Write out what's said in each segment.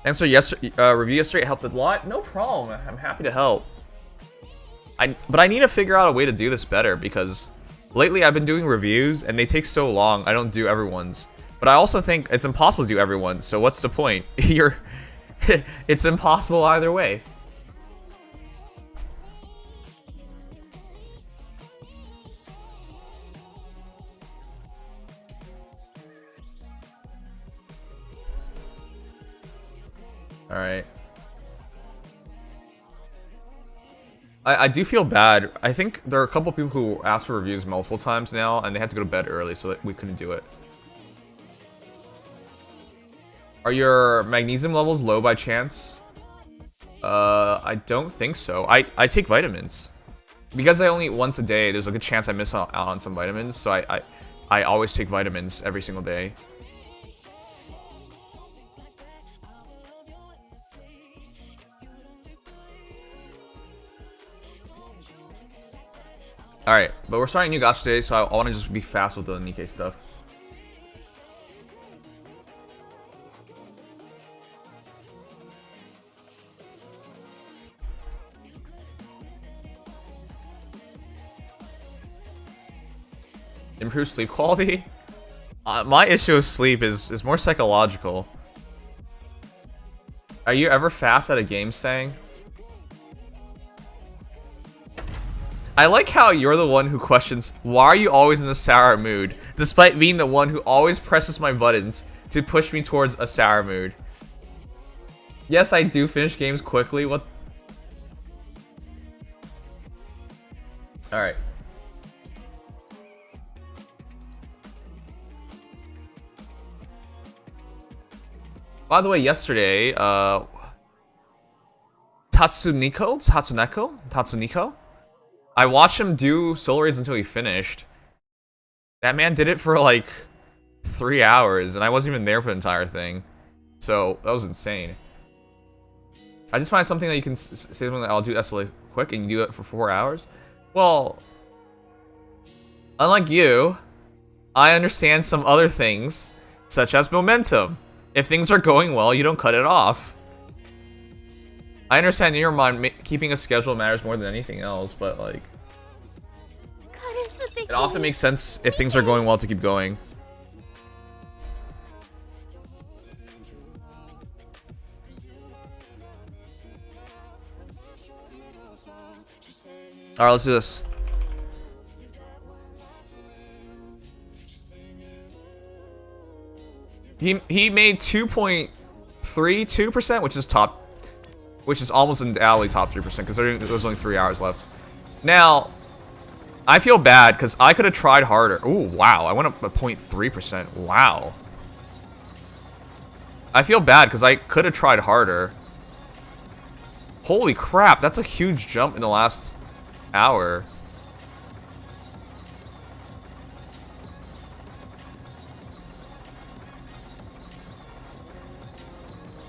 Thanks for review yesterday. It helped a lot. No problem. I'm happy to help. But I need to figure out a way to do this better because lately I've been doing reviews and they take so long. I don't do everyone's. But I also think it's impossible to do everyone's. So what's the point? It's impossible either way. All right. I do feel bad. I think there are a couple people who asked for reviews multiple times now, and they had to go to bed early, so that we couldn't do it. Are your magnesium levels low by chance? I don't think so. I take vitamins. Because I only eat once a day, there's a good chance I miss out on some vitamins, so I always take vitamins every single day. Alright, but we're starting a new gacha today, so I want to just be fast with the Nikke stuff. Improve sleep quality? My issue with sleep is more psychological. Are you ever fast at a game, Sang? I like how you're the one who questions, why are you always in a sour mood? Despite being the one who always presses my buttons to push me towards a sour mood. Yes, I do finish games quickly. What? Alright. By the way, yesterday, Tatsuniko? I watched him do solo raids until he finished. That man did it for like 3 hours, and I wasn't even there for the entire thing. So, that was insane. I just find something that you can say something like, I'll do SLA quick, and you do it for 4 hours. Well, unlike you, I understand some other things, such as momentum. If things are going well, you don't cut it off. I understand in your mind, keeping a schedule matters more than anything else, but like... It often makes sense if things are going well to keep going. Alright, let's do this. He made 2.32%, which is almost in the alley top 3%, considering there's only 3 hours left. Now, I feel bad because I could have tried harder. Ooh, wow, I went up by 0.3%. Wow. I feel bad because I could have tried harder. Holy crap, that's a huge jump in the last hour.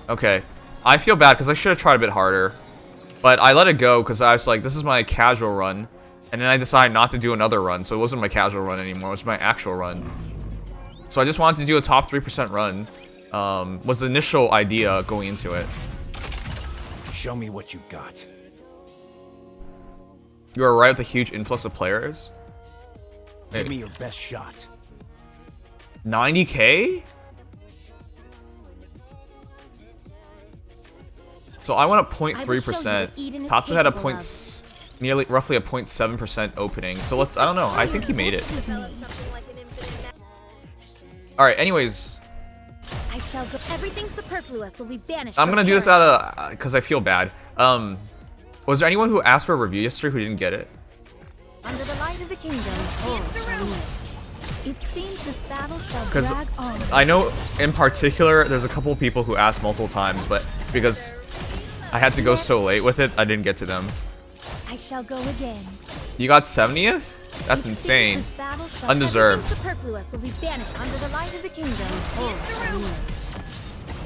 Okay, I feel bad because I should have tried a bit harder, but I let it go because I was like, this is my casual run, and then I decided not to do another run, so it wasn't my casual run anymore, it was my actual run. So I just wanted to do a top 3% run, was the initial idea going into it. Show me what you got. You were right with the huge influx of players? Give me your best shot. 90k? So I went up 0.3%. Tatsu had a roughly a 0.7% opening. So let's, I don't know. I think he made it. Alright, anyways. Everything superfluous will be banished. I'm gonna do this out of, because I feel bad. Was there anyone who asked for a review yesterday who didn't get it? Under the light of the kingdom. It seems this battle shall Because drag on. I know in particular there's a couple of people who asked multiple times, but because I had to go so late with it, I didn't get to them. I shall go again. You got 70th? That's insane. Undeserved. Superfluous will be banished under the light of the kingdom.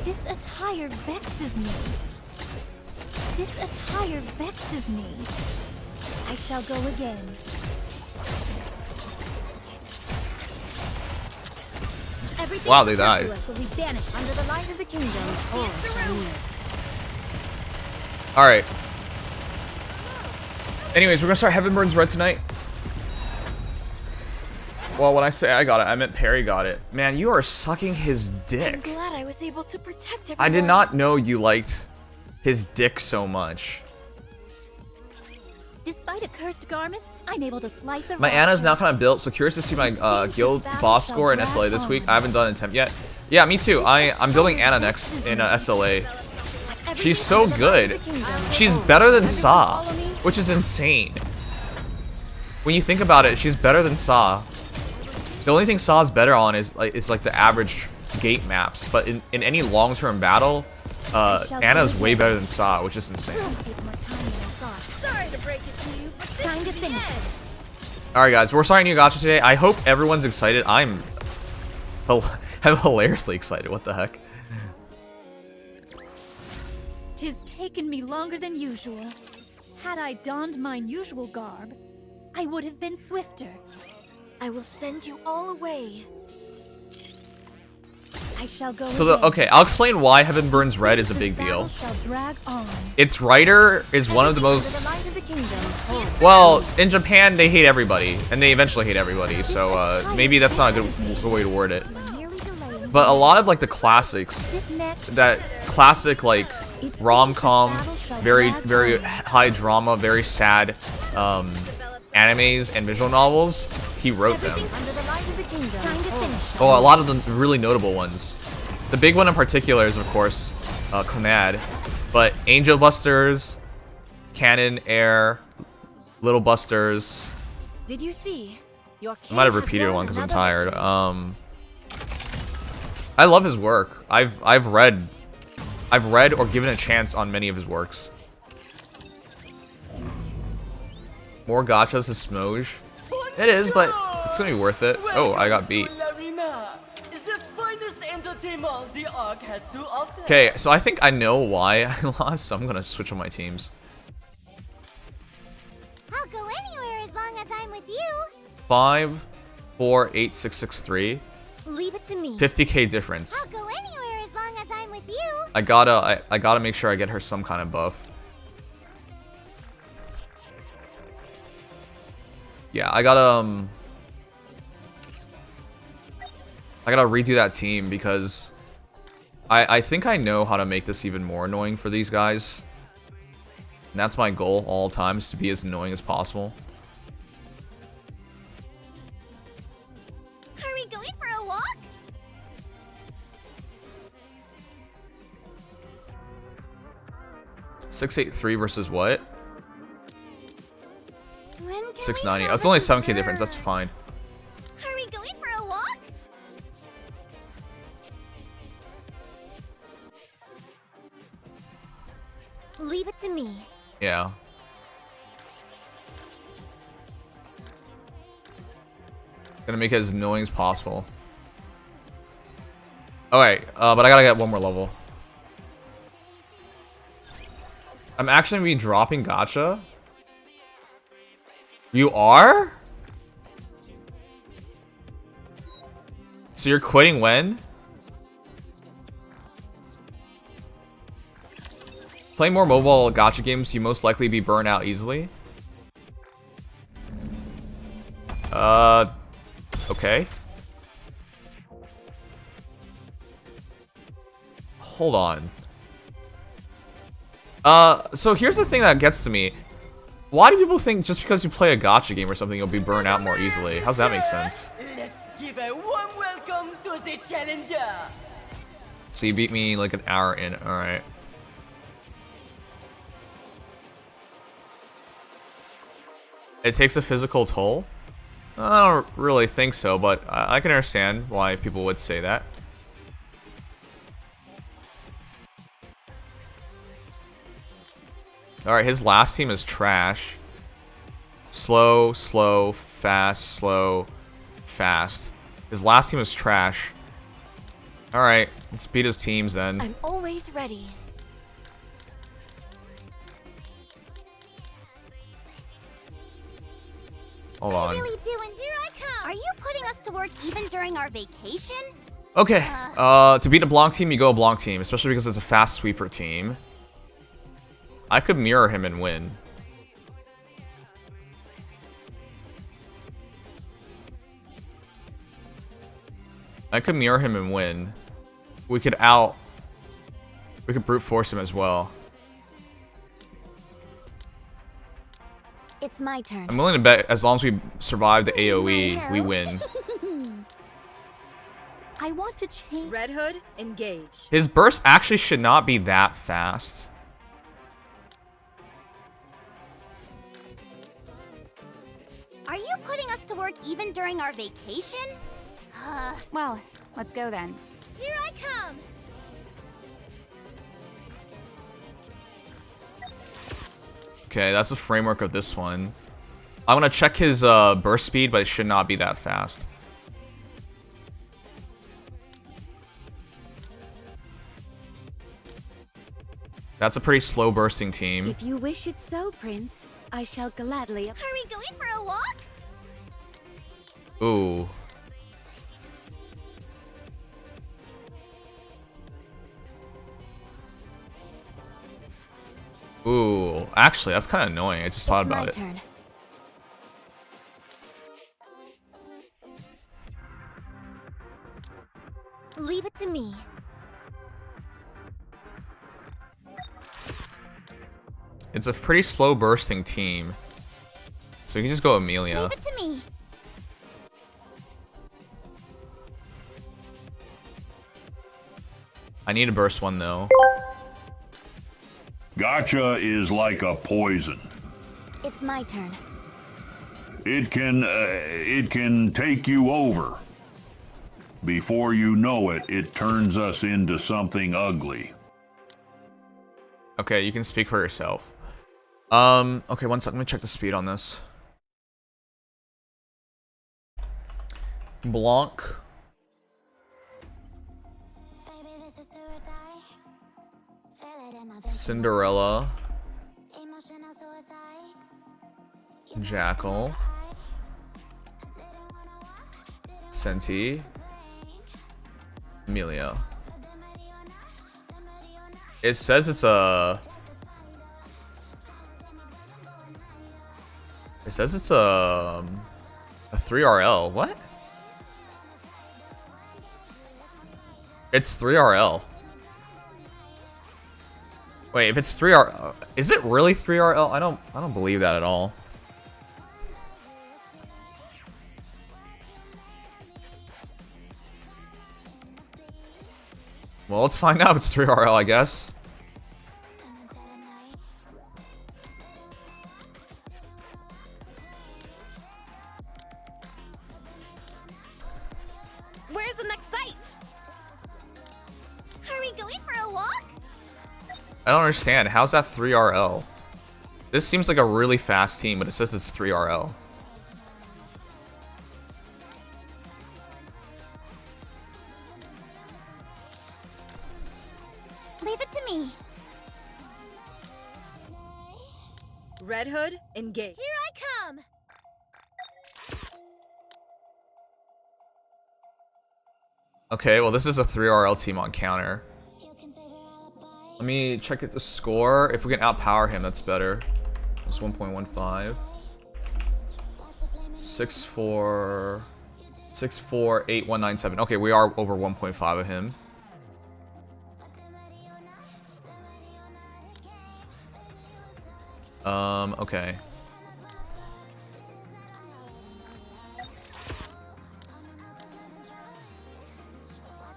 This attire vexes me. This attire vexes me. I shall go again. Everything Wow, they died. superfluous will be banished under the light of the kingdom. Alright. Anyways, we're gonna start Heaven Burns Red tonight. Well, when I say I got it, I meant Perry got it. Man, you are sucking his dick. I'm glad I was able to protect everyone. I did not know you liked his dick so much. Despite accursed garments, I'm able to slice a My rock Ana's now through. kind of built, so curious to see my guild boss score in SLA this week. I haven't done an attempt yet. Yeah, me too. I'm building Ana next in SLA. She's so good. She's better than Sa, which is insane. When you think about it, she's better than Sa. The only thing Sa's better on is like the average gate maps, but in any long-term battle, Ana's way better than Sa, which is insane. Sorry to break it to you, but time to finish. Alright guys, we're starting a new gacha today. I hope everyone's excited. I'm hilariously excited. What the heck? Tis taken me longer than usual. Had I donned mine usual garb, I would have been swifter. I will send you all away. I shall go. So okay, I'll explain why Heaven Burns Red is a big deal. Its writer is one of the most... Well, in Japan, they hate everybody, and they eventually hate everybody, so maybe that's not a good way to word it. But a lot of, like, the classics, that classic, like, rom-com, very high drama, very sad animes and visual novels, he wrote them. Oh, a lot of the really notable ones. The big one in particular is, of course, Clannad, but Angel Busters, Canon Air, Little Busters. Did you see? I might have repeated one because I'm tired. I love his work. I've read or given a chance on many of his works. More gachas to smoge. It is, but it's gonna be worth it. Oh, I got beat. Okay, so I think I know why I lost, so I'm gonna switch on my teams. I'll go anywhere as long as I'm with you. 5, 4, 8, 6, 6, 3. Leave it to me. 50k difference. I'll go anywhere as long as I'm with you. I gotta make sure I get her some kind of buff. Yeah, I gotta redo that team because I think I know how to make this even more annoying for these guys. And that's my goal all times, to be as annoying as possible. Are we going for a walk? $683 versus what? When can we 690. have It's a only 7k dessert? difference. That's fine. Are we going for a walk? Leave it to me. Yeah. Gonna make it as annoying as possible. Alright, but I gotta get one more level. I'm actually gonna be dropping gacha. You are? So you're quitting when? Playing more mobile gacha games, you most likely be burned out easily. Okay. Hold on. So here's the thing that gets to me. Why do people think just because you play a gacha game or something, you'll be burned out more easily? How's that make sense? Let's give a warm welcome to the challenger. So you beat me like an hour in. Alright. It takes a physical toll? I don't really think so, but I can understand why people would say that. Alright, his last team is trash. Slow, slow, fast, slow, fast. His last team is trash. Alright, let's beat his teams then. I'm always ready. Hold on. Really doing? Here I come. Are you putting us to work even during our vacation? Okay. To beat a Blanc team, you go a Blanc team, especially because it's a fast sweeper team. I could mirror him and win. We could brute force him as well. It's my turn. I'm willing to bet as long as we survive the AoE, we win. I want to change. Red Hood, engage. His burst actually should not be that fast. Are you putting us to work even during our vacation? Well, let's go then. Here I come! Okay, that's the framework of this one. I'm gonna check his burst speed, but it should not be that fast. That's a pretty slow bursting team. If you wish it so, Prince, I shall gladly. Are we going for a walk? Ooh. Ooh. Actually, that's kind of annoying. I just thought about it. Turn. Leave it to me. It's a pretty slow bursting team. So you can just go Amelia. Leave it to me. I need to burst one though. Gacha is like a poison. It's my turn. It can take you over. Before you know it, it turns us into something ugly. Okay, you can speak for yourself. Okay, one second. Let me check the speed on this. Blanc. Cinderella. Jackal. Senti. Amelia. It says it's a... It says it's a 3RL. What? It's 3RL. Wait, if it's 3R, is it really 3RL? I don't believe that at all. Well, let's find out if it's 3RL, I guess. Where's the next site? Are we going for a walk? I don't understand. How's that 3RL? This seems like a really fast team, but it says it's 3RL. Leave it to me. Red Hood, engage. Here I come. Okay, well this is a 3RL team on counter. Let me check the score. If we can outpower him, that's better. It's 1.15. 6-4. 6-4, 8-1-9-7. Okay, we are over 1.5 of him. Okay.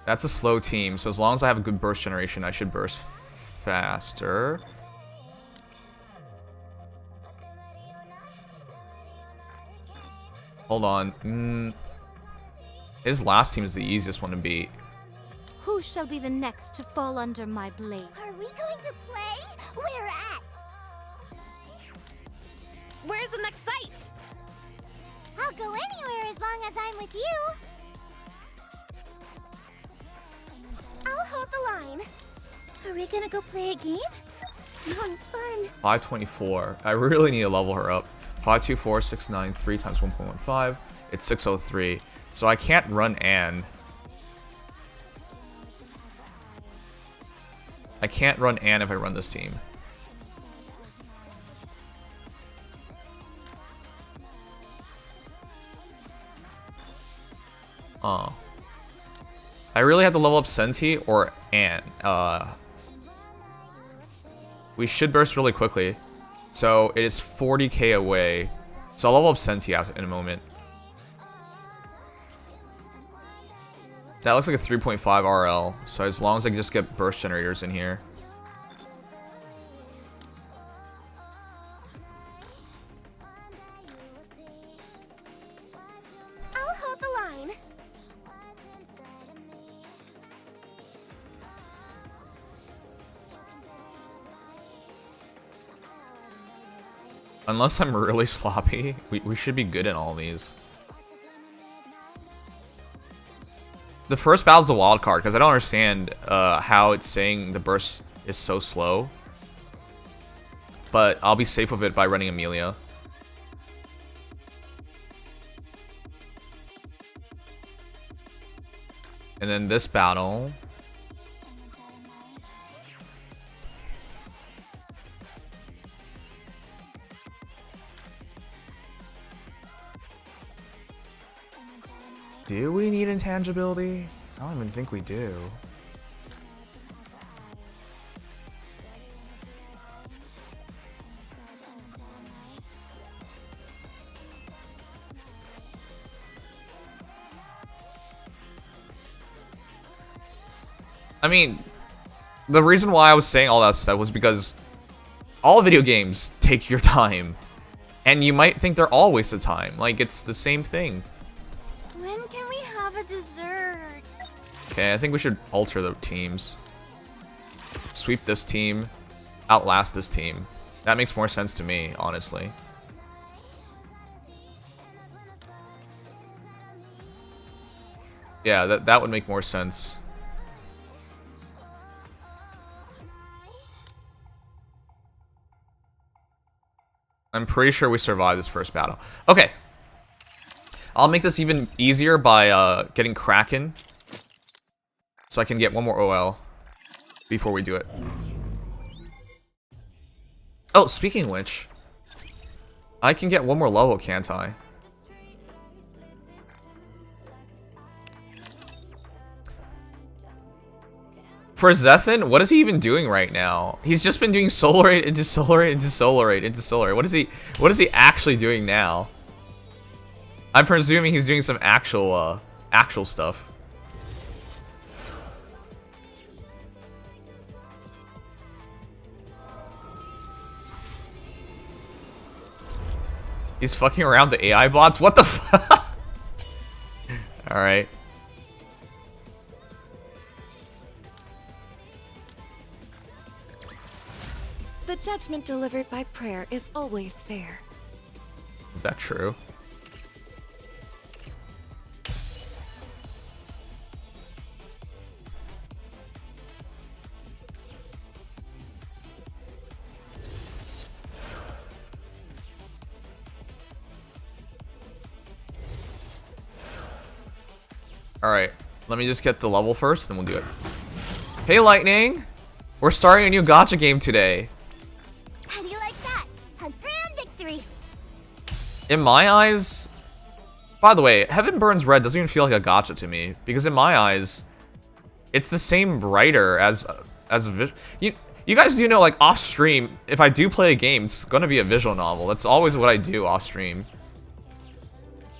That's a slow team, so as long as I have a good burst generation, I should burst faster. Hold on. His last team is the easiest one to beat. Who shall be the next to fall under my blade? Are we going to play? Where at? Where's the next site? I'll go anywhere as long as I'm with you. I'll hold the line. Are we gonna go play a game? Sounds fun. 524. I really need to level her up. 524, 693 times 1.15. It's 603. So I can't run Anne. I can't run Ann if I run this team. Oh. I really have to level up Senti or Ann. We should burst really quickly. So it is 40k away. So I'll level up Senti out in a moment. That looks like a 3.5 RL. So as long as I can just get burst generators in here. I'll hold the line. Unless I'm really sloppy, we should be good in all these. The first battle's the wild card, because I don't understand how it's saying the burst is so slow. But I'll be safe with it by running Amelia. And then this battle... Do we need intangibility? I don't even think we do. I mean, the reason why I was saying all that stuff was because all video games take your time. And you might think they're all waste of time. Like, it's the same thing. When can we have a dessert? Okay, I think we should alter the teams. Sweep this team. Outlast this team. That makes more sense to me, honestly. Yeah, that would make more sense. I'm pretty sure we survived this first battle. Okay. I'll make this even easier by getting Kraken. So I can get one more OL before we do it. Oh, speaking of which, I can get one more level, can't I? For Zethan, what is he even doing right now? He's just been doing Solarate into Solarate into Solarate into Solarate. What is he actually doing now? I'm presuming he's doing some actual stuff. He's fucking around the AI bots? What the fuck? Alright. The judgment delivered by prayer is always fair. Is that true? Alright, let me just get the level first, then we'll do it. Hey, Lightning! We're starting a new gacha game today. How do you like that? A grand victory. In my eyes... By the way, Heaven Burns Red doesn't even feel like a gacha to me. Because in my eyes, it's the same writer as a visual... You guys do know, like, off-stream, if I do play a game, it's gonna be a visual novel. That's always what I do off-stream.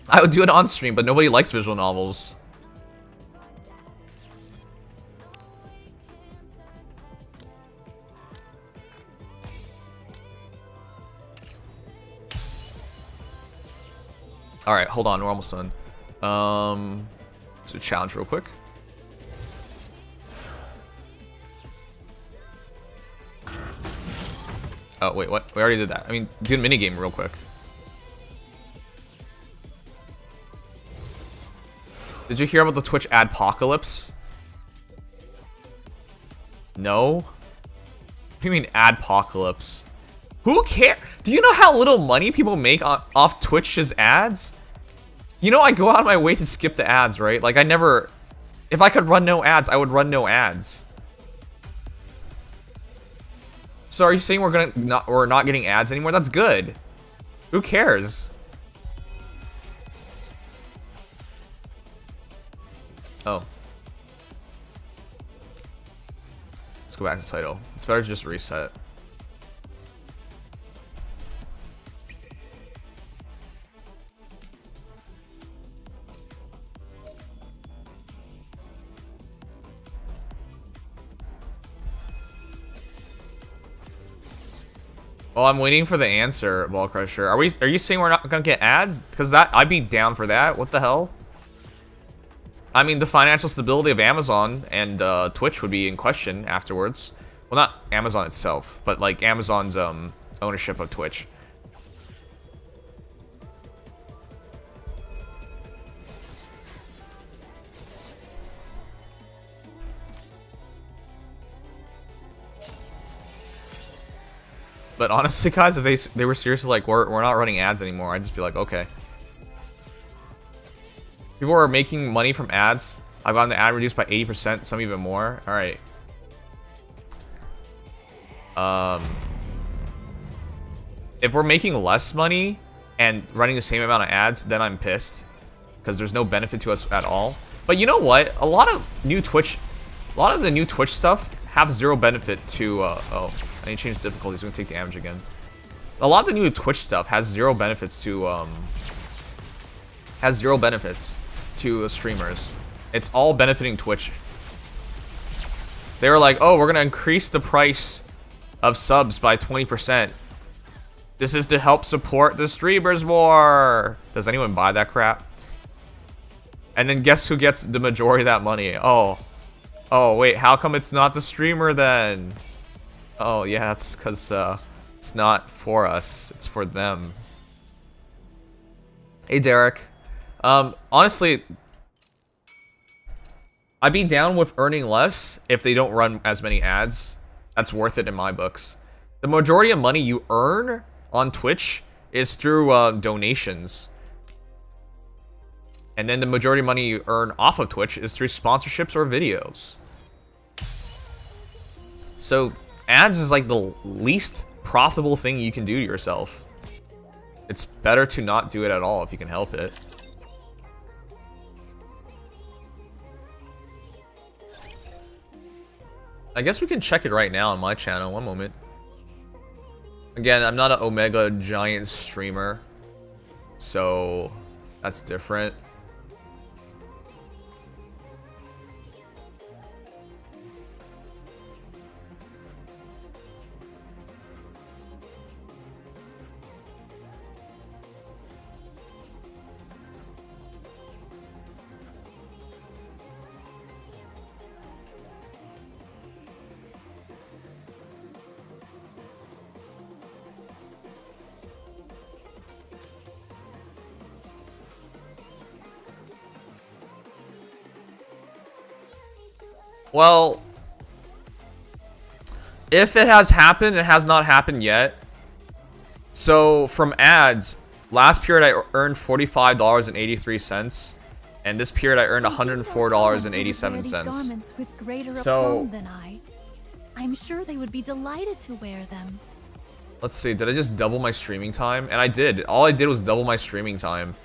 I would do it on-stream, but nobody likes visual novels. Alright, hold on, we're almost done. So challenge real quick. Oh, wait, what? We already did that. I mean, do a minigame real quick. Did you hear about the Twitch adpocalypse? No? What do you mean adpocalypse? Who cares? Do you know how little money people make off Twitch's ads? You know I go out of my way to skip the ads, right? Like I never... If I could run no ads, I would run no ads. So are you saying we're not getting ads anymore? That's good. Who cares? Oh. Let's go back to title. It's better to just reset. Well, I'm waiting for the answer, Ball Crusher. Are you saying we're not gonna get ads? Because I'd be down for that. What the hell? I mean, the financial stability of Amazon and Twitch would be in question afterwards. Well, not Amazon itself, but like Amazon's ownership of Twitch. But honestly, guys, if they were seriously like, we're not running ads anymore, I'd just be like, okay. People are making money from ads. I've gotten the ad reduced by 80%, some even more. All right. If we're making less money and running the same amount of ads, then I'm pissed because there's no benefit to us at all. But you know what? A lot of the new Twitch stuff have zero benefit to. Oh, I need to change difficulty. So I'm gonna take damage again. A lot of the new Twitch stuff has zero benefits to streamers. It's all benefiting Twitch. They were like, oh, we're gonna increase the price of subs by 20%. This is to help support the streamers more. Does anyone buy that crap? And then guess who gets the majority of that money? Oh, wait, how come it's not the streamer then? Oh, yeah, that's because it's not for us. It's for them. Hey, Derek. Honestly, I'd be down with earning less if they don't run as many ads. That's worth it in my books. The majority of money you earn on Twitch is through donations. And then the majority of money you earn off of Twitch is through sponsorships or videos. So ads is like the least profitable thing you can do to yourself. It's better to not do it at all if you can help it. I guess we can check it right now on my channel. One moment. Again, I'm not an Omega Giant streamer, so that's different. Well, if it has happened, it has not happened yet. So from ads, last period I earned $45.83, and this period I earned $104.87. So I'm sure they would be delighted to wear them. Let's see, did I just double my streaming time? And I did. All I did was double my streaming time.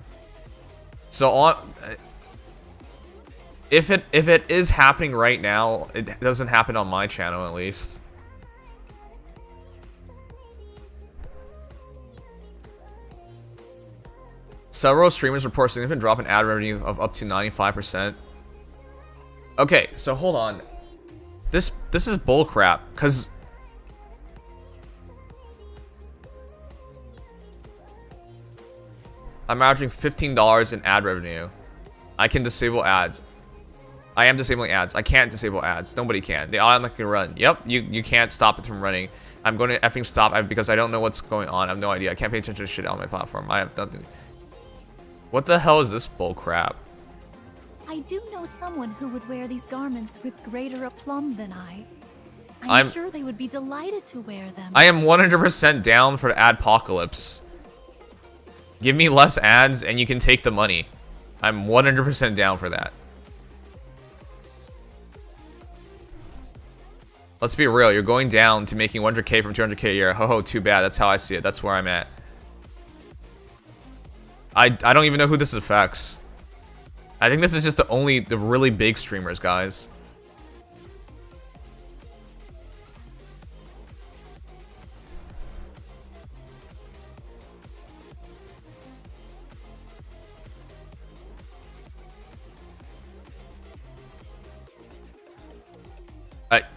So on. If it is happening right now, it doesn't happen on my channel at least. Several streamers report significant drop in ad revenue of up to 95%. Okay, so hold on. This is bullcrap, cause I'm averaging $15 in ad revenue. I can disable ads. I am disabling ads. I can't disable ads. Nobody can. They automatically run. Yep, you can't stop it from running. I'm going to effing stop because I don't know what's going on. I have no idea. I can't pay attention to shit on my platform. I have nothing. What the hell is this bull crap? I do know someone who would wear these garments with greater aplomb than I. I'm sure they would be delighted to wear them. I am 100% down for adpocalypse. Give me less ads and you can take the money. I'm 100% down for that. Let's be real. You're going down to making 100k from 200k a year. Ho ho, too bad. That's how I see it. That's where I'm at. I don't even know who this affects. I think this is just the really big streamers, guys.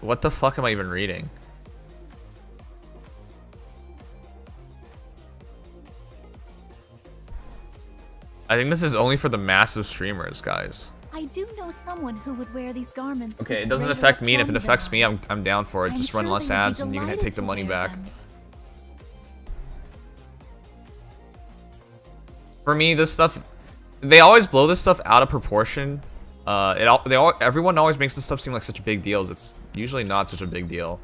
What the fuck am I even reading? I think this is only for the massive streamers, guys. I do know someone who would wear these garments. Okay, with it doesn't greater affect me, and if it aplomb affects than me, I. I'm down for it. I'm Just run sure less they would be ads, and you can delighted take the to money wear back. them. For me, this stuff, they always blow this stuff out of proportion. Everyone always makes this stuff seem like such a big deal. It's usually not such a big deal.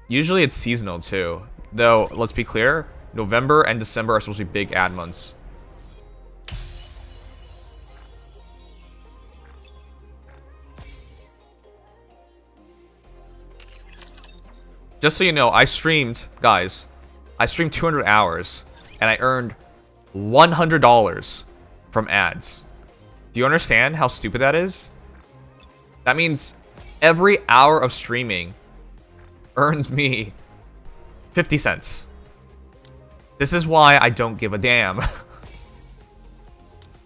Usually it's seasonal too. Though, let's be clear, November and December are supposed to be big ad months. Just so you know, I streamed 200 hours, and I earned $100 from ads. Do you understand how stupid that is? That means every hour of streaming earns me 50 cents. This is why I don't give a damn.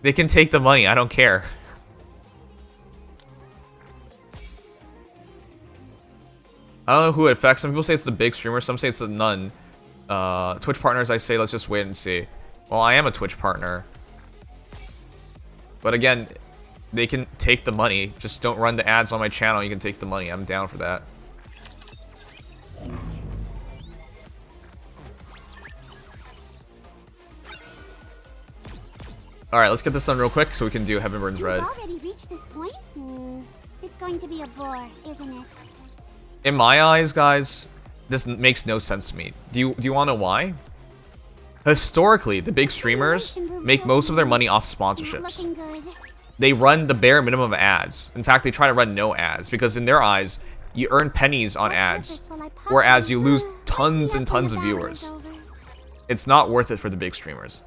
They can take the money, I don't care. I don't know who it affects. Some people say it's the big streamers, some say it's the none. Twitch partners, I say let's just wait and see. Well, I am a Twitch partner. But again, they can take the money. Just don't run the ads on my channel. You can take the money. I'm down for that. Alright, let's get this done real quick so we can do Heaven Burns Red. You've already reached this point? It's going to be a bore, isn't it? In my eyes, guys, this makes no sense to me. Do you want to know why? Historically, the big streamers make most of their money off sponsorships. Looking good. They run the bare minimum of ads. In fact, they try to run no ads because in their eyes, you earn pennies on ads, whereas you lose tons and tons of viewers. It's not worth it for the big streamers.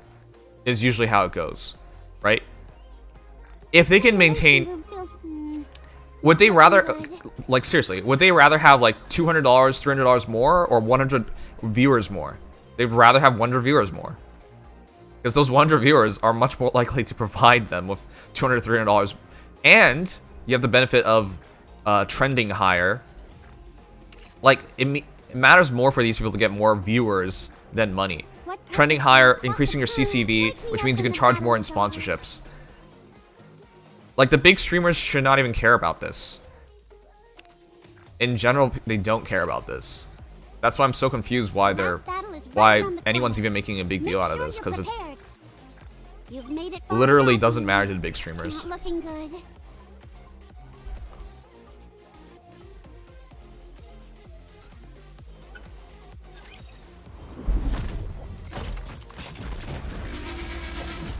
Is usually how it goes, right? If they can maintain, would they rather, like seriously, would they rather have like $200, $300 more, or 100 viewers more? They'd rather have 100 viewers more. Because those 100 viewers are much more likely to provide them with $200, $300. And you have the benefit of trending higher. Like, it matters more for these people to get more viewers than money. Trending higher, increasing your CCV, which means you can charge more in sponsorships. Like, the big streamers should not even care about this. In general, they don't care about this. That's why I'm so confused why anyone's even making a big deal out of this, because it literally doesn't matter to the big streamers. Looking good.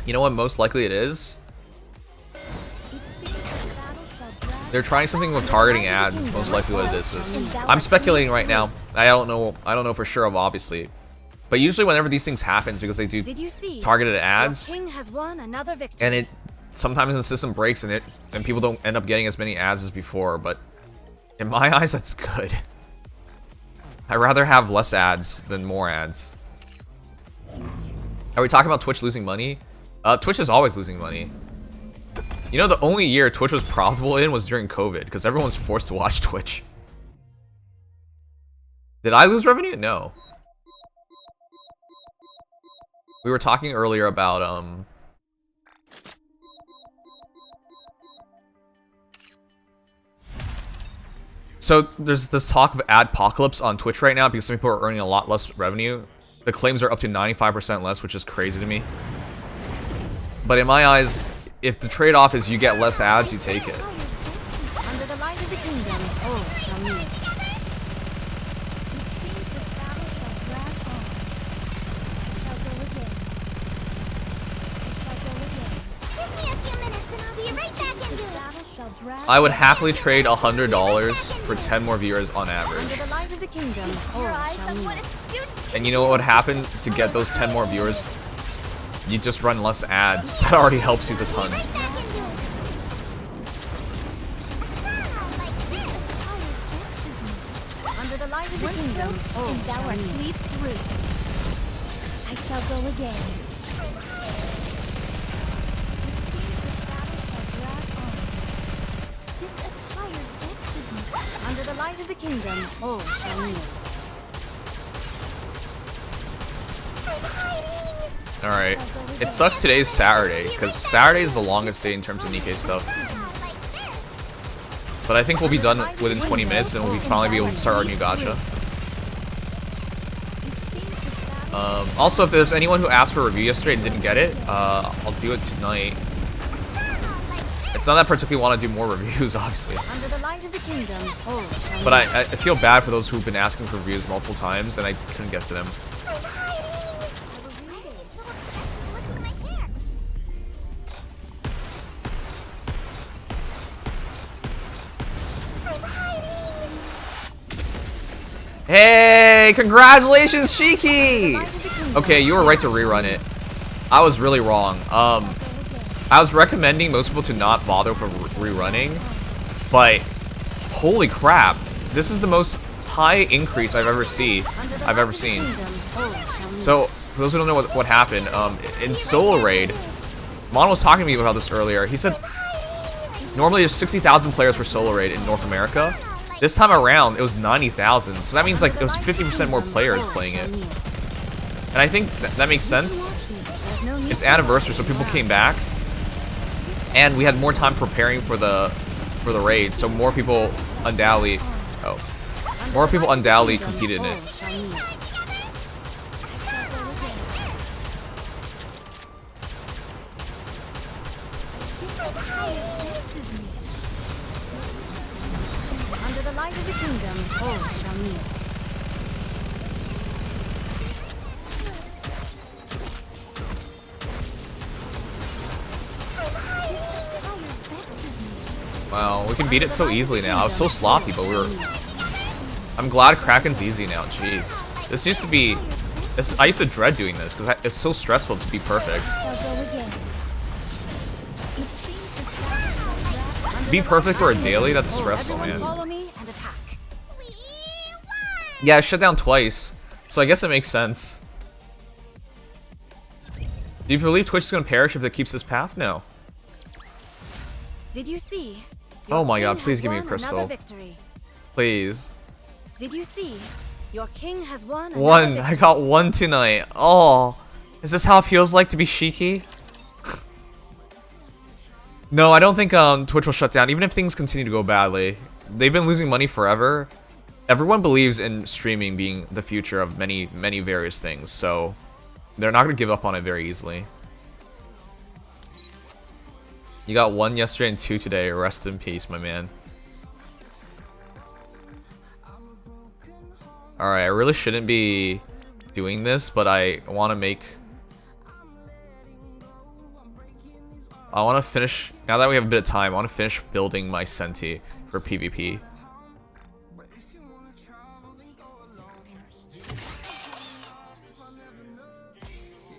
You know what most likely it is? They're trying something with targeting ads is most likely what it is. I'm speculating right now. I don't know for sure, obviously. But usually whenever these things happens, because they do targeted ads, and it sometimes the system breaks and people don't end up getting as many ads as before, but in my eyes that's good. I'd rather have less ads than more ads. Are we talking about Twitch losing money? Twitch is always losing money. You know, the only year Twitch was profitable in was during COVID, because everyone was forced to watch Twitch. Did I lose revenue? No. We were talking earlier about, so there's this talk of adpocalypse on Twitch right now because some people are earning a lot less revenue. The claims are up to 95% less, which is crazy to me. But in my eyes, if the trade-off is you get less ads, you take it. Under the light of the kingdom, Give me a few minutes and I'll be right back into it. shall drag I would happily trade $100 for 10 more viewers on average. Under the light of the kingdom, Your all eyes shall on meet. what a student And you know what would happen to get those 10 more viewers? You just run less ads. That already helps you a ton. right back into it. Like this. Under the light of the one kingdom, stroke, all and thou shall art meet. cleaved through. I shall go again. This attire vexes me. Under the light of the kingdom, all shall meet. Alright. It sucks today's Saturday, because Saturday is the longest day in terms of Nikke stuff. But I think we'll be done within 20 minutes and we'll finally be able to start our new gacha. Also, if there's anyone who asked for a review yesterday and didn't get it, I'll do it tonight. It's not that I particularly want to do more reviews, obviously. Under the light of the kingdom, all shall But I feel bad for those who've been asking for reviews multiple times and I couldn't get to them. Hey, congratulations, Shiki! Okay, you were right to rerun it. I was really wrong. I was recommending most people to not bother with rerunning, but holy crap, this is the most high increase I've ever seen. So, for those who don't know what happened, in solo raid, Mon was talking to me about this earlier. He said normally there's 60,000 players for solo raid in North America. This time around, it was 90,000. So that means like it was 50% more players playing it. And I think that makes sense. It's anniversary, so people came back, and we had more time preparing for the raid. So more people undoubtedly competed in it. Under the light of the kingdom, all shall meet. Wow, we can beat it so easily now. I was so sloppy, but I'm glad Kraken's easy now. Jeez, this used to be. I used to dread doing this because it's so stressful to be perfect. Be perfect for a daily? That's stressful, man. Follow me and attack. Yeah, I shut down twice, so I guess it makes sense. Do you believe Twitch is gonna perish if it keeps this path? No. Did you see? Oh my Your god, king please has give me a won crystal. another victory. Please. Did you see? Your king has won another One. victory. I got one tonight. Oh. Is this how it feels like to be Shiki? No, I don't think Twitch will shut down, even if things continue to go badly. They've been losing money forever. Everyone believes in streaming being the future of many, many various things, so they're not going to give up on it very easily. You got one yesterday and two today. Rest in peace, my man. Alright, I really shouldn't be doing this, but I want to make... I want to finish... Now that we have a bit of time, I want to finish building my Senti for PvP.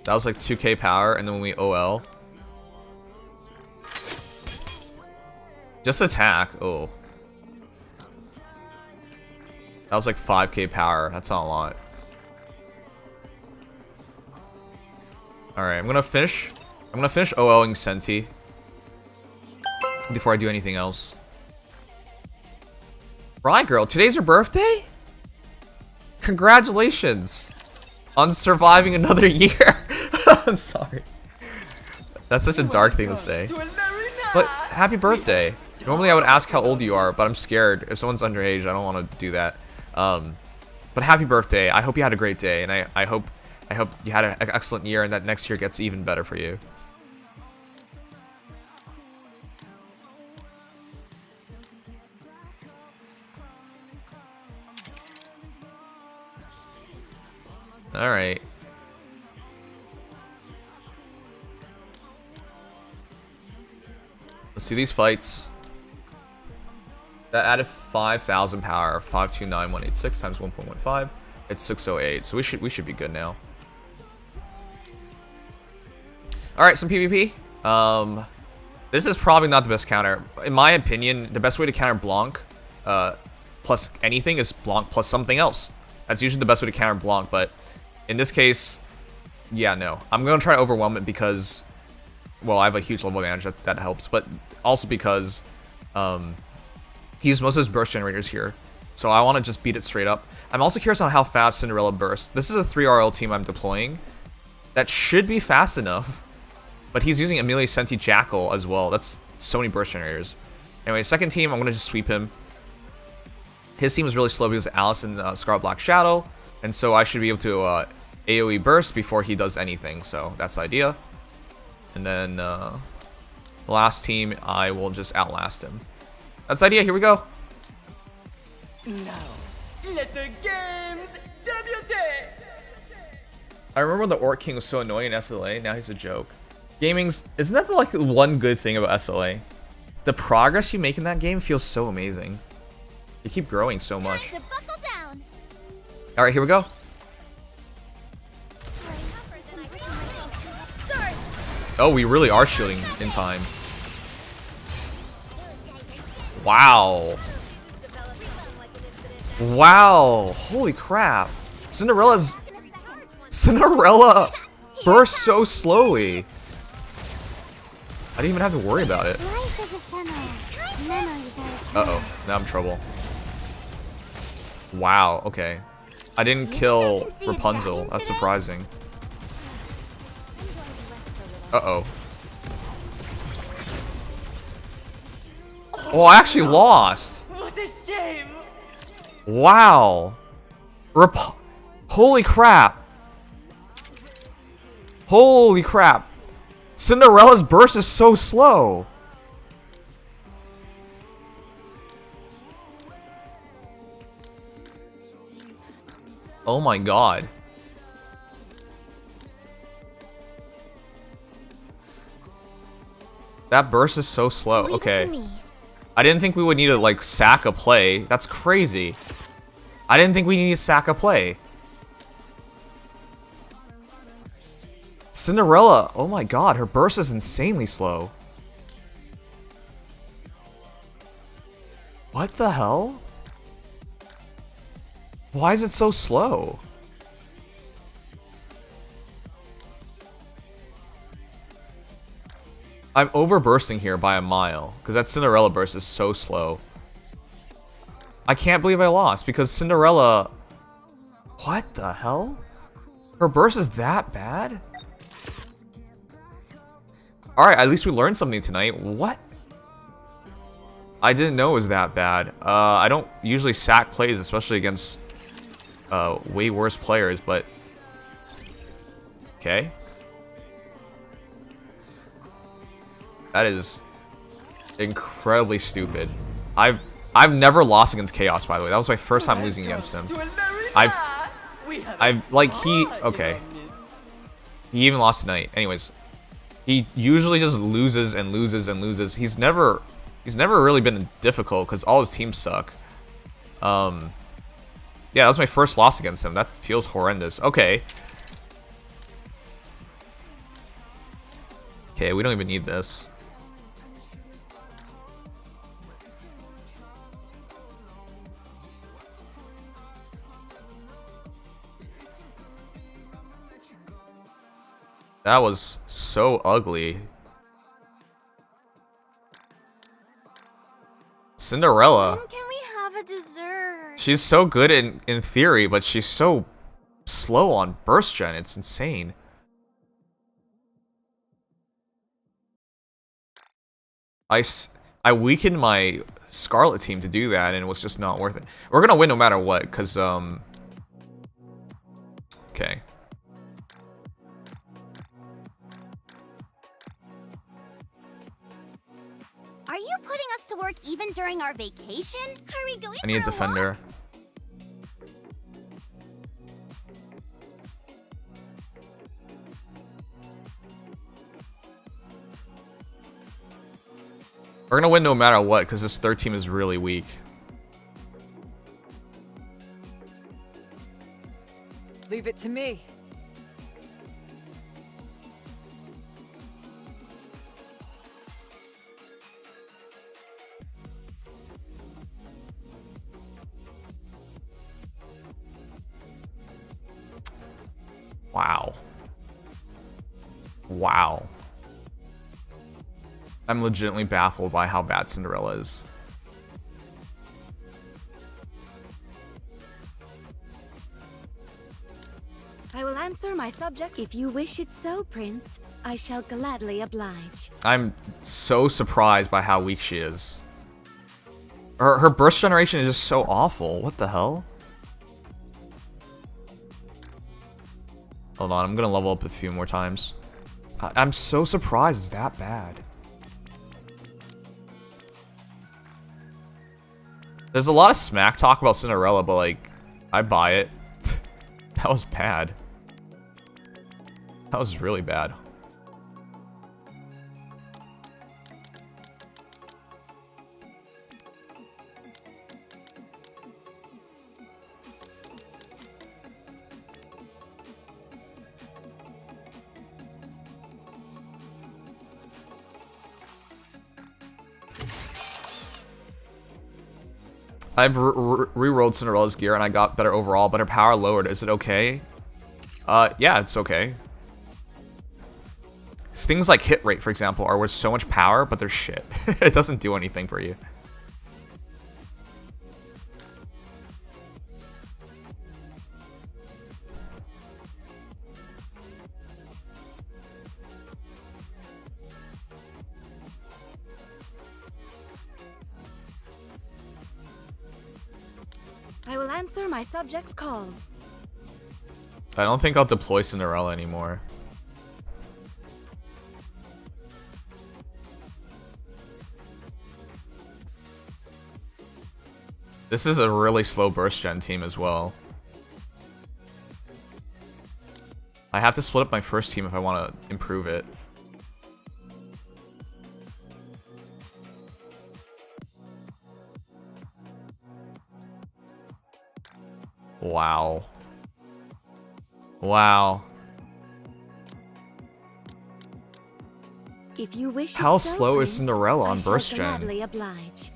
That was like 2k power, and then when we OL... Just attack. Oh. That was like 5k power. That's not a lot. Alright, I'm gonna finish OLing Senti before I do anything else. Right, girl, today's your birthday? Congratulations on surviving another year. I'm sorry. That's such a dark thing to say. But happy birthday. Normally I would ask how old you are, but I'm scared. If someone's underage, I don't want to do that. But happy birthday. I hope you had a great day, and I hope you had an excellent year, and that next year gets even better for you. All right. Let's see these fights. That added 5,000 power. 529186 times 1.15. It's 608. So we should be good now. All right, some PvP. This is probably not the best counter. In my opinion, the best way to counter Blanc plus anything is Blanc plus something else. That's usually the best way to counter Blanc, but in this case, yeah, no. I'm going to try to overwhelm it because, well, I have a huge level advantage that helps, but also because he used most of his burst generators here. So I want to just beat it straight up. I'm also curious on how fast Cinderella bursts. This is a 3RL team I'm deploying. That should be fast enough. But he's using Amelia Senti Jackal as well. That's so many burst generators. Anyway, second team, I'm going to just sweep him. His team is really slow because of Alice and Scarlet Black Shadow. And so I should be able to AoE burst before he does anything. So that's the idea. And then the last team, I will just outlast him. That's the idea. Here we go. Now, let the games debut. I remember when the Orc King was so annoying in SLA. Now he's a joke. Gaming's, isn't that like the one good thing about SLA? The progress you make in that game feels so amazing. You keep growing so much. Time to buckle down. All right, here we go. Sorry. Oh, we really are shielding in time. Wow. Wow. Holy crap. Cinderella bursts so slowly. I didn't even have to worry about it. Life is ephemeral. Memories are eternal. Uh-oh. Now I'm in trouble. Wow. Okay. I didn't kill Rapunzel. That's surprising. Uh-oh. Oh, I actually lost. What a shame. Wow. Holy crap. Holy crap. Cinderella's burst is so slow. Oh my god. That burst is so slow. Leave it to Okay. me. I didn't think we would need to like sack a play. That's crazy. I didn't think we needed to sack a play. Cinderella, oh my god, her burst is insanely slow. What the hell? Why is it so slow? I'm overbursting here by a mile, because that Cinderella burst is so slow. I can't believe I lost, because Cinderella... What the hell? Her burst is that bad? Alright, at least we learned something tonight. What? I didn't know it was that bad. I don't usually sack plays, especially against way worse players, but... Okay. That is incredibly stupid. I've never lost against Chaos, by the way. That was my first time losing against him. I've like okay. He even lost tonight. Anyways, he usually just loses and loses and loses. He's never really been difficult because all his teams suck. Yeah, that was my first loss against him. That feels horrendous. Okay. Okay, we don't even need this. That was so ugly. Cinderella. When can we have a dessert? She's so good in theory, but she's so slow on burst gen. It's insane. I weakened my Scarlet team to do that, and it was just not worth it. We're gonna win no matter what, because okay. Are you putting us to work even during our vacation? Are we going I need a for defender. We're gonna win no matter what, because this third team is really weak. Leave it to me. Wow. Wow. I'm legitimately baffled by how bad Cinderella is. I will answer my subjects. If you wish it so, Prince, I shall gladly oblige. I'm so surprised by how weak she is. Her burst generation is just so awful. What the hell? Hold on, I'm gonna level up a few more times. I'm so surprised it's that bad. There's a lot of smack talk about Cinderella, but like, I buy it. That was bad. That was really bad. I've re-rolled Cinderella's gear and I got better overall, but her power lowered. Is it okay? Yeah, it's okay. Things like hit rate, for example, are worth so much power, but they're shit. It doesn't do anything for you. I will answer my subjects' calls. I don't think I'll deploy Cinderella anymore. This is a really slow burst gen team as well. I have to split up my first team if I want to improve it. Wow. Wow. If you wish How it so, slow is Prince, Cinderella on I shall burst gen? gladly oblige.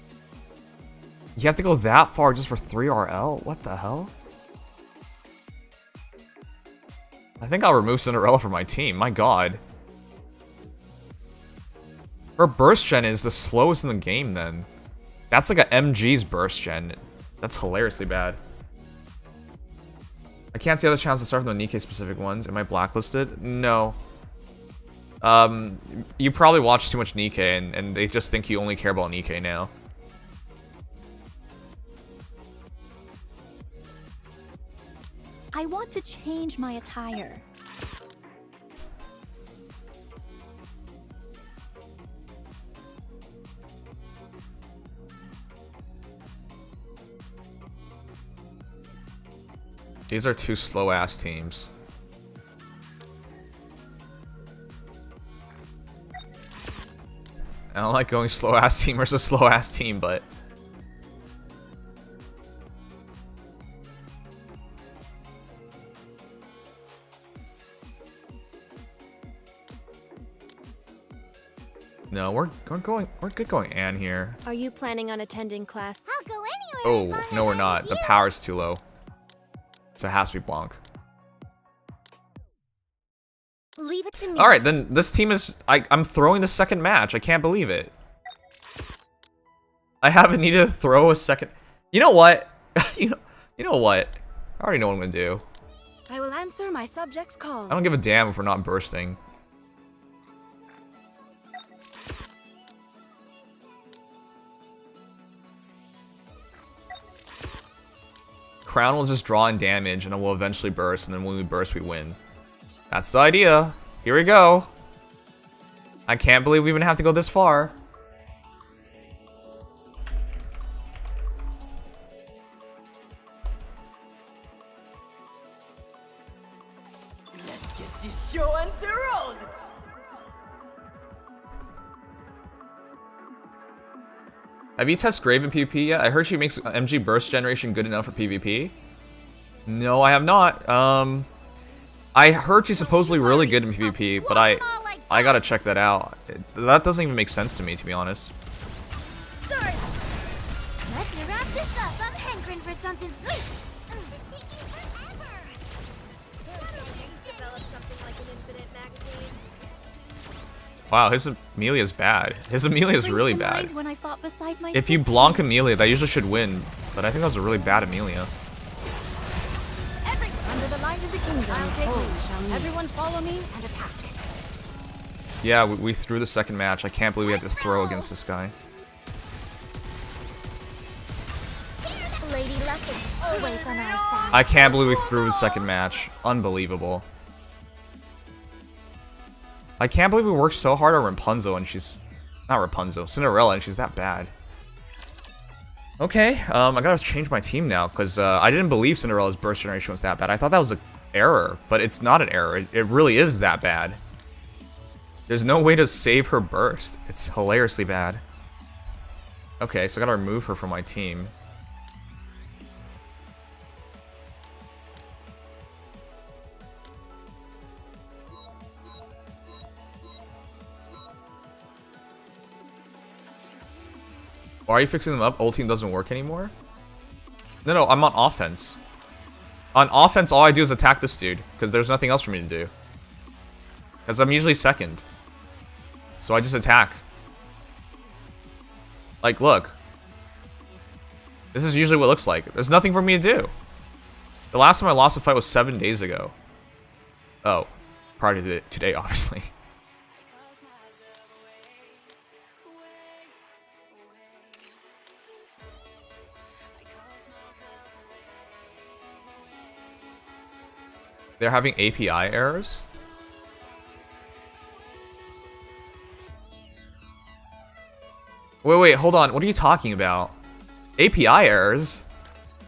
You have to go that far just for 3 RL? What the hell? I think I'll remove Cinderella from my team. My god. Her burst gen is the slowest in the game then. That's like a MG's burst gen. That's hilariously bad. I can't see other channels to start from the Nikke specific ones. Am I blacklisted? No. You probably watch too much Nikke and they just think you only care about Nikke now. I want to change my attire. These are two slow-ass teams. I don't like going slow-ass team versus slow-ass team, but... No, we're good going Anne here. Are you planning on attending class? I'll go anywhere. as Oh, long as no we're I'm not. with The you. power's too low. So it has to be Blanc. Leave it to me. Alright, then this team is... I'm throwing the second match. I can't believe it. I haven't needed to throw a second... You know what? you know what? I already know what I'm gonna do. I will answer my subjects' calls. I don't give a damn if we're not bursting. Crown will just draw in damage and it will eventually burst, and then when we burst, we win. That's the idea. Here we go. I can't believe we even have to go this far. Let's get this show on the road! Have you tested Grave in PvP yet? I heard she makes MG burst generation good enough for PvP. No, I have not. I heard she's supposedly really good in PvP, but I gotta check that out. That doesn't even make sense to me, to be honest. Sorry. Let's wrap this up. I'm hankering for something sweet. This is taking forever. Develop something like an infinite magazine. Wow, his Amelia's bad. His Amelia's really bad. When I fought beside my If you sister. Blanc Amelia, that usually should win. But I think that was a really bad Amelia. Under the light of the kingdom, everyone follow me and attack. Yeah, we threw the second match. I can't believe we had to throw against this guy. Lady Luck is always on our side. I can't believe we threw the second match. Unbelievable. I can't believe we worked so hard on Rapunzel and she's... Not Rapunzel, Cinderella, and she's that bad. Okay, I gotta change my team now, because I didn't believe Cinderella's burst generation was that bad. I thought that was an error, but it's not an error. It really is that bad. There's no way to save her burst. It's hilariously bad. Okay, so I gotta remove her from my team. Why are you fixing them up? Ulting doesn't work anymore? No, I'm on offense. On offense, all I do is attack this dude, because there's nothing else for me to do. Because I'm usually second. So I just attack. Like, look. This is usually what it looks like. There's nothing for me to do. The last time I lost a fight was 7 days ago. Oh. Prior to today, obviously. They're having API errors? Wait, hold on. What are you talking about? API errors?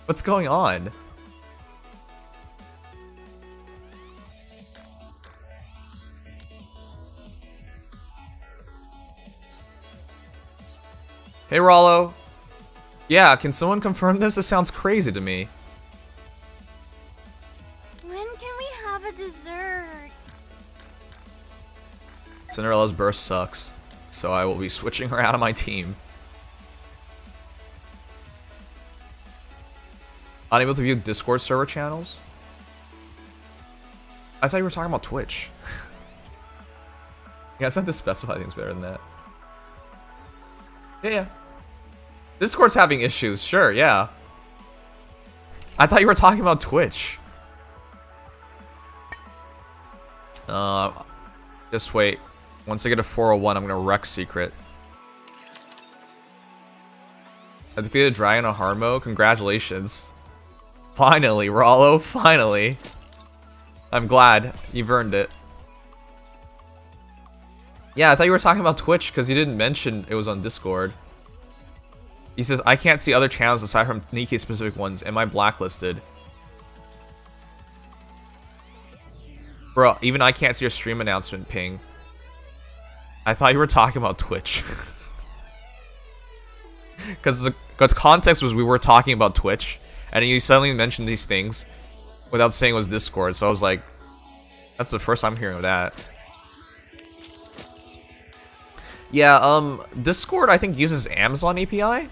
What's going on? Hey, Rollo. Yeah, can someone confirm this? This sounds crazy to me. When can we have a dessert? Cinderella's burst sucks, so I will be switching her out of my team. Unable to view Discord server channels? I thought you were talking about Twitch. Yeah, it's not to specify things better than that. Yeah. Discord's having issues, sure, yeah. I thought you were talking about Twitch. Just wait. Once I get a 401, I'm gonna wreck Secret. I defeated Dragon on hard mode. Congratulations. Finally, Rollo, finally. I'm glad. You've earned it. Yeah, I thought you were talking about Twitch because you didn't mention it was on Discord. He says, I can't see other channels aside from Nikke specific ones. Am I blacklisted? Bro, even I can't see your stream announcement ping. I thought you were talking about Twitch. Because the context was we were talking about Twitch, and you suddenly mentioned these things without saying it was Discord, so I was like, that's the first I'm hearing of that. Yeah, Discord I think uses Amazon API.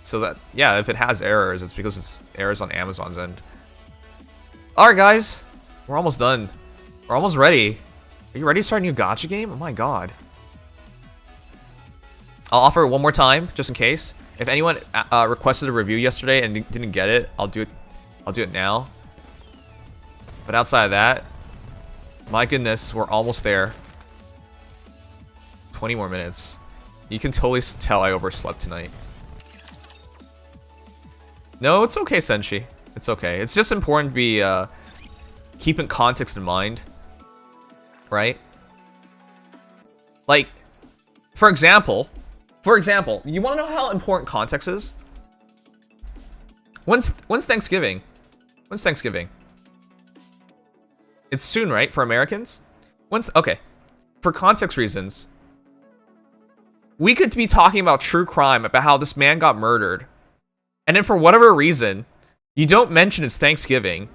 So that, yeah, if it has errors, it's because it's errors on Amazon's end. Alright guys, we're almost done. We're almost ready. Are you ready to start a new gacha game? Oh my god. I'll offer it one more time, just in case. If anyone requested a review yesterday and didn't get it, I'll do it now. But outside of that, my goodness, we're almost there. 20 more minutes. You can totally tell I overslept tonight. No, it's okay, Senshi. It's okay. It's just important to be keeping context in mind. Right? Like, for example, you want to know how important context is? When's Thanksgiving? When's Thanksgiving? It's soon, right? For Americans? Okay. For context reasons, we could be talking about true crime, about how this man got murdered. And then for whatever reason, You don't mention it's Thanksgiving,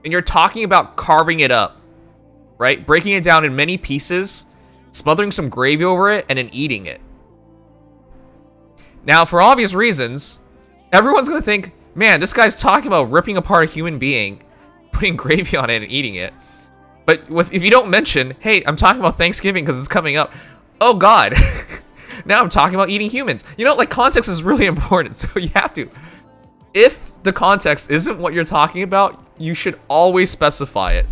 and you're talking about carving it up, right? Breaking it down in many pieces, smothering some gravy over it, and then eating it. Now, for obvious reasons, everyone's gonna think, man, this guy's talking about ripping apart a human being, putting gravy on it and eating it. But if you don't mention, hey, I'm talking about Thanksgiving because it's coming up. Oh God, now I'm talking about eating humans. You know, like, context is really important, so you have to. If the context isn't what you're talking about, you should always specify it.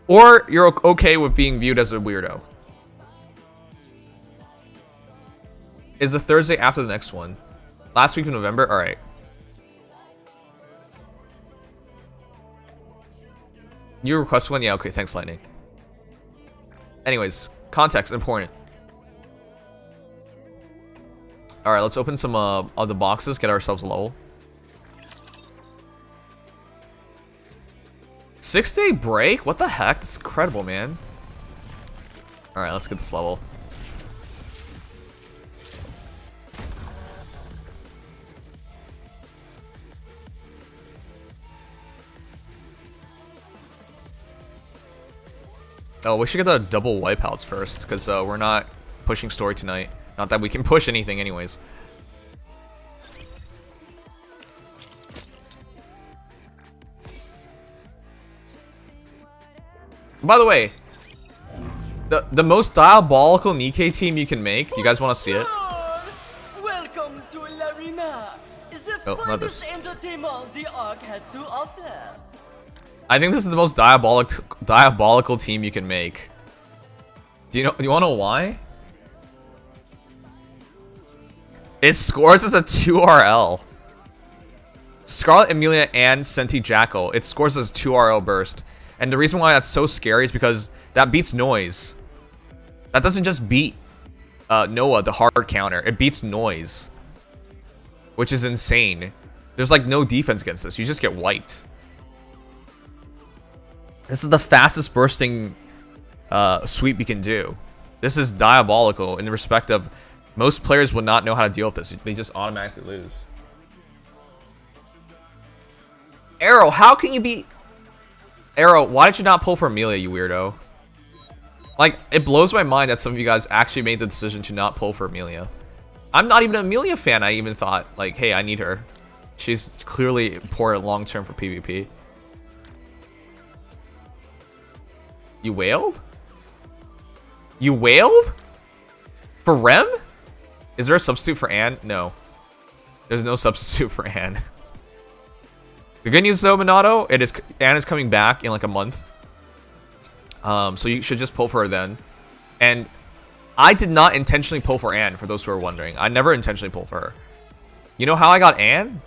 Or you're okay with being viewed as a weirdo. Is the Thursday after the next one? Last week of November? Alright. You request one? Yeah, okay, thanks, Lightning. Anyways, context, important. Alright, let's open some of the boxes, get ourselves a level. 6-day break? What the heck? That's incredible, man. Alright, let's get this level. Oh, we should get the double wipeouts first, because we're not pushing story tonight. Not that we can push anything anyways. By the way, the most diabolical Nikke team you can make, do you guys want to see it? Welcome to Larina. The Oh, not this. finest entertainment the Ark has to offer. I think this is the most diabolical team you can make. Do you want to know why? It scores as a 2RL. Scarlet Emilia and Senti Jackal. It scores as 2RL burst. And the reason why that's so scary is because that beats Noise. That doesn't just beat Noah, the hard counter. It beats Noise. Which is insane. There's like no defense against this. You just get wiped. This is the fastest bursting sweep you can do. This is diabolical in the respect of most players will not know how to deal with this. They just automatically lose. Arrow, how can you be... Arrow, why did you not pull for Amelia, you weirdo? Like, it blows my mind that some of you guys actually made the decision to not pull for Amelia. I'm not even an Amelia fan. I even thought, like, hey, I need her. She's clearly important long-term for PvP. You wailed? You wailed? For Rem? Is there a substitute for Anne? No. There's no substitute for Anne. The good news though, Minato, Anne is coming back in like a month. So you should just pull for her then. And I did not intentionally pull for Anne, for those who are wondering. I never intentionally pulled for her. You know how I got Anne?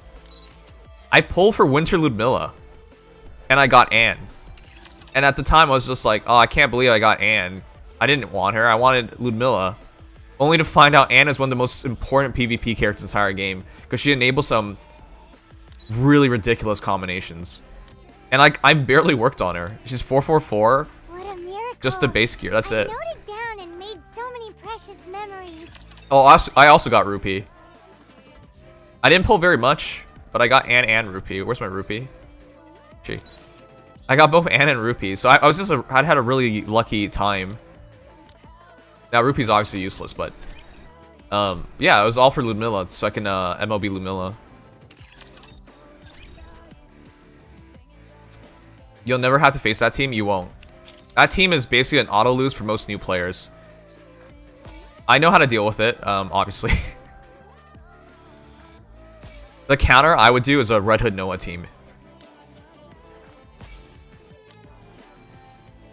I pulled for Winter Ludmilla. And I got Anne. And at the time, I was just like, oh, I can't believe I got Anne. I didn't want her. I wanted Ludmilla. Only to find out Anne is one of the most important PvP characters in the entire game. Because she enables some really ridiculous combinations. And like, I barely worked on her. She's 444. What a miracle. Just the base gear. That's it. Noted down and made so many precious memories. Oh, I also got Rupee. I didn't pull very much, but I got Anne and Rupee. Where's my Rupee? Gee. I got both Anne and Rupee, so I was just I'd had a really lucky time. Now Rupee's obviously useless, but yeah, it was all for Ludmilla, so I can MLB Ludmilla. You'll never have to face that team. You won't. That team is basically an auto lose for most new players. I know how to deal with it, obviously. The counter I would do is a Red Hood Noah team.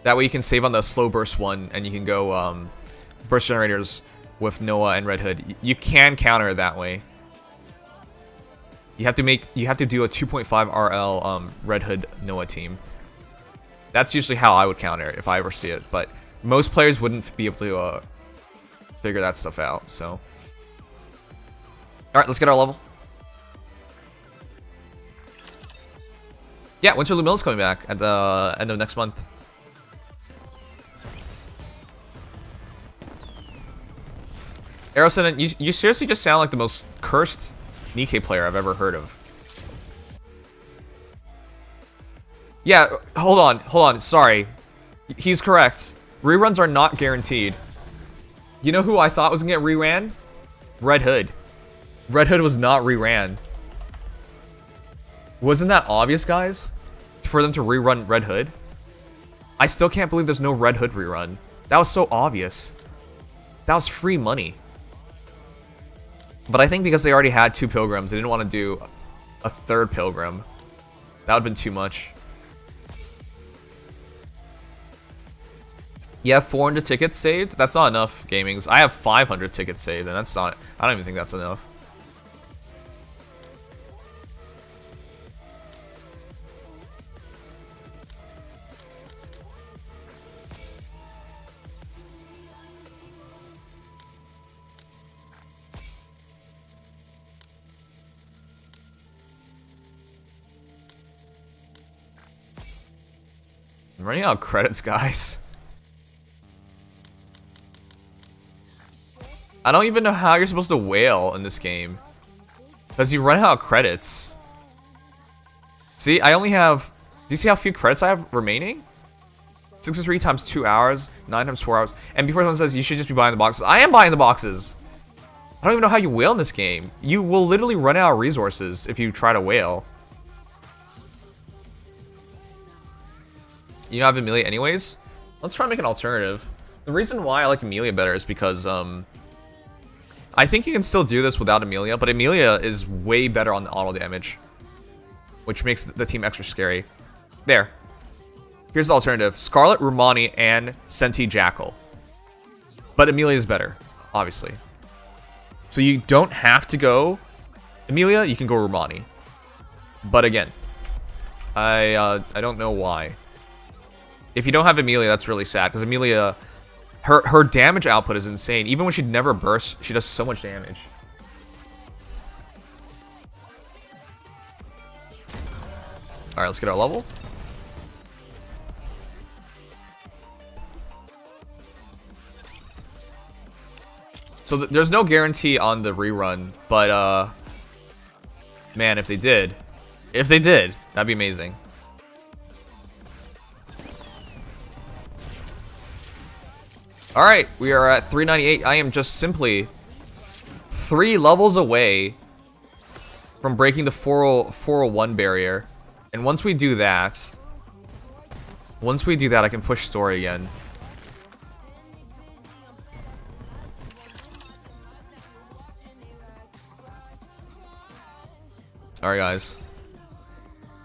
That way you can save on the slow burst one, and you can go burst generators with Noah and Red Hood. You can counter it that way. You have to do a 2.5 RL Red Hood Noah team. That's usually how I would counter it if I ever see it, but most players wouldn't be able to figure that stuff out. So, all right, let's get our level. Yeah, Winter Lumilla's coming back at the end of next month. Arrowson, you seriously just sound like the most cursed Nikke player I've ever heard of. Yeah, hold on. Sorry. He's correct. Reruns are not guaranteed. You know who I thought was gonna get reran? Red Hood. Red Hood was not reran. Wasn't that obvious, guys? For them to rerun Red Hood? I still can't believe there's no Red Hood rerun. That was so obvious. That was free money. But I think because they already had 2 Pilgrims, they didn't want to do a 3rd Pilgrim. That would have been too much. You have 400 tickets saved? That's not enough, Gamings. I have 500 tickets saved, and that's not... I don't even think that's enough. I'm running out of credits, guys. I don't even know how you're supposed to whale in this game. Because you run out of credits. See, I only have... Do you see how few credits I have remaining? 63 times 2 hours, 9 times 4 hours. And before someone says you should just be buying the boxes, I am buying the boxes! I don't even know how you whale in this game. You will literally run out of resources if you try to whale. You don't have Amelia anyways? Let's try and make an alternative. The reason why I like Amelia better is because, I think you can still do this without Amelia, but Amelia is way better on the auto damage. Which makes the team extra scary. There. Here's the alternative. Scarlet, Romani, and Senti Jackal. But Amelia is better, obviously. So you don't have to go Amelia, you can go Romani. But again, I don't know why. If you don't have Amelia, that's really sad, because Amelia, her damage output is insane. Even when she never bursts, she does so much damage. Alright, let's get our level. So there's no guarantee on the rerun, but man, if they did, that'd be amazing. Alright, we are at 398. I am just simply 3 levels away from breaking the 401 barrier. And once we do that, I can push story again. Alright, guys.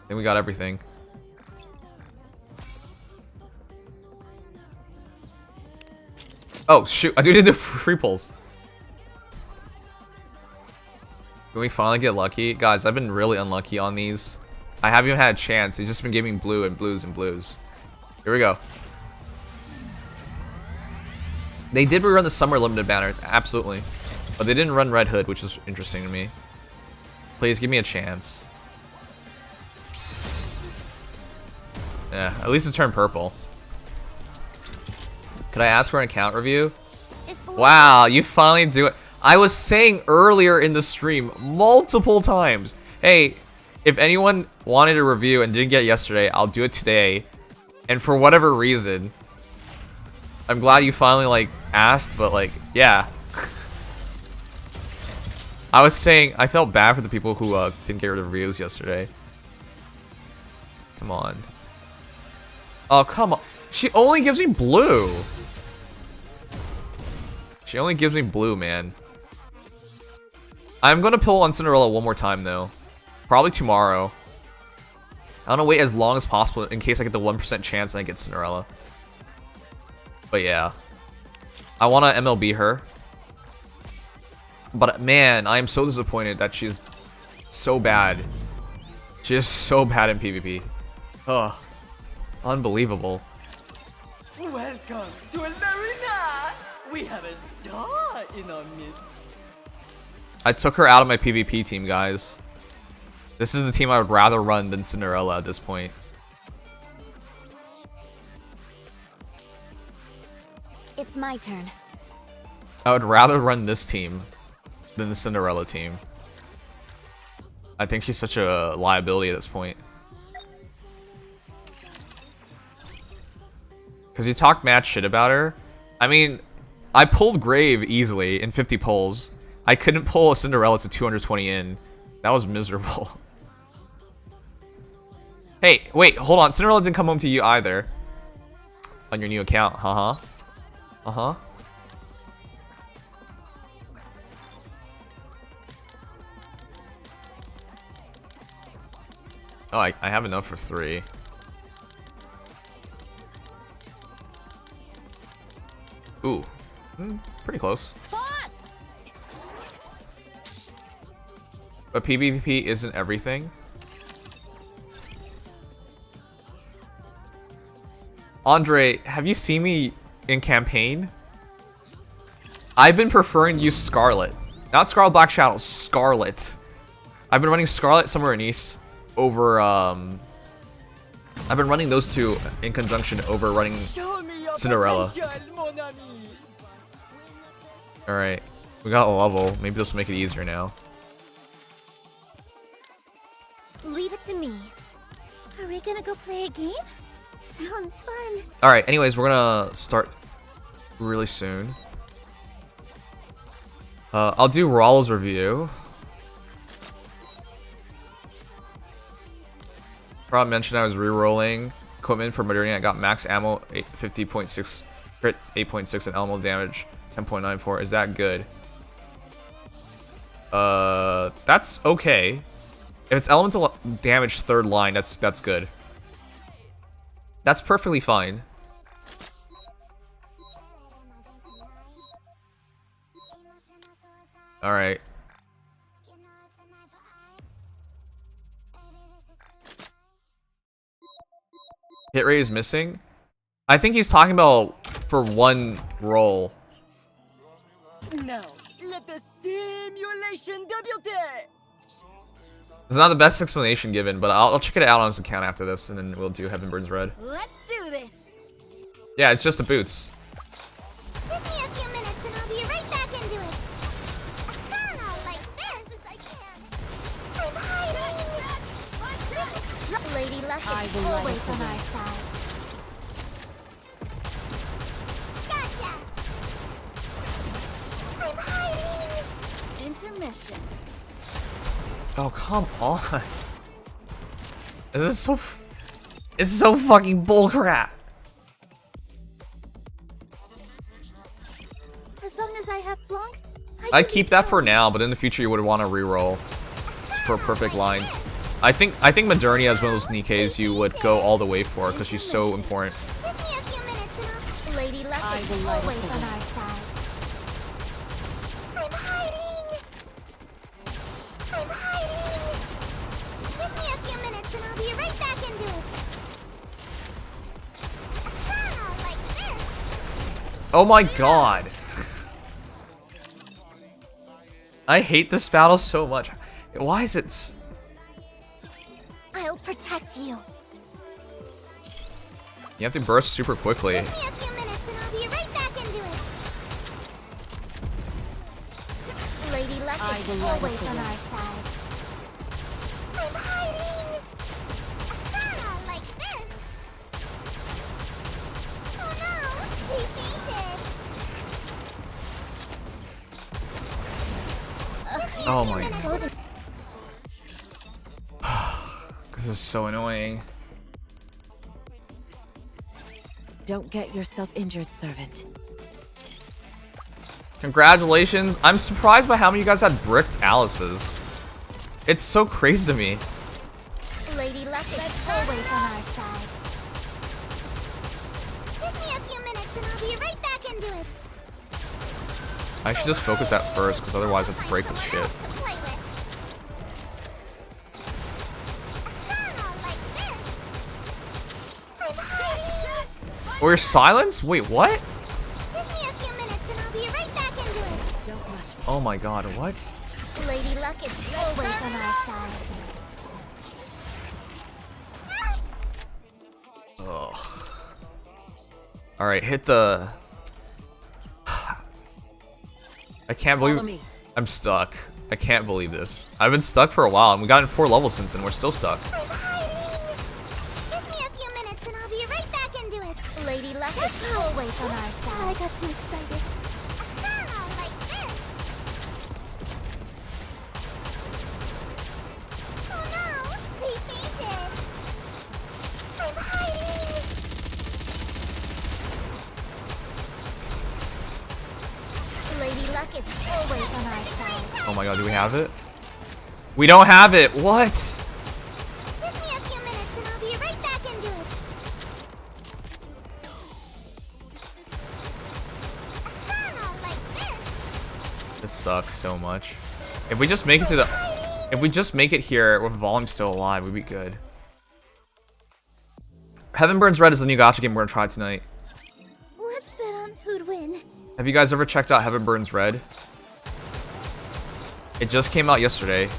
I think we got everything. Oh, shoot. I did the free pulls. Can we finally get lucky? Guys, I've been really unlucky on these. I haven't even had a chance. It's just been giving blue and blues and blues. Here we go. They did rerun the Summer Limited banner. Absolutely. But they didn't run Red Hood, which is interesting to me. Please, give me a chance. Yeah, at least it turned purple. Could I ask for an account review? Wow, you finally do it. I was saying earlier in the stream, multiple times, hey, if anyone wanted a review and didn't get it yesterday, I'll do it today. And for whatever reason, I'm glad you finally, like, asked, but, like, yeah. I was saying, I felt bad for the people who didn't get rid of reviews yesterday. Come on. Oh, come on. She only gives me blue. She only gives me blue, man. I'm gonna pull on Cinderella one more time, though. Probably tomorrow. I want to wait as long as possible in case I get the 1% chance and I get Cinderella. But yeah. I want to MLB her. But man, I am so disappointed that she's so bad. She is so bad in PvP. Ugh. Unbelievable. Welcome to El Arena! We have a star in our midst. I took her out of my PvP team, guys. This is the team I would rather run than Cinderella at this point. It's my turn. I would rather run this team than the Cinderella team. I think she's such a liability at this point. Because you talked mad shit about her. I mean, I pulled Grave easily in 50 pulls. I couldn't pull a Cinderella to 220 in. That was miserable. Hey, wait, hold on. Cinderella didn't come home to you either. On your new account, uh-huh. Uh-huh. Oh, I have enough for 3. Ooh. Pretty close. Boss! But PvP isn't everything. Andre, have you seen me in campaign? I've been preferring to use Scarlet. Not Scarlet Black Shadow, Scarlet. I've been running Scarlet Summer Anise over, I've been running those two in conjunction over running Show me your Cinderella. potential, mon ami. Alright, we got a level. Maybe this will make it easier now. Leave it to me. Are we gonna go play a game? Sounds fun. Alright, anyways, we're gonna start really soon. I'll do Rawl's review. Rob mentioned I was re-rolling equipment for Modernia. I got max ammo 50.6, crit 8.6, and elemental damage 10.94. Is that good? That's okay. If it's elemental damage 3rd line, that's good. That's perfectly fine. Alright. Hit rate is missing? I think he's talking about for one roll. Now, let the simulation debute. It's not the best explanation given, but I'll check it out on his account after this, and then we'll do Heaven Burns Red. Let's do this. Yeah, it's just the boots. Give me a few minutes and I'll be right back into it. Like this as I can. I'm hiding. Lady Luck is always on our side. Gotcha. I'm hiding. Intermission. Oh, come on. This is so it's so fucking bullcrap. As long as I have Blanc, I'd keep that for now, but in the future you would want to reroll for perfect lines. I think Modernia is one of those Nikkes you would go all the way for because she's so important. Give me a few minutes and Lady Luck is always on our side. I'm hiding. I'm hiding. Give me a few minutes and I'll be right back into it. Like this. Oh my god. I hate this battle so much. Why is it I'll protect you. You have to burst super quickly. Give me a few minutes and I'll be right back into it. Lady Luck is always on our side. I'm hiding. Like this. Oh no, he fainted. Oh my god. This is so annoying. Don't get yourself injured, servant. Congratulations. I'm surprised by how many of you guys had bricked Alice's. It's so crazy to me. Lady Luck is always on our side. Give me a few minutes and I'll be right back into it. I should just focus at first, because otherwise I have to break this shit. Or your silence? Wait, what? Give me a few minutes and I'll be right back into it. Don't rush me. Oh my god, what? Lady Luck is always on our side. Ugh. Alright, hit the... I can't Follow believe... me. I'm stuck. I can't believe this. I've been stuck for a while, and we got in 4 levels since then. We're still stuck. I'm hiding. Give me a few minutes and I'll be right back into it. Lady Luck is always on our side. I got too excited. Like this. Oh no! We fainted. I'm hiding. Lady Luck is always on our side. Oh my god, do we have it? We don't have it. What? Give me a few minutes and I'll be right back into it. Like this. This sucks so much. If we just make it to the, if we just make it here with volume still alive, we'd be good. Heaven Burns Red is the new gacha game we're gonna try tonight. Let's bet on who'd win. Have you guys ever checked out Heaven Burns Red? It just came out yesterday.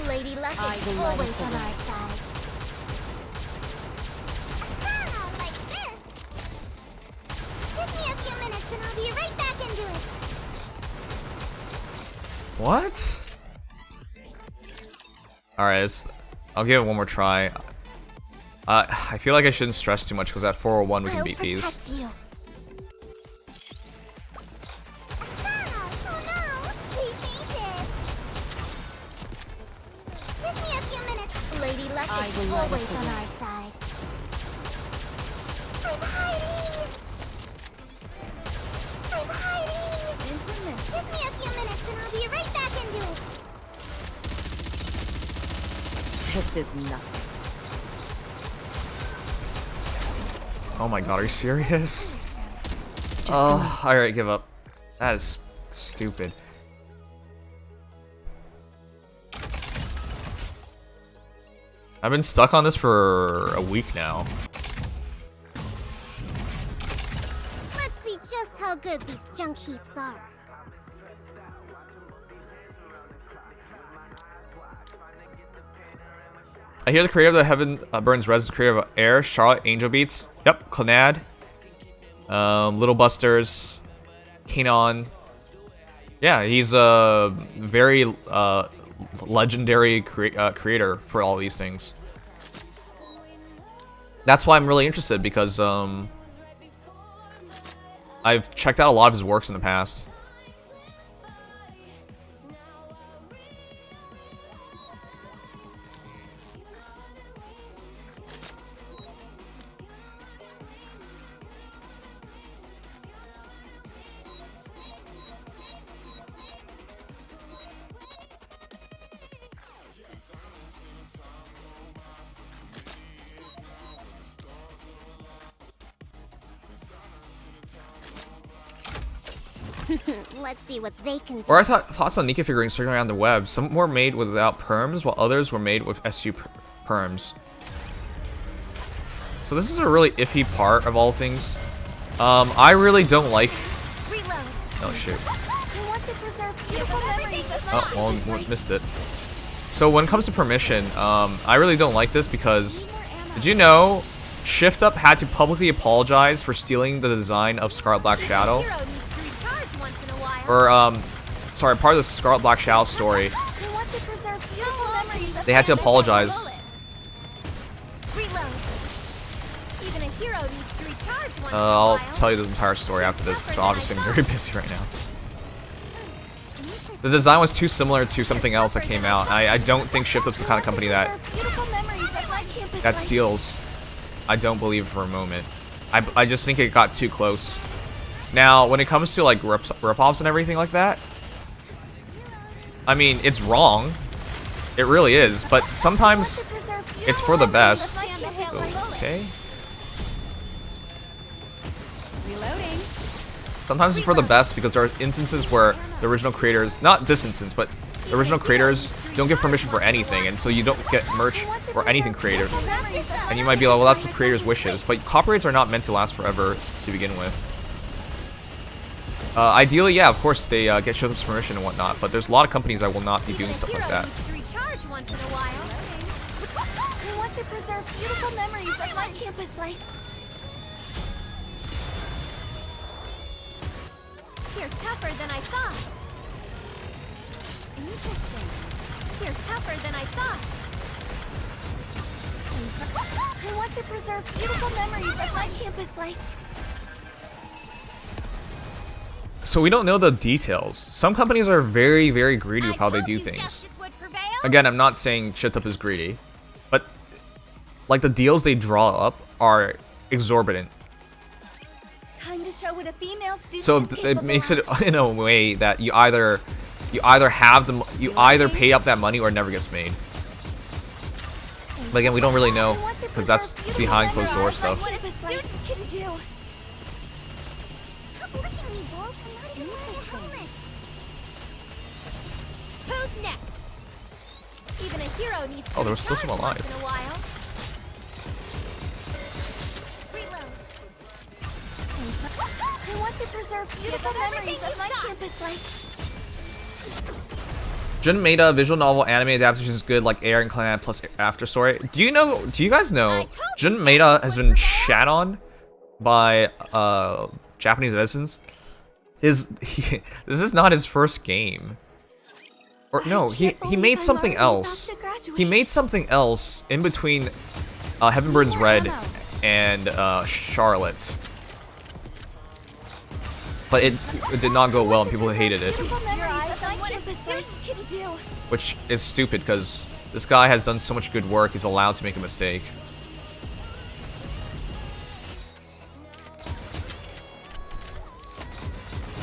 Lady Luck is always on our side. Like this. Give me a few minutes and I'll be right back into it. What? Alright, I'll give it one more try. I feel like I shouldn't stress too much because at 401 we can beat these. Protect you. Oh no! We fainted. Give me a few minutes. Lady Luck is always on our side. I'm hiding. I'm hiding. Give me a few minutes and I'll be right back into it. This is nothing. Oh my god, are you serious? Oh, alright, give up. That is stupid. I've been stuck on this for a week now. Let's see just how good these junk heaps are. I hear the creator of the Heaven Burns Red is the creator of Air, Charlotte, Angel Beats. Yep, Clannad. Little Busters. Kanon. Yeah, he's a very legendary creator for all these things. That's why I'm really interested because I've checked out a lot of his works in the past. Let's see what they can do. Or I thought thoughts on Nikke figurines circling around the web. Some were made without perms, while others were made with SU perms. So this is a really iffy part of all things. I really don't like. Oh shoot. Oh well, missed it. So when it comes to permission, I really don't like this because did you know Shift Up had to publicly apologize for stealing the design of Scarlet Black Shadow? Or sorry, part of the Scarlet Black Shadow story. They had to apologize. I'll tell you the entire story after this because obviously I'm very busy right now. The design was too similar to something else that came out. I don't think Shift Up's the kind of company that steals. I don't believe for a moment. I just think it got too close. Now, when it comes to like rip-offs and everything like that, I mean, it's wrong. It really is, but sometimes it's for the best. Okay. Sometimes it's for the best because there are instances where the original creators, not this instance, but the original creators don't give permission for anything, and so you don't get merch or anything creative. And you might be like, well, that's the creator's wishes, but copyrights are not meant to last forever to begin with. Ideally, yeah, of course, they get Shift Up's permission and whatnot, but there's a lot of companies that will not be doing stuff like that. I want to preserve beautiful memories of my campus life. You're tougher than I thought. Interesting. You're tougher than I thought. I want to to preserve beautiful memories of my campus life. So we don't know the details. Some companies are very, very greedy with how they do things. Again, I'm not saying Shift Up is greedy, but like the deals they draw up are exorbitant. Time to show what a female student So is it capable makes of. it in a way that you either have them, you either pay up that money or it never gets made. But again, we don't really know because that's behind closed door stuff. What a student can do. Stop licking me, Wolf. I'm not even wearing a helmet. Who's next? Even a hero needs to Oh, there was still recharge some alive. once in a while. Reload. I want to preserve beautiful memories of my campus life. Jun Maeda visual novel anime adaptation is good, like Air and Clan plus After Story. Do you guys know Jun Maeda has been shat on by Japanese citizens? This is not his first game. Or no, he made something else. He made something else in between Heaven Burns Red and Charlotte. But it did not go well and people hated it. Which is stupid because this guy has done so much good work, he's allowed to make a mistake.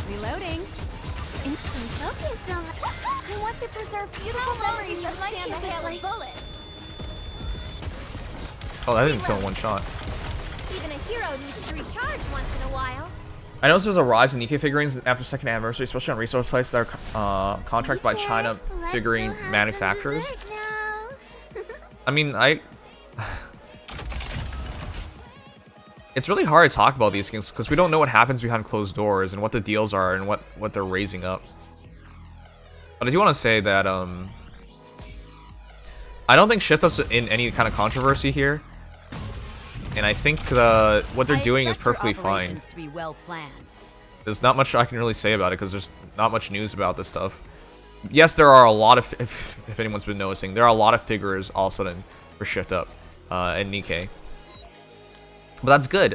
Reloading. I want to preserve beautiful memories of my campus life. Oh, that didn't kill in one shot. Even a hero needs to recharge once in a while. I noticed there's a rise in Nikke figurines after second anniversary, especially on resource sites that are contracted by China figurine manufacturers. I mean, it's really hard to talk about these things because we don't know what happens behind closed doors and what the deals are and what they're raising up. But I do want to say that I don't think Shift Up's in any kind of controversy here. And I think what they're doing is perfectly fine. To be well planned. There's not much I can really say about it because there's not much news about this stuff. Yes, there are a lot of, if anyone's been noticing, there are a lot of figures all of a sudden for Shift Up and Nikke. But that's good.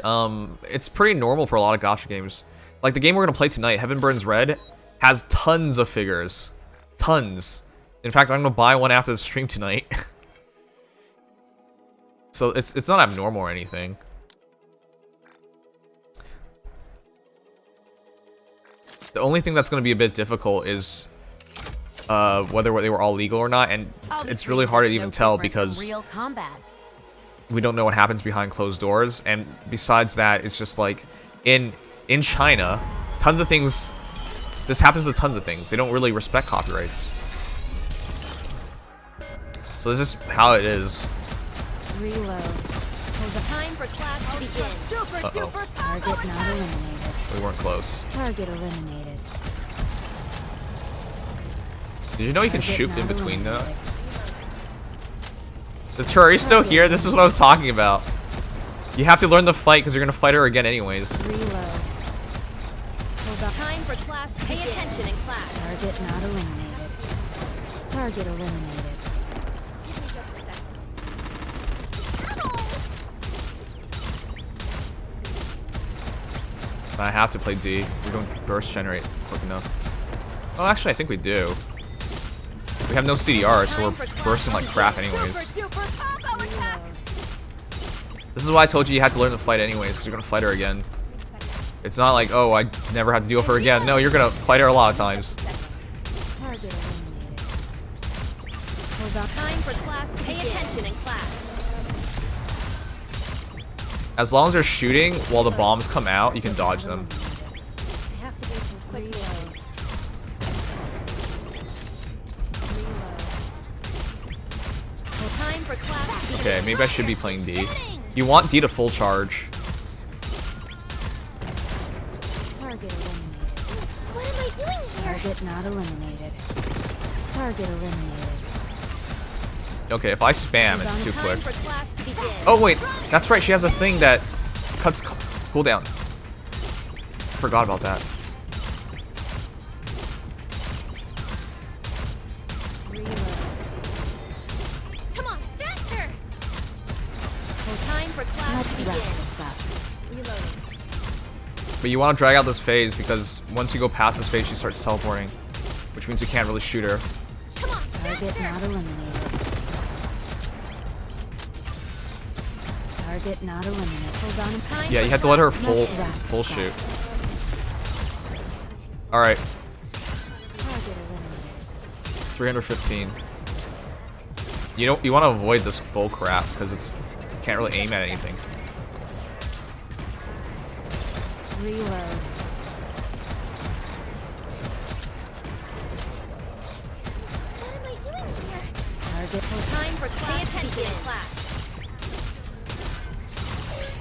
It's pretty normal for a lot of gacha games. Like the game we're gonna play tonight, Heaven Burns Red, has tons of figures, tons. In fact, I'm gonna buy one after the stream tonight. So it's not abnormal or anything. The only thing that's going to be a bit difficult is whether they were all legal or not, and it's really hard to even tell because real combat. we don't know what happens behind closed doors. And besides that, it's just like in China, tons of things. This happens to tons of things. They don't really respect copyrights. So this is how it is. Reload. Time for class to begin. Uh-oh. Target not eliminated. We weren't close. Target eliminated. Did you know you can shoot in between that? The Terrari's still here? This is what I was talking about. You have to learn the fight because you're going to fight her again anyways. Reload. Time for class to pay attention in class. Target not eliminated. Target eliminated. I have to play D. We don't burst generate quick enough. Oh, actually, I think we do. We have no CDR, so we're bursting like crap anyways. This is why I told you had to learn the fight anyways, because you're going to fight her again. It's not like, oh, I never have to deal with her again. No, you're going to fight her a lot of times. Target eliminated. Time for class to pay attention in class. As long as they're shooting while the bombs come out, you can dodge them. I have to do some quick reloads. Time for class to begin. Okay, maybe I should be playing D. You want D to full charge. Target eliminated. What am I doing here? Target not eliminated. Target eliminated. Okay, if I spam, it's too Time quick. for class to begin. Oh, wait. That's right. She has a thing that cuts cooldown. Forgot about that. Come on, faster! Time for class Let's to wrap begin. this up. Reloading. But you want to drag out this phase because once you go past this phase, she starts teleporting, which means you can't really shoot her. Come on, Target faster! not eliminated. Target not eliminated. Hold on. Time Yeah, for you have to let her class- full shoot. All right, Target eliminated. 315. You want to avoid this bull crap because it's can't really aim at anything. Reload. What am I doing here? Target. Time for class to begin. Class.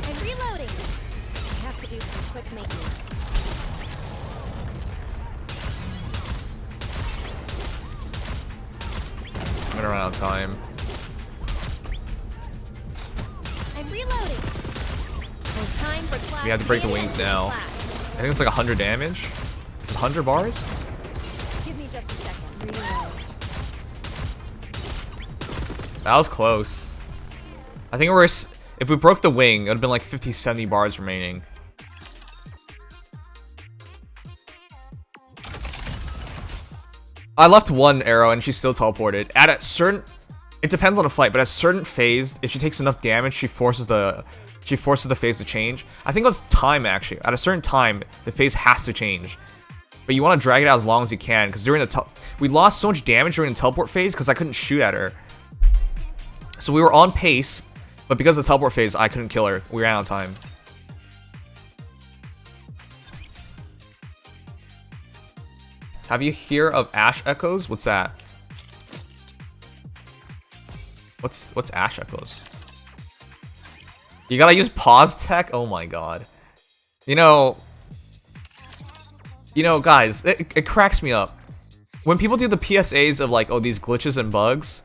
I'm reloading. I have to do some quick maintenance. I'm gonna run out of time. I'm reloading. Time for class. We have to break the wings now. Class. I think it's like 100 damage. Is it 100 bars? Give me just a second. Reload. That was close. I think if we broke the wing, it would have been like 50, 70 bars remaining. I left one arrow and she still teleported. At a certain, it depends on the fight, but at a certain phase, if she takes enough damage, she forces the phase to change. I think it was time actually. At a certain time, the phase has to change. But you want to drag it out as long as you can, because during the we lost so much damage during the teleport phase because I couldn't shoot at her. So we were on pace, but because of the teleport phase, I couldn't kill her. We ran out of time. Have you heard of Ash Echoes? What's that? What's Ash Echoes? You gotta use pause tech? Oh my god. You know, guys, it cracks me up. When people do the PSAs of like, oh, these glitches and bugs,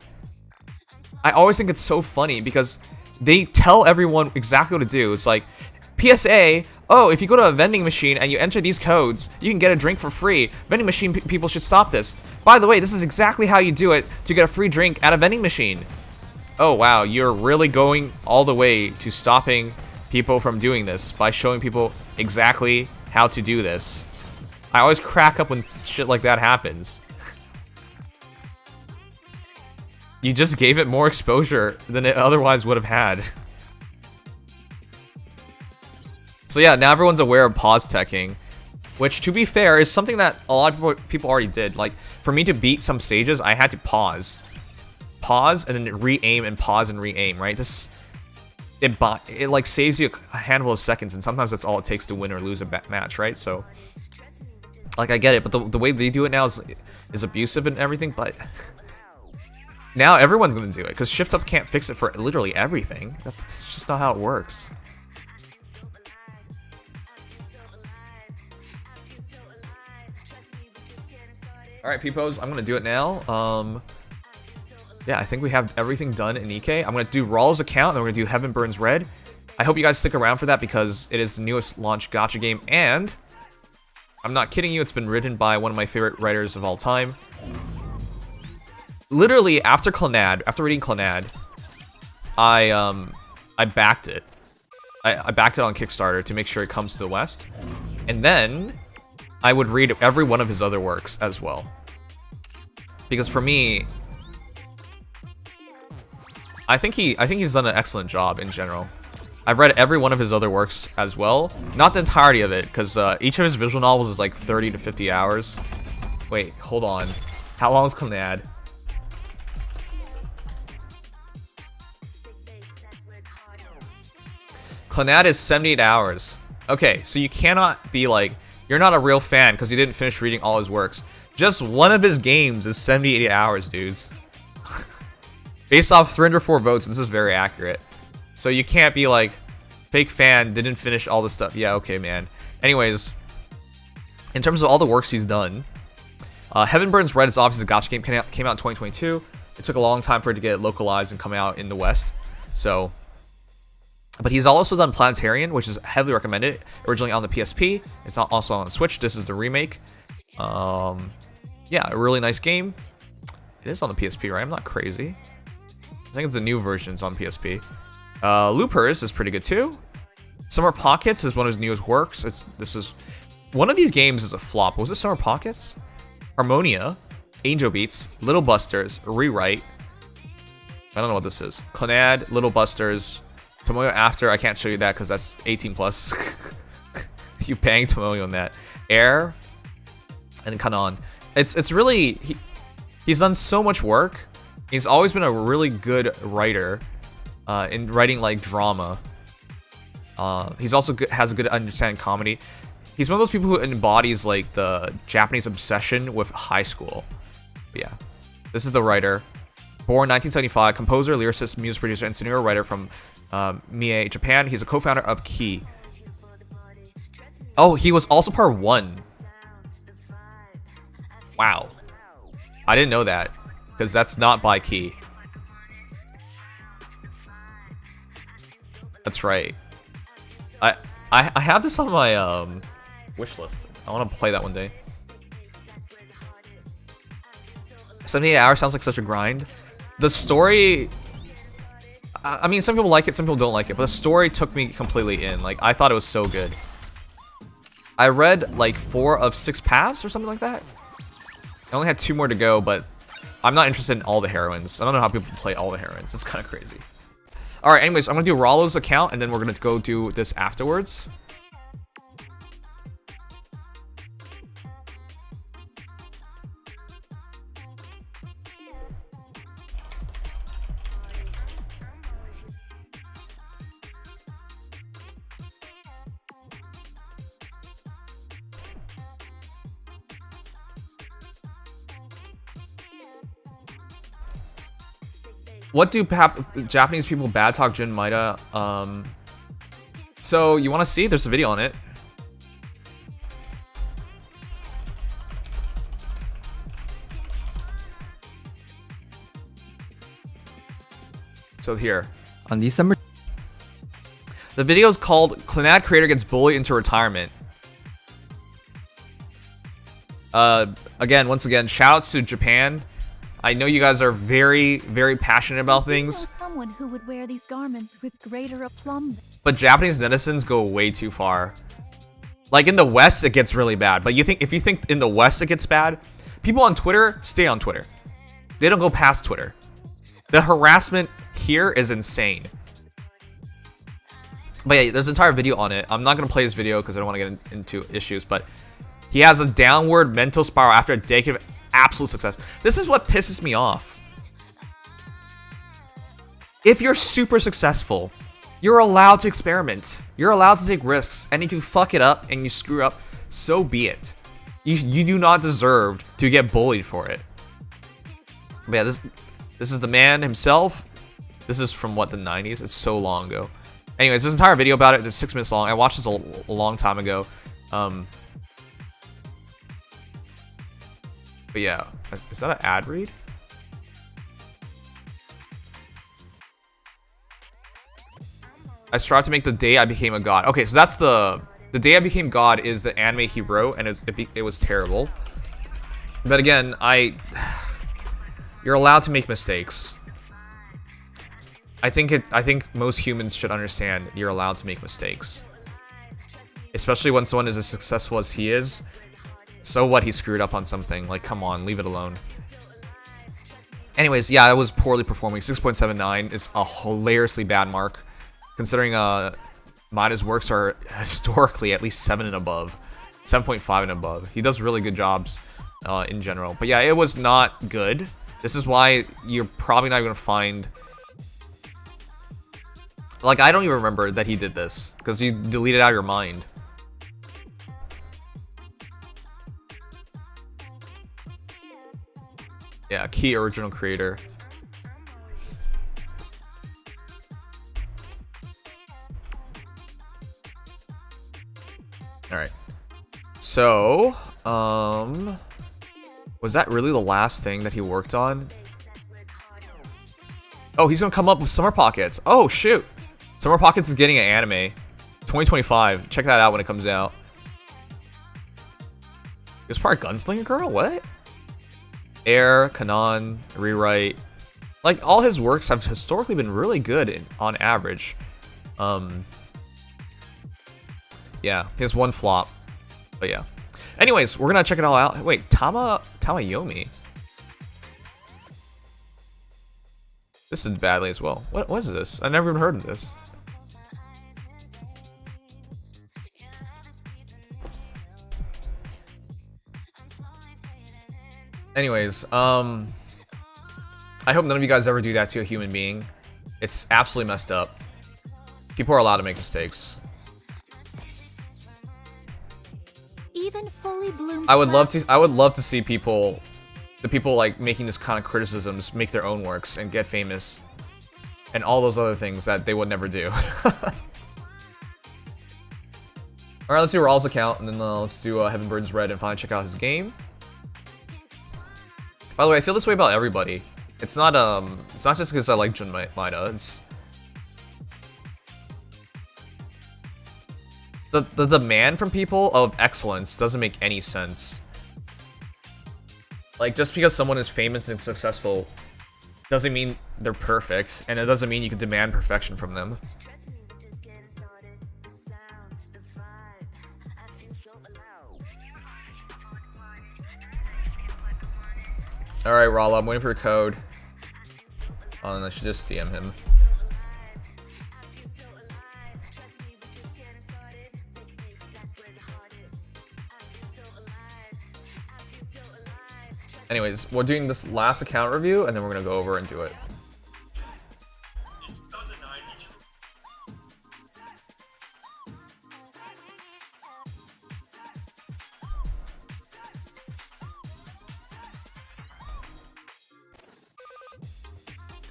I always think it's so funny because they tell everyone exactly what to do. It's like, PSA, oh, if you go to a vending machine and you enter these codes, you can get a drink for free. Vending machine people should stop this. By the way, this is exactly how you do it to get a free drink at a vending machine. Oh wow, you're really going all the way to stopping people from doing this by showing people exactly how to do this. I always crack up when shit like that happens. You just gave it more exposure than it otherwise would have had. So yeah, now everyone's aware of pause teching, which to be fair is something that a lot of people already did. Like for me to beat some stages, I had to pause and then re-aim and pause and re-aim, right? It like saves you a handful of seconds, and sometimes that's all it takes to win or lose a match, right? So like I get it, but the way they do it now is abusive and everything, but now everyone's gonna do it because shift up can't fix it for literally everything. That's just not how it works. Alright, peepos, I'm gonna do it now. Yeah, I think we have everything done in Nikke. I'm gonna do Rawl's account, and then we're gonna do Heaven Burns Red. I hope you guys stick around for that because it is the newest launch gacha game, and I'm not kidding you, it's been written by one of my favorite writers of all time. Literally, after reading Clannad, I backed it. I backed it on Kickstarter to make sure it comes to the West. And then I would read every one of his other works as well. Because for me, I think he's done an excellent job in general. I've read every one of his other works as well. Not the entirety of it, because each of his visual novels is like 30 to 50 hours. Wait, hold on. How long is Clannad? Clannad is 78 hours. Okay, so you cannot be like, you're not a real fan because you didn't finish reading all his works. Just one of his games is 78 hours, dudes. Based off 304 votes, this is very accurate. So you can't be like, fake fan, didn't finish all this stuff. Yeah, okay, man. Anyways, in terms of all the works he's done, Heaven Burns Red is obviously the gacha game, came out in 2022. It took a long time for it to get localized and come out in the West. So, but he's also done Planetarian, which is heavily recommended. Originally on the PSP, it's also on Switch. This is the remake. Yeah, a really nice game. It is on the PSP, right? I'm not crazy. I think it's a new version. It's on PSP. Loopers is pretty good too. Summer Pockets is one of his newest works. This is one of these games is a flop. Was it Summer Pockets? Harmonia, Angel Beats, Little Busters, Rewrite. I don't know what this is. Clannad, Little Busters, Tomoyo After. I can't show you that because that's 18 plus. You bang Tomoyo on that. Air, and Kanon. It's really he's done so much work. He's always been a really good writer in writing like drama. He's also has a good understanding comedy. He's one of those people who embodies like the Japanese obsession with high school. But yeah, this is the writer. Born 1975, composer, lyricist, music producer, and scenario writer from Mie, Japan. He's a co-founder of Key. Oh, he was also part 1. Wow. I didn't know that, because that's not by Key. That's right. I have this on my wish list. I want to play that one day. 78 hours sounds like such a grind. The story, I mean, some people like it, some people don't like it, but the story took me completely in. Like, I thought it was so good. I read like 4 of 6 paths or something like that. I only had 2 more to go, but I'm not interested in all the heroines. I don't know how people play all the heroines. It's kind of crazy. All right, anyways, I'm gonna do Rollo's account, and then we're gonna go do this afterwards. What do Japanese people bad talk Jin Maida? So you want to see? There's a video on it. So here. On December. The video is called Clannad Creator Gets Bullied into Retirement. Once again, shoutouts to Japan. I know you guys are very, very passionate about things. Someone who would wear these garments with greater aplomb. But Japanese netizens go way too far. Like in the West, it gets really bad. But if you think in the West it gets bad, people on Twitter stay on Twitter. They don't go past Twitter. The harassment here is insane. But yeah, there's an entire video on it. I'm not gonna play this video because I don't want to get into issues. But he has a downward mental spiral after a decade of absolute success. This is what pisses me off. If you're super successful, you're allowed to experiment. You're allowed to take risks. And if you fuck it up and you screw up, so be it. You do not deserve to get bullied for it. But yeah, this is the man himself. This is from what, the 90s? It's so long ago. Anyways, there's an entire video about it. It's 6 minutes long. I watched this a long time ago. But yeah, is that an ad read? I strive to make the day I became a god. Okay, so that's the day I became god is the anime he wrote, and it was terrible. But again, you're allowed to make mistakes. I think most humans should understand you're allowed to make mistakes, especially when someone is as successful as he is. So what, he screwed up on something. Like, come on, leave it alone. Anyways, yeah, it was poorly performing. 6.79 is a hilariously bad mark, considering Maida's works are historically at least 7 and above. 7.5 and above. He does really good jobs in general. But yeah, it was not good. This is why you're probably not going to find... Like, I don't even remember that he did this, because you delete it out of your mind. Yeah, key original creator. Alright. So, was that really the last thing that he worked on? Oh, he's gonna come up with Summer Pockets. Oh, shoot. Summer Pockets is getting an anime. 2025. Check that out when it comes out. It was part of Gunslinger Girl? What? Air, Kanon, Rewrite. Like, all his works have historically been really good on average. Yeah, he has one flop. But yeah. Anyways, we're gonna check it all out. Wait, Tamayomi. This is badly as well. What is this? I never even heard of this. Anyways, I hope none of you guys ever do that to a human being. It's absolutely messed up. People are allowed to make mistakes. Even fully bloomed. I would love to see people, the people like making this kind of criticisms, make their own works and get famous, and all those other things that they would never do. All right, let's do Rawl's account, and then let's do Heaven Burns Red and finally check out his game. By the way, I feel this way about everybody. It's not just because I like Jun Maeda. It's the demand from people of excellence doesn't make any sense. Like, just because someone is famous and successful doesn't mean they're perfect, and it doesn't mean you can demand perfection from them. Alright, Rala, I'm waiting for your code. Oh, and I should just DM him. Anyways, we're doing this last account review, and then we're gonna go over and do it.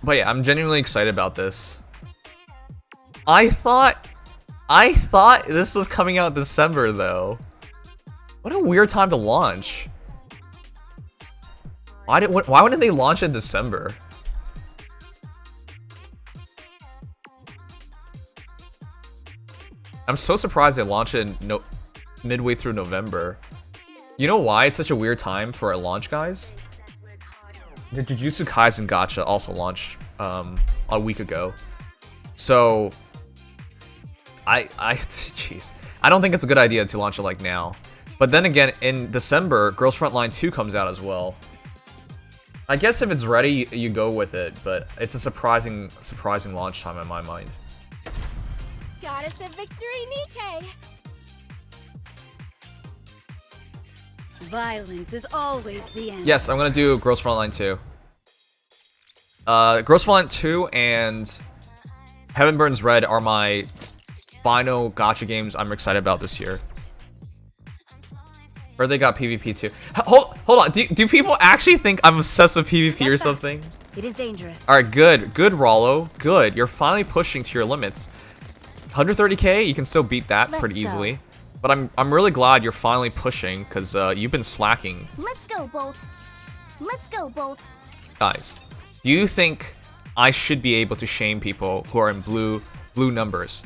But yeah, I'm genuinely excited about this. I thought this was coming out in December, though. What a weird time to launch. Why wouldn't they launch in December? I'm so surprised they launched it midway through November. You know why it's such a weird time for a launch, guys? The Jujutsu Kaisen gacha also launched a week ago. So jeez. I don't think it's a good idea to launch it like now. But then again, in December, Girls Frontline 2 comes out as well. I guess if it's ready, you go with it, but it's a surprising launch time in my mind. Goddess of Victory, Nikke! Violence is always the end. Yes, I'm gonna do Girls Frontline 2. Girls Frontline 2 and Heaven Burns Red are my final gacha games I'm excited about this year. Or they got PvP too. Hold on. Do people actually think I'm obsessed with PvP or something? It is dangerous. All right, good, Rollo. Good. You're finally pushing to your limits. 130k, you can still beat that pretty easily. But I'm really glad you're finally pushing because you've been slacking. Let's go, Bolt. Let's go, Bolt. Guys, do you think I should be able to shame people who are in blue numbers?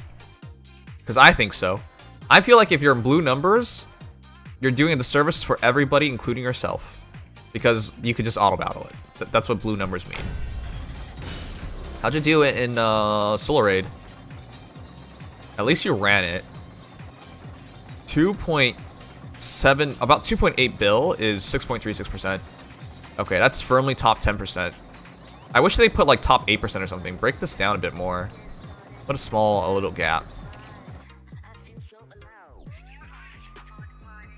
Because I think so. I feel like if you're in blue numbers, you're doing a disservice for everybody, including yourself. Because you could just auto-battle it. That's what blue numbers mean. How'd you do it in Solar Raid? At least you ran it. 2.7, about 2.8 bill is 6.36%. Okay, that's firmly top 10%. I wish they put like top 8% or something. Break this down a bit more. Put a little gap.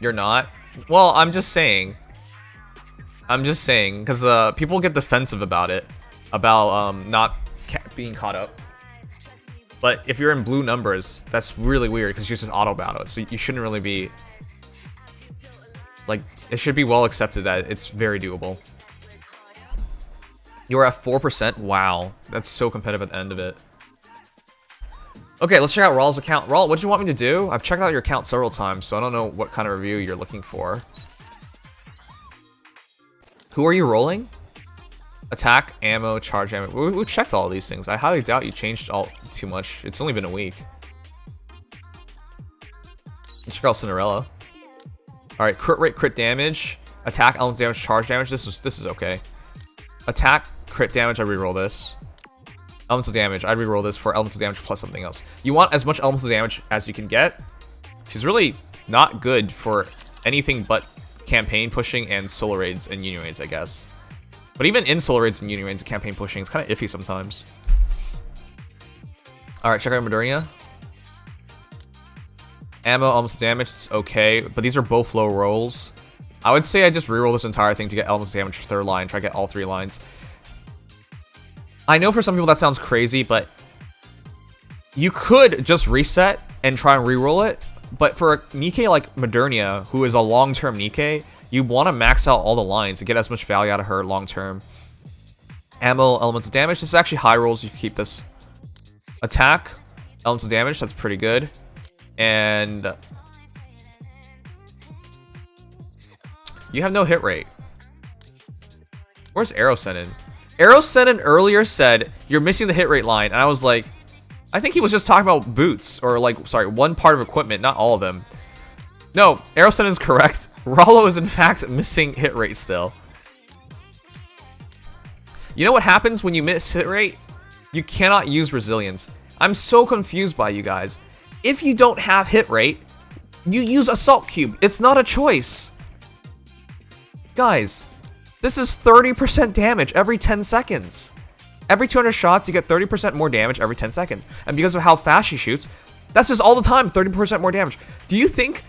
You're not? Well, I'm just saying, because people get defensive about it, about not being caught up. But if you're in blue numbers, that's really weird because you just auto battle it, so you shouldn't really be like. It should be well accepted that it's very doable. You're at 4%. Wow, that's so competitive at the end of it. Okay, let's check out Rawl's account. Rawl, what do you want me to do? I've checked out your account several times, so I don't know what kind of review you're looking for. Who are you rolling? Attack, ammo, charge ammo. We checked all these things. I highly doubt you changed all too much. It's only been a week. Let's check out Cinderella. Alright, crit rate, crit damage. Attack, elements damage, charge damage. This is okay. Attack, crit damage, I'd reroll this. Elemental damage, I'd reroll this for elemental damage plus something else. You want as much elemental damage as you can get. She's really not good for anything but campaign pushing and solo raids and union raids, I guess. But even in solo raids and union raids and campaign pushing, it's kind of iffy sometimes. Alright, check out Modernia. Ammo, elemental damage, it's okay, but these are both low rolls. I would say I just reroll this entire thing to get elemental damage for third line, try to get all 3 lines. I know for some people that sounds crazy, but you could just reset and try and reroll it. But for a Nikke like Modernia, who is a long-term Nikke, you want to max out all the lines to get as much value out of her long-term. Ammo, elemental damage, this is actually high rolls, you can keep this. Attack, elemental damage, that's pretty good. And you have no hit rate. Where's Arrow Senin? Arrow Senin earlier said, you're missing the hit rate line, and I was like, I think he was just talking about boots, or like, sorry, one part of equipment, not all of them. No, Arrow Senin is correct. Rollo is in fact missing hit rate still. You know what happens when you miss hit rate? You cannot use resilience. I'm so confused by you guys. If you don't have hit rate, you use Assault Cube. It's not a choice. Guys, this is 30% damage every 10 seconds. Every 200 shots, you get 30% more damage every 10 seconds. And because of how fast she shoots, that's just all the time, 30% more damage. Do you think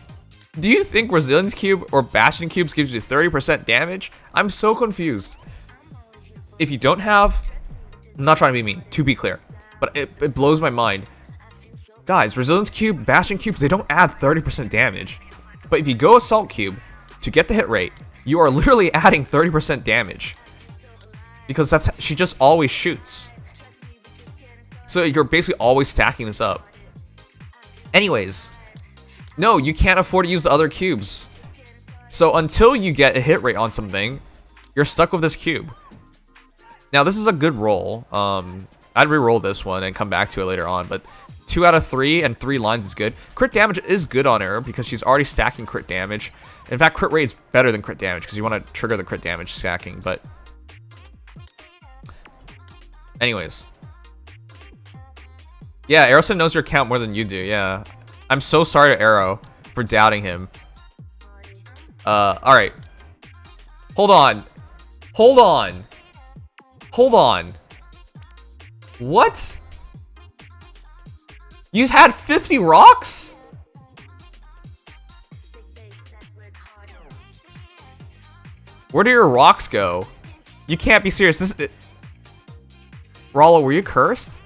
Resilience Cube or Bastion Cubes gives you 30% damage? I'm so confused. If you don't have... I'm not trying to be mean, to be clear. But it blows my mind. Guys, Resilience Cube, Bastion Cubes, they don't add 30% damage. But if you go Assault Cube to get the hit rate, you are literally adding 30% damage. Because she just always shoots. So you're basically always stacking this up. Anyways, no, you can't afford to use the other cubes. So until you get a hit rate on something, you're stuck with this cube. Now this is a good roll. I'd re-roll this one and come back to it later on, but 2 out of 3 and 3 lines is good. Crit damage is good on her because she's already stacking crit damage. In fact, crit rate is better than crit damage because you want to trigger the crit damage stacking, but... Anyways. Yeah, Arrowson knows your account more than you do, yeah. I'm so sorry to Arrow for doubting him. Alright. Hold on. Hold on. Hold on. What? You had 50 rocks? Where do your rocks go? You can't be serious. Rollo, were you cursed?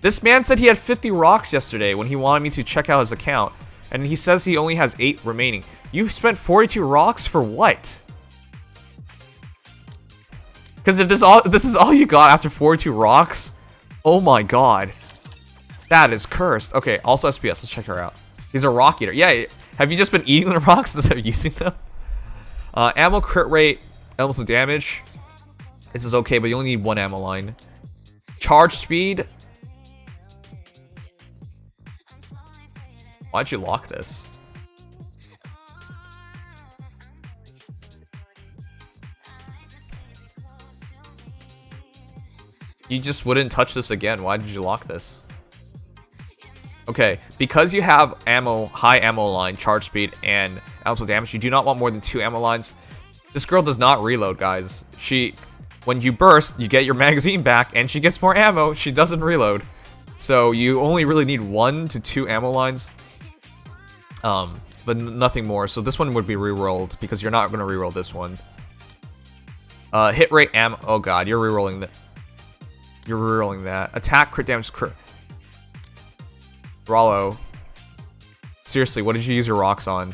This man said he had 50 rocks yesterday when he wanted me to check out his account. And he says he only has 8 remaining. You've spent 42 rocks for what? Because if this is all you got after 42 rocks, oh my god. That is cursed. Okay, also SPS, let's check her out. He's a rock eater. Yeah, have you just been eating the rocks instead of using them? Ammo crit rate, elemental damage. This is okay, but you only need 1 ammo line. Charge speed. Why'd you lock this? You just wouldn't touch this again. Why did you lock this? Okay, because you have ammo, high ammo line, charge speed, and elemental damage, you do not want more than 2 ammo lines. This girl does not reload, guys. When you burst, you get your magazine back, and she gets more ammo. She doesn't reload. So you only really need 1 to 2 ammo lines. But nothing more. So this one would be re-rolled, because you're not going to re-roll this one. Hit rate ammo. Oh god, you're re-rolling that. You're re-rolling that. Attack, crit damage, crit. Rollo. Seriously, what did you use your rocks on?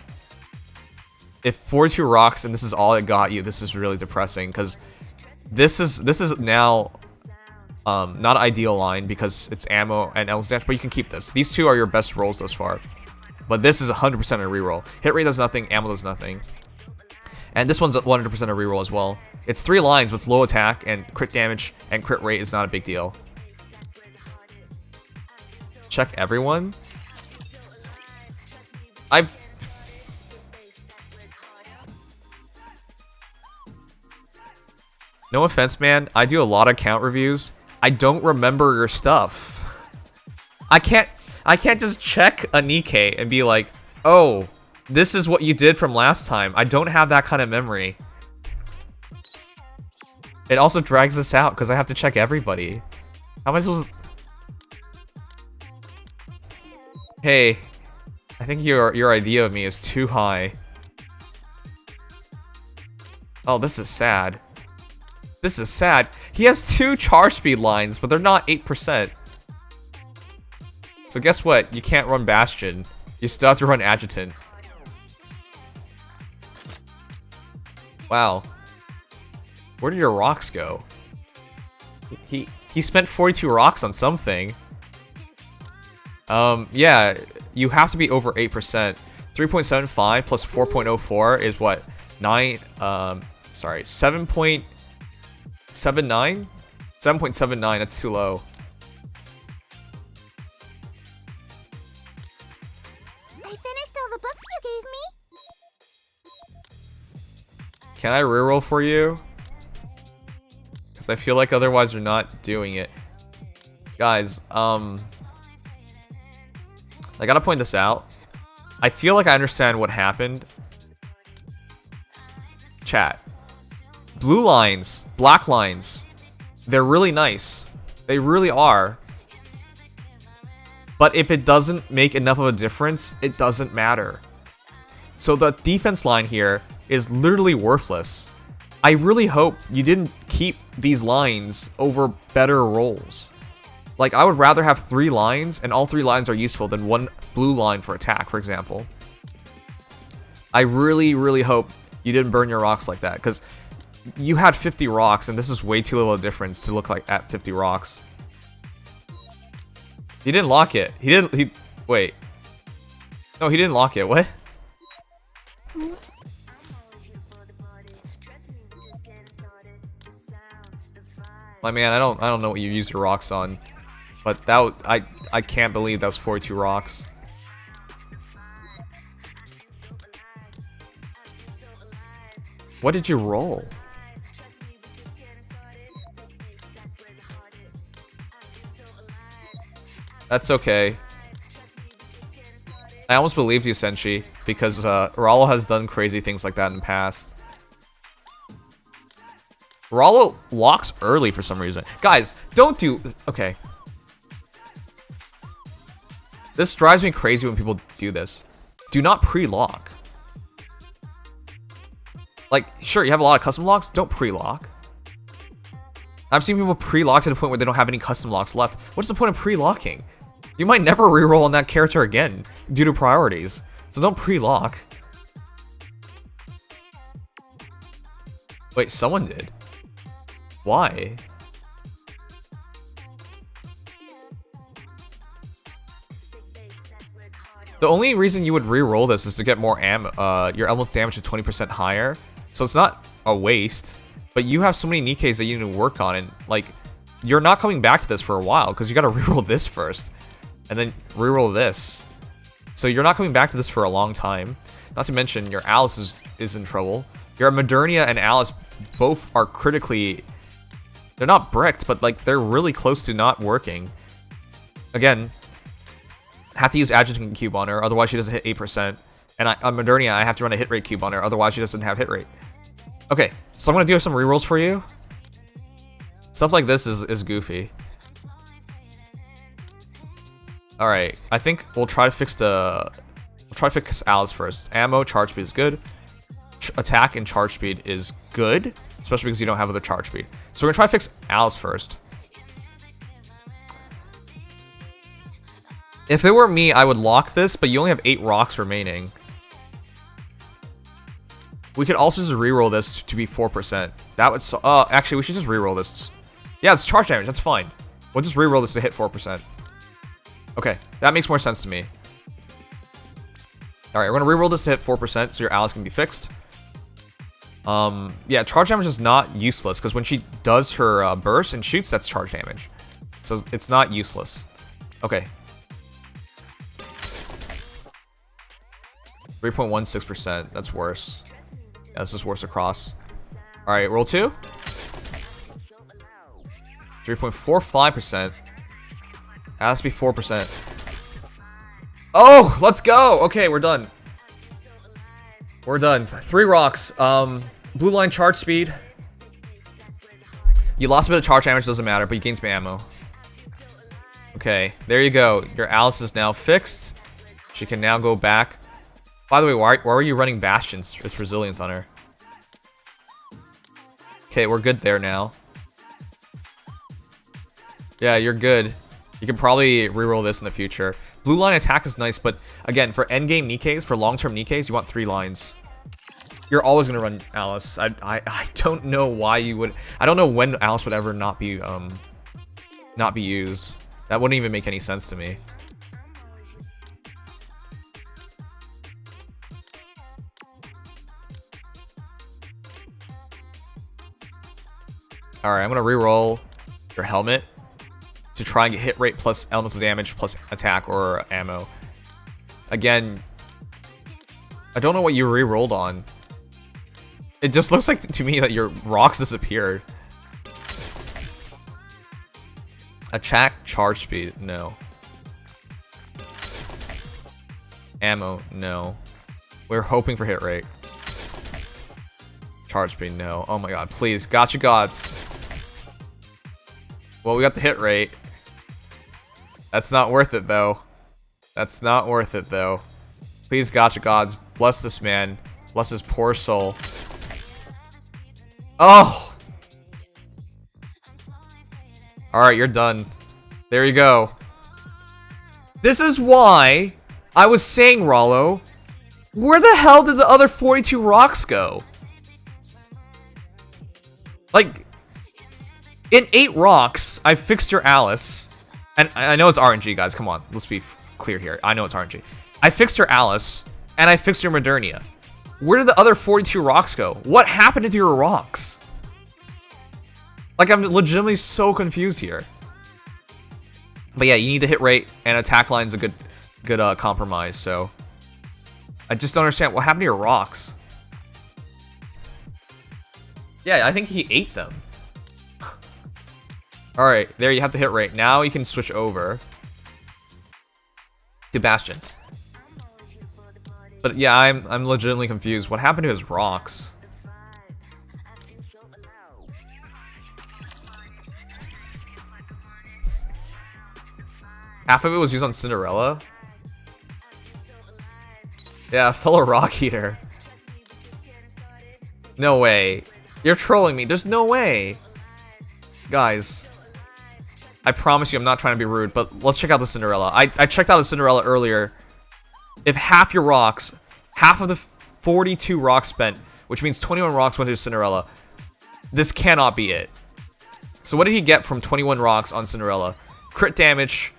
If 42 rocks and this is all it got you, this is really depressing, because this is now not ideal line because it's ammo and elemental damage, but you can keep this. These 2 are your best rolls thus far. But this is 100% a reroll. Hit rate does nothing, ammo does nothing. And this one's 100% a reroll as well. It's 3 lines with low attack and crit damage, and crit rate is not a big deal. Check everyone. No offense, man. I do a lot of count reviews. I don't remember your stuff. I can't just check a Nikke and be like, oh, this is what you did from last time. I don't have that kind of memory. It also drags this out because I have to check everybody. How am I supposed to... Hey, I think your idea of me is too high. Oh, this is sad. This is sad. He has 2 charge speed lines, but they're not 8%. So guess what? You can't run Bastion. You still have to run Adjutant. Wow. Where did your rocks go? He spent 42 rocks on something. Yeah, you have to be over 8%. 3.75 plus 4.04 is what? 7.79? 7.79, that's too low. I finished all the books you gave me. Can I reroll for you? Because I feel like otherwise you're not doing it. Guys, I gotta point this out. I feel like I understand what happened. Chat. Blue lines, black lines, they're really nice. They really are. But if it doesn't make enough of a difference, it doesn't matter. So the defense line here is literally worthless. I really hope you didn't keep these lines over better rolls. Like, I would rather have 3 lines, and all 3 lines are useful, than 1 blue line for attack, for example. I really, really hope you didn't burn your rocks like that, because you had 50 rocks, and this is way too little a difference to look like at 50 rocks. He didn't lock it. Wait. No, he didn't lock it. What? My man, I don't know what you used your rocks on. But I can't believe that was 42 rocks. What did you roll? That's okay. I almost believed you, Senshi, because Rollo has done crazy things like that in the past. Rollo locks early for some reason. Guys, don't do... Okay. This drives me crazy when people do this. Do not pre-lock. Like, sure, you have a lot of custom locks. Don't pre-lock. I've seen people pre-lock to the point where they don't have any custom locks left. What's the point of pre-locking? You might never reroll on that character again due to priorities. So don't pre-lock. Wait, someone did. Why? The only reason you would re-roll this is to get more your element's damage to 20% higher. So it's not a waste. But you have so many Nikkes that you need to work on, and like, you're not coming back to this for a while because you gotta re-roll this first. And then re-roll this. So you're not coming back to this for a long time. Not to mention, your Alice is in trouble. Your Modernia and Alice both are critically... They're not bricked, but like, they're really close to not working. Again, have to use Adjutant Cube on her, otherwise she doesn't hit 8%. And on Modernia, I have to run a hit rate cube on her, otherwise she doesn't have hit rate. Okay, so I'm gonna do some rerolls for you. Stuff like this is goofy. Alright, I think we'll try to fix Alice first. Ammo, charge speed is good. Attack and charge speed is good, especially because you don't have other charge speed. So we're gonna try to fix Alice first. If it were me, I would lock this, but you only have 8 rocks remaining. We could also just reroll this to be 4%. That would actually, we should just reroll this. Yeah, it's charge damage, that's fine. We'll just reroll this to hit 4%. Okay, that makes more sense to me. Alright, we're gonna reroll this to hit 4% so your Alice can be fixed. Yeah, charge damage is not useless, because when she does her burst and shoots, that's charge damage. So it's not useless. Okay. 3.16%, that's worse. Yeah, this is worse across. Alright, roll 2. 3.45%. Has to be 4%. Oh, let's go. Okay, we're done. We're done. 3 rocks. Blue line charge speed. You lost a bit of charge damage, doesn't matter, but you gained some ammo. Okay, there you go. Your Alice is now fixed. She can now go back. By the way, why were you running Bastions? It's resilience on her. Okay, we're good there now. Yeah, you're good. You can probably reroll this in the future. Blue line attack is nice, but again, for endgame Nikkes, for long-term Nikkes, you want 3 lines. You're always gonna run Alice. I don't know why you would. I don't know when Alice would ever not be used. That wouldn't even make any sense to me. Alright, I'm gonna reroll your helmet to try and get hit rate plus elemental damage plus attack or ammo. Again, I don't know what you rerolled on. It just looks like to me that your rocks disappeared. Attack charge speed, no. Ammo, no. We're hoping for hit rate. Charge speed, no. Oh my god, please, gotcha gods. Well, we got the hit rate. That's not worth it though. That's not worth it though. Please, gotcha gods, bless this man. Bless his poor soul. Oh! Alright, you're done. There you go. This is why I was saying, Rollo, where the hell did the other 42 rocks go? Like, in 8 rocks, I fixed your Alice. And I know it's RNG, guys. Come on, let's be clear here. I know it's RNG. I fixed your Alice, and I fixed your Modernia. Where did the other 42 rocks go? What happened to your rocks? Like, I'm legitimately so confused here. But yeah, you need the hit rate, and attack line's a good compromise, so... I just don't understand. What happened to your rocks? Yeah, I think he ate them. Alright, there you have the hit rate. Now you can switch over to Bastion. But yeah, I'm legitimately confused. What happened to his rocks? Half of it was used on Cinderella? Yeah, fellow rock eater. No way. You're trolling me. There's no way. Guys. I promise you I'm not trying to be rude, but let's check out the Cinderella. I checked out the Cinderella earlier. If half your rocks, half of the 42 rocks spent, which means 21 rocks went to Cinderella, this cannot be it. So what did he get from 21 rocks on Cinderella? Crit damage,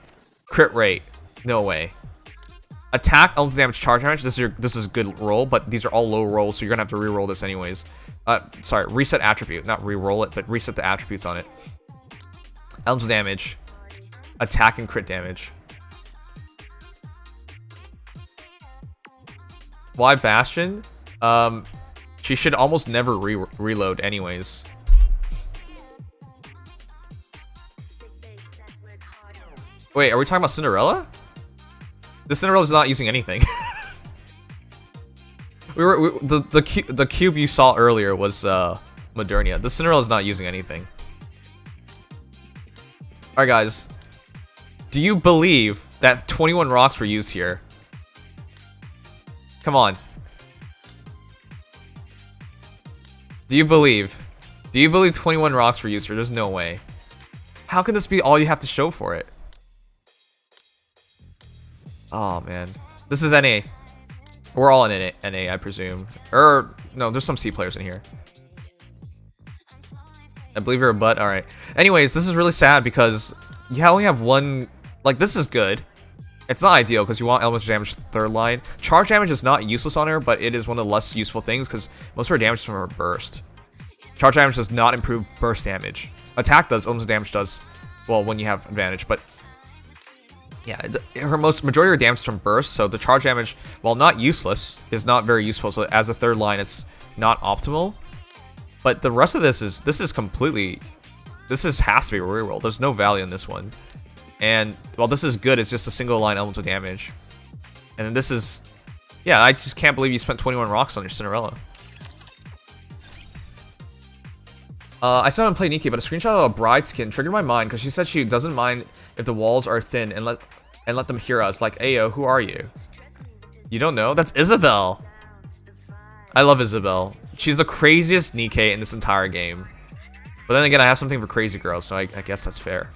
crit rate. No way. Attack, elemental damage, charge damage. This is a good roll, but these are all low rolls, so you're gonna have to re-roll this anyways. Sorry, reset attribute, not re-roll it, but reset the attributes on it. Elemental damage, attack and crit damage. Why Bastion? She should almost never reload anyways. Wait, are we talking about Cinderella? The Cinderella's not using anything. The cube you saw earlier was Modernia. The Cinderella's not using anything. Alright guys, do you believe that 21 rocks were used here? Come on. Do you believe 21 rocks were used here? There's no way. How can this be all you have to show for it? Oh man. This is NA. We're all in NA, I presume. Or, no, there's some C players in here. I believe you're a butt. Alright. Anyways, this is really sad because you only have one... Like, this is good. It's not ideal because you want elemental damage third line. Charge damage is not useless on her, but it is one of the less useful things because most of her damage is from her burst. Charge damage does not improve burst damage. Attack does, elemental damage does. Well, when you have advantage, but... Yeah, her majority of her damage is from burst, so the charge damage, while not useless, is not very useful. So as a third line, it's not optimal. But the rest of this is completely has to be a reroll. There's no value in this one. And while this is good, it's just a single line elemental damage. And then this is, yeah, I just can't believe you spent 21 rocks on your Cinderella. I still haven't played Nikke, but a screenshot of a bride skin triggered my mind because she said she doesn't mind if the walls are thin and let them hear us. Like, Ayo, who are you? You don't know? That's Isabelle. I love Isabelle. She's the craziest Nikke in this entire game. But then again, I have something for crazy girls, so I guess that's fair.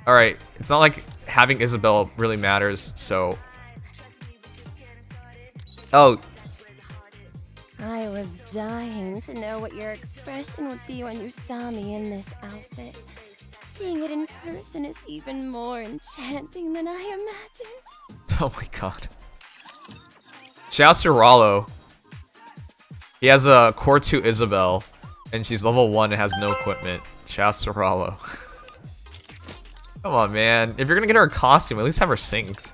Alright, it's not like having Isabelle really matters, so... Oh. I was dying to know what your expression would be when you saw me in this outfit. Seeing it in person is even more enchanting than I imagined. Oh my god. Shouts to Rollo. He has a core 2 Isabelle, and she's level 1 and has no equipment. Shouts to Rollo. Come on, man. If you're gonna get her a costume, at least have her synced.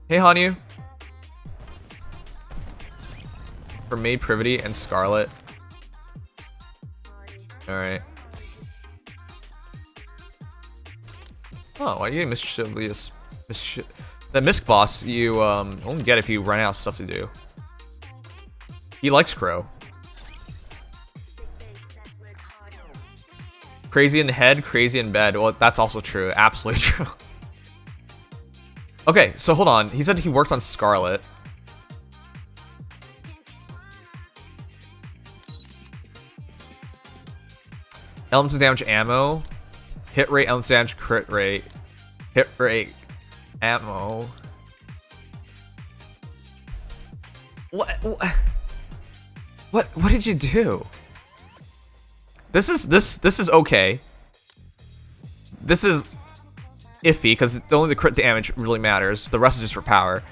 Hey, Hanyu. For Maid Privity and Scarlet. Alright. Oh, why are you getting mischievous? That Misk boss, you only get if you run out of stuff to do. He likes Crow. Crazy in the head, crazy in bed. Well, that's also true. Absolutely true. Okay, so hold on. He said he worked on Scarlet. Elements of damage ammo. Hit rate, elements of damage, crit rate. Hit rate, ammo. What did you do? This is okay. This is iffy because only the crit damage really matters. The rest is just for power.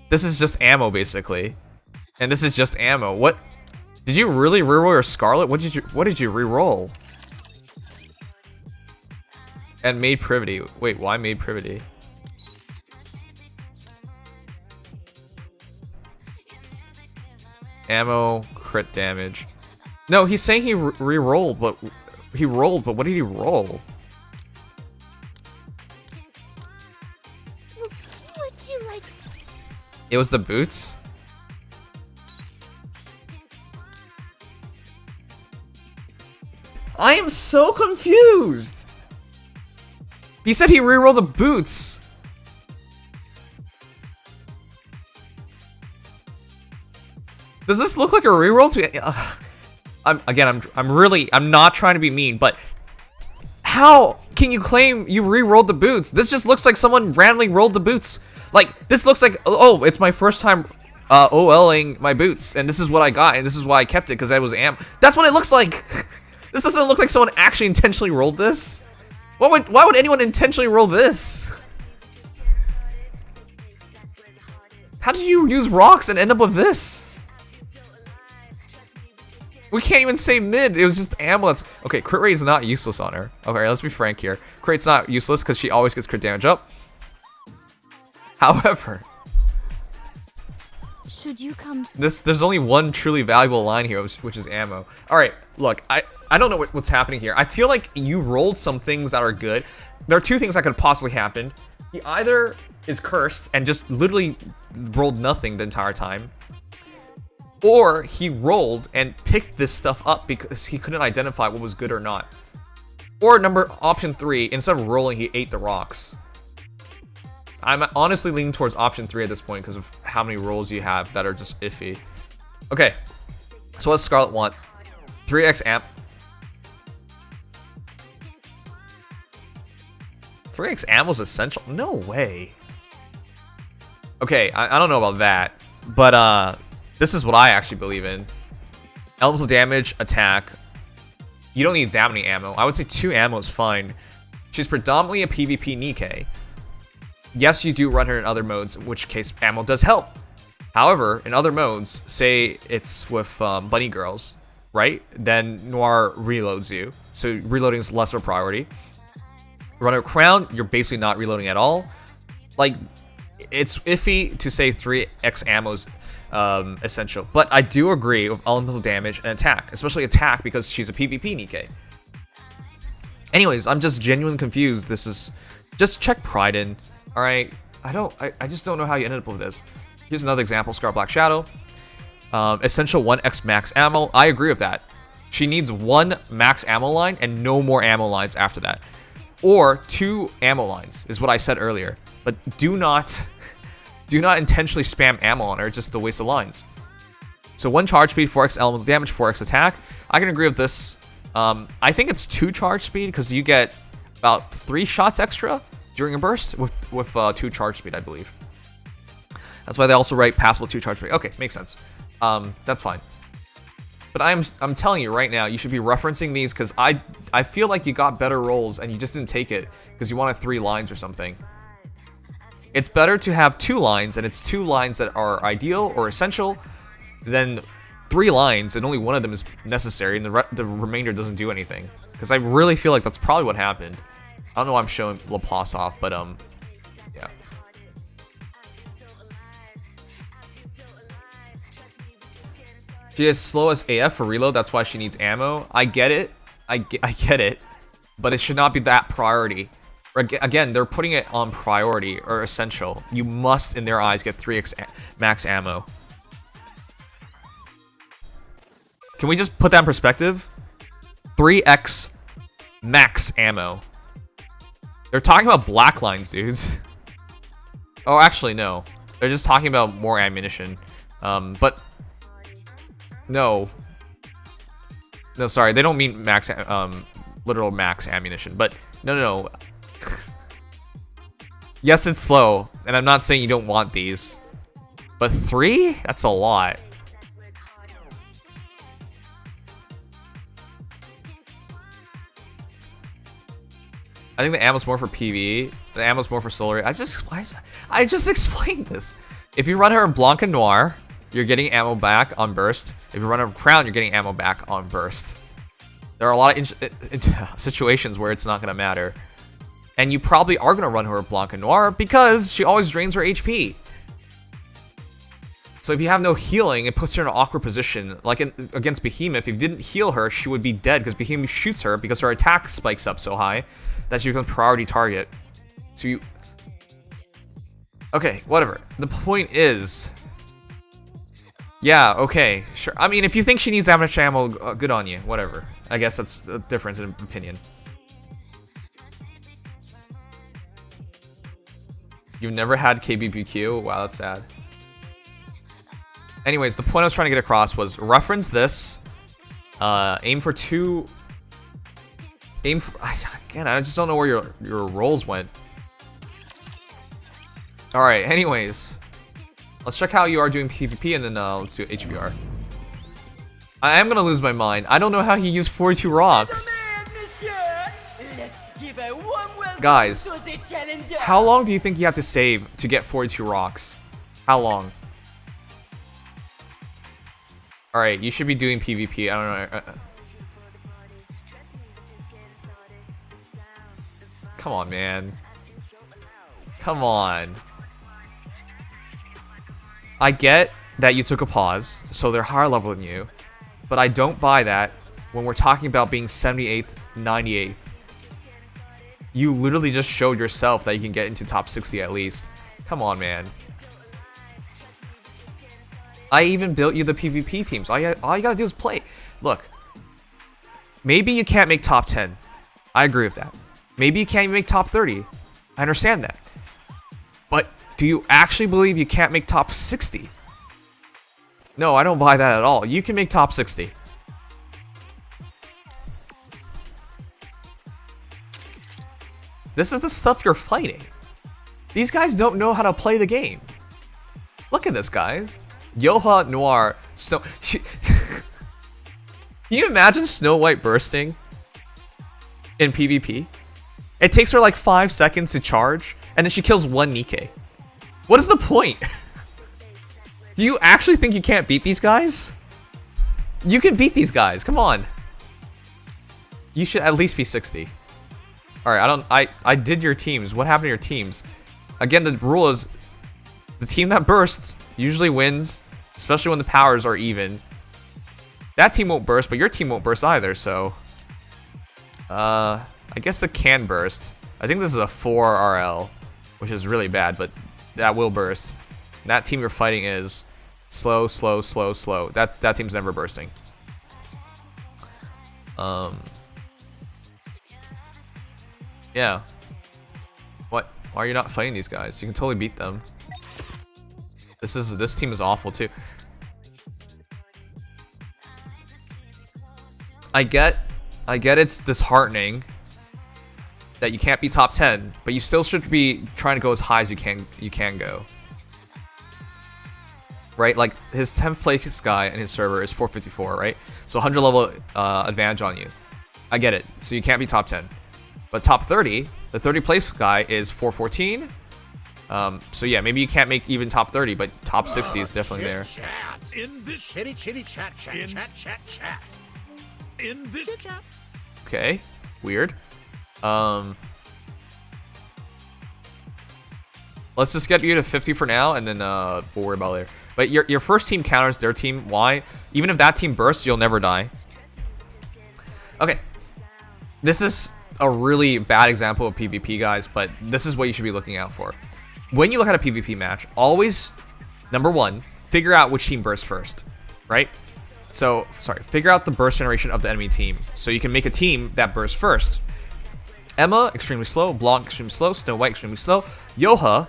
This is just ammo basically, and this is just ammo. What did you really reroll your Scarlet? What did you reroll? And Maid Privity. Wait, why Maid Privity? Ammo, crit damage. No, he's saying he re-rolled, but he rolled, but what did he roll? Would you like... It was the boots? I am so confused! He said he re-rolled the boots! Does this look like a reroll to I'm not trying to be mean, but how can you claim you re-rolled the boots? This just looks like someone randomly rolled the boots. Like, this looks like, oh, it's my first time OLing my boots, and this is what I got, and this is why I kept it, because I was That's what it looks like! This doesn't look like someone actually intentionally rolled this. Why would anyone intentionally roll this? How did you use rocks and end up with this? We can't even say mid. It was just amulets. Okay, crit rate is not useless on her. Okay, let's be frank here. Crit's not useless because she always gets crit damage up. However, Should you come to there's only one truly valuable line here, which is ammo. All right, look, I don't know what's happening here. I feel like you rolled some things that are good. There are two things that could possibly happen. He either is cursed and just literally rolled nothing the entire time, or he rolled and picked this stuff up because he couldn't identify what was good or not. Or option 3, instead of rolling, he ate the rocks. I'm honestly leaning towards option 3 at this point because of how many rolls you have that are just iffy. Okay, so what does Scarlet want? 3x amp. 3x ammo's essential? No way. Okay, I don't know about that, but this is what I actually believe in. Elemental damage, attack. You don't need that many ammo. I would say 2 ammo is fine. She's predominantly a PvP Nikke. Yes, you do run her in other modes, in which case ammo does help. However, in other modes, say it's with bunny girls, right? Then Noir reloads you. So reloading is less of a priority. Run her crown, you're basically not reloading at all. Like, it's iffy to say 3x ammos. essential. But I do agree with elemental damage and attack, especially attack because she's a PvP Nikke. Anyways, I'm just genuinely confused. This is just check Pride in. All right, I just don't know how you ended up with this. Here's another example: Scar Black Shadow, essential 1x max ammo. I agree with that. She needs 1 max ammo line and no more ammo lines after that, or 2 ammo lines is what I said earlier. But do not intentionally spam ammo on her. It's just a waste of lines. So 1 charge speed, 4x elemental damage, 4x attack. I can agree with this. I think it's 2 charge speed because you get about 3 shots extra during a burst with 2 charge speed, I believe. That's why they also write passable 2 charge speed. Okay, makes sense. That's fine. But I'm telling you right now, you should be referencing these because I feel like you got better rolls and you just didn't take it because you wanted 3 lines or something. It's better to have 2 lines, and it's 2 lines that are ideal or essential than 3 lines and only one of them is necessary and the remainder doesn't do anything. Because I really feel like that's probably what happened. I don't know why I'm showing Laplace off, but yeah. She is slow as AF for reload, that's why she needs ammo. I get it. I get it. But it should not be that priority. Again, they're putting it on priority or essential. You must, in their eyes, get 3x max ammo. Can we just put that in perspective? 3x max ammo. They're talking about black lines, dudes. Oh, actually, no. They're just talking about more ammunition. But no. No, sorry. They don't mean max, literal max ammunition. But no. Yes, it's slow, and I'm not saying you don't want these, but 3? That's a lot. I think the ammo's more for PvE. The ammo's more for solar. I just explained this. If you run her Blanca Noir, you're getting ammo back on burst. If you run her Crown, you're getting ammo back on burst. There are a lot of situations where it's not gonna matter. And you probably are going to run her Blanca Noir because she always drains her HP. So if you have no healing, it puts her in an awkward position. Like against Behemoth, if you didn't heal her, she would be dead because Behemoth shoots her because her attack spikes up so high that she becomes a priority target. So you... Okay, whatever. The point is... Yeah, okay, sure. I mean, if you think she needs that much ammo, good on you. Whatever. I guess that's a difference in opinion. You've never had KBBQ? Wow, that's sad. Anyways, the point I was trying to get across was reference this. Aim for 2. Aim for... Again, I just don't know where your rolls went. Alright, anyways. Let's check how you are doing PvP and then let's do HBR. I am going to lose my mind. I don't know how he used 42 rocks. Guys, how long do you think you have to save to get 42 rocks? How long? Alright, you should be doing PvP. I don't know. Come on, man. Come on. I get that you took a pause, so they're higher level than you. But I don't buy that when we're talking about being 78th, 98th. You literally just showed yourself that you can get into top 60 at least. Come on, man. I even built you the PvP teams. All you gotta do is play. Look. Maybe you can't make top 10. I agree with that. Maybe you can't even make top 30. I understand that. But do you actually believe you can't make top 60? No, I don't buy that at all. You can make top 60. This is the stuff you're fighting. These guys don't know how to play the game. Look at this, guys. Yoha Noir Snow. Can you imagine Snow White bursting in PvP? It takes her like 5 seconds to charge, and then she kills 1 Nikke. What is the point? Do you actually think you can't beat these guys? You can beat these guys. Come on. You should at least be 60. Alright, I did your teams. What happened to your teams? Again, the rule is the team that bursts usually wins especially when the powers are even. That team won't burst, but your team won't burst either, so... I guess it can burst. I think this is a 4 RL, which is really bad, but that will burst. And that team you're fighting is slow, slow, slow, slow. That team's never bursting. Yeah. What? Why are you not fighting these guys? You can totally beat them. This team is awful too. I get it's disheartening that you can't be top 10, but you still should be trying to go as high as you can go. Right? Like his 10th place guy in his server is 454, right? So 100 level advantage on you. I get it. So you can't be top 10. But top 30, the 30 place guy is 414. So yeah, maybe you can't make even top 30, but top 60 is definitely there. Chat. In this chitty chat. In this chat. Okay, weird. Let's just get you to 50 for now, and then we'll worry about it later. But your first team counters their team. Why? Even if that team bursts, you'll never die. Okay, this is a really bad example of PvP, guys, but this is what you should be looking out for. When you look at a PvP match, always, number one, figure out which team bursts first, right? So, sorry, figure out the burst generation of the enemy team, so you can make a team that bursts first. Emma, extremely slow. Blanc, extremely slow. Snow White, extremely slow. Yoha,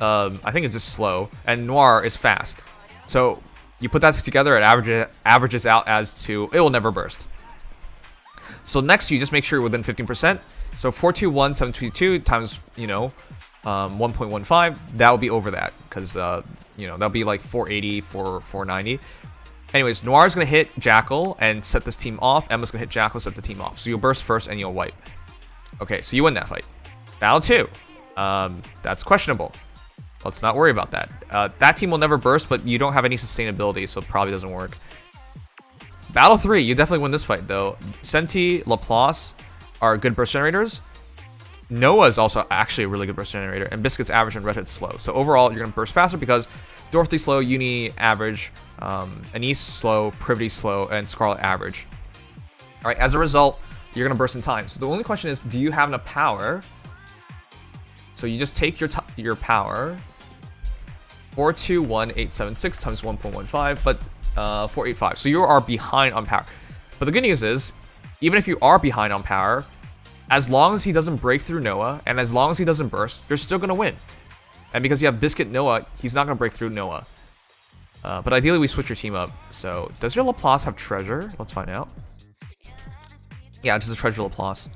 I think it's just slow. And Noir is fast. So, you put that together, it averages out as to, it will never burst. So next, you just make sure you're within 15%. So 421,722 times, 1.15, that will be over that. Because, that'll be like 480, 490. Anyways, Noir's going to hit Jackal and set this team off. Emma's going to hit Jackal, set the team off. So you'll burst first and you'll wipe. Okay, so you win that fight. Battle 2. That's questionable. Let's not worry about that. That team will never burst, but you don't have any sustainability, so it probably doesn't work. Battle 3, you definitely win this fight, though. Senti, Laplace are good burst generators. Noah is also actually a really good burst generator, and Biscuit's average and Red Hood's slow. So overall, you're going to burst faster because Dorothy's slow, Uni average, Anise slow, Privity slow, and Scarlet average. Alright, as a result, you're going to burst in time. So the only question is, do you have enough power? So you just take your power, 421876 times 1.15, but 485. So you are behind on power. But the good news is, even if you are behind on power, as long as he doesn't break through Noah, and as long as he doesn't burst, you're still going to win. And because you have Biscuit Noah, he's not going to break through Noah. But ideally, we switch your team up. So, does your Laplace have treasure? Let's find out. Yeah, just a treasure Laplace.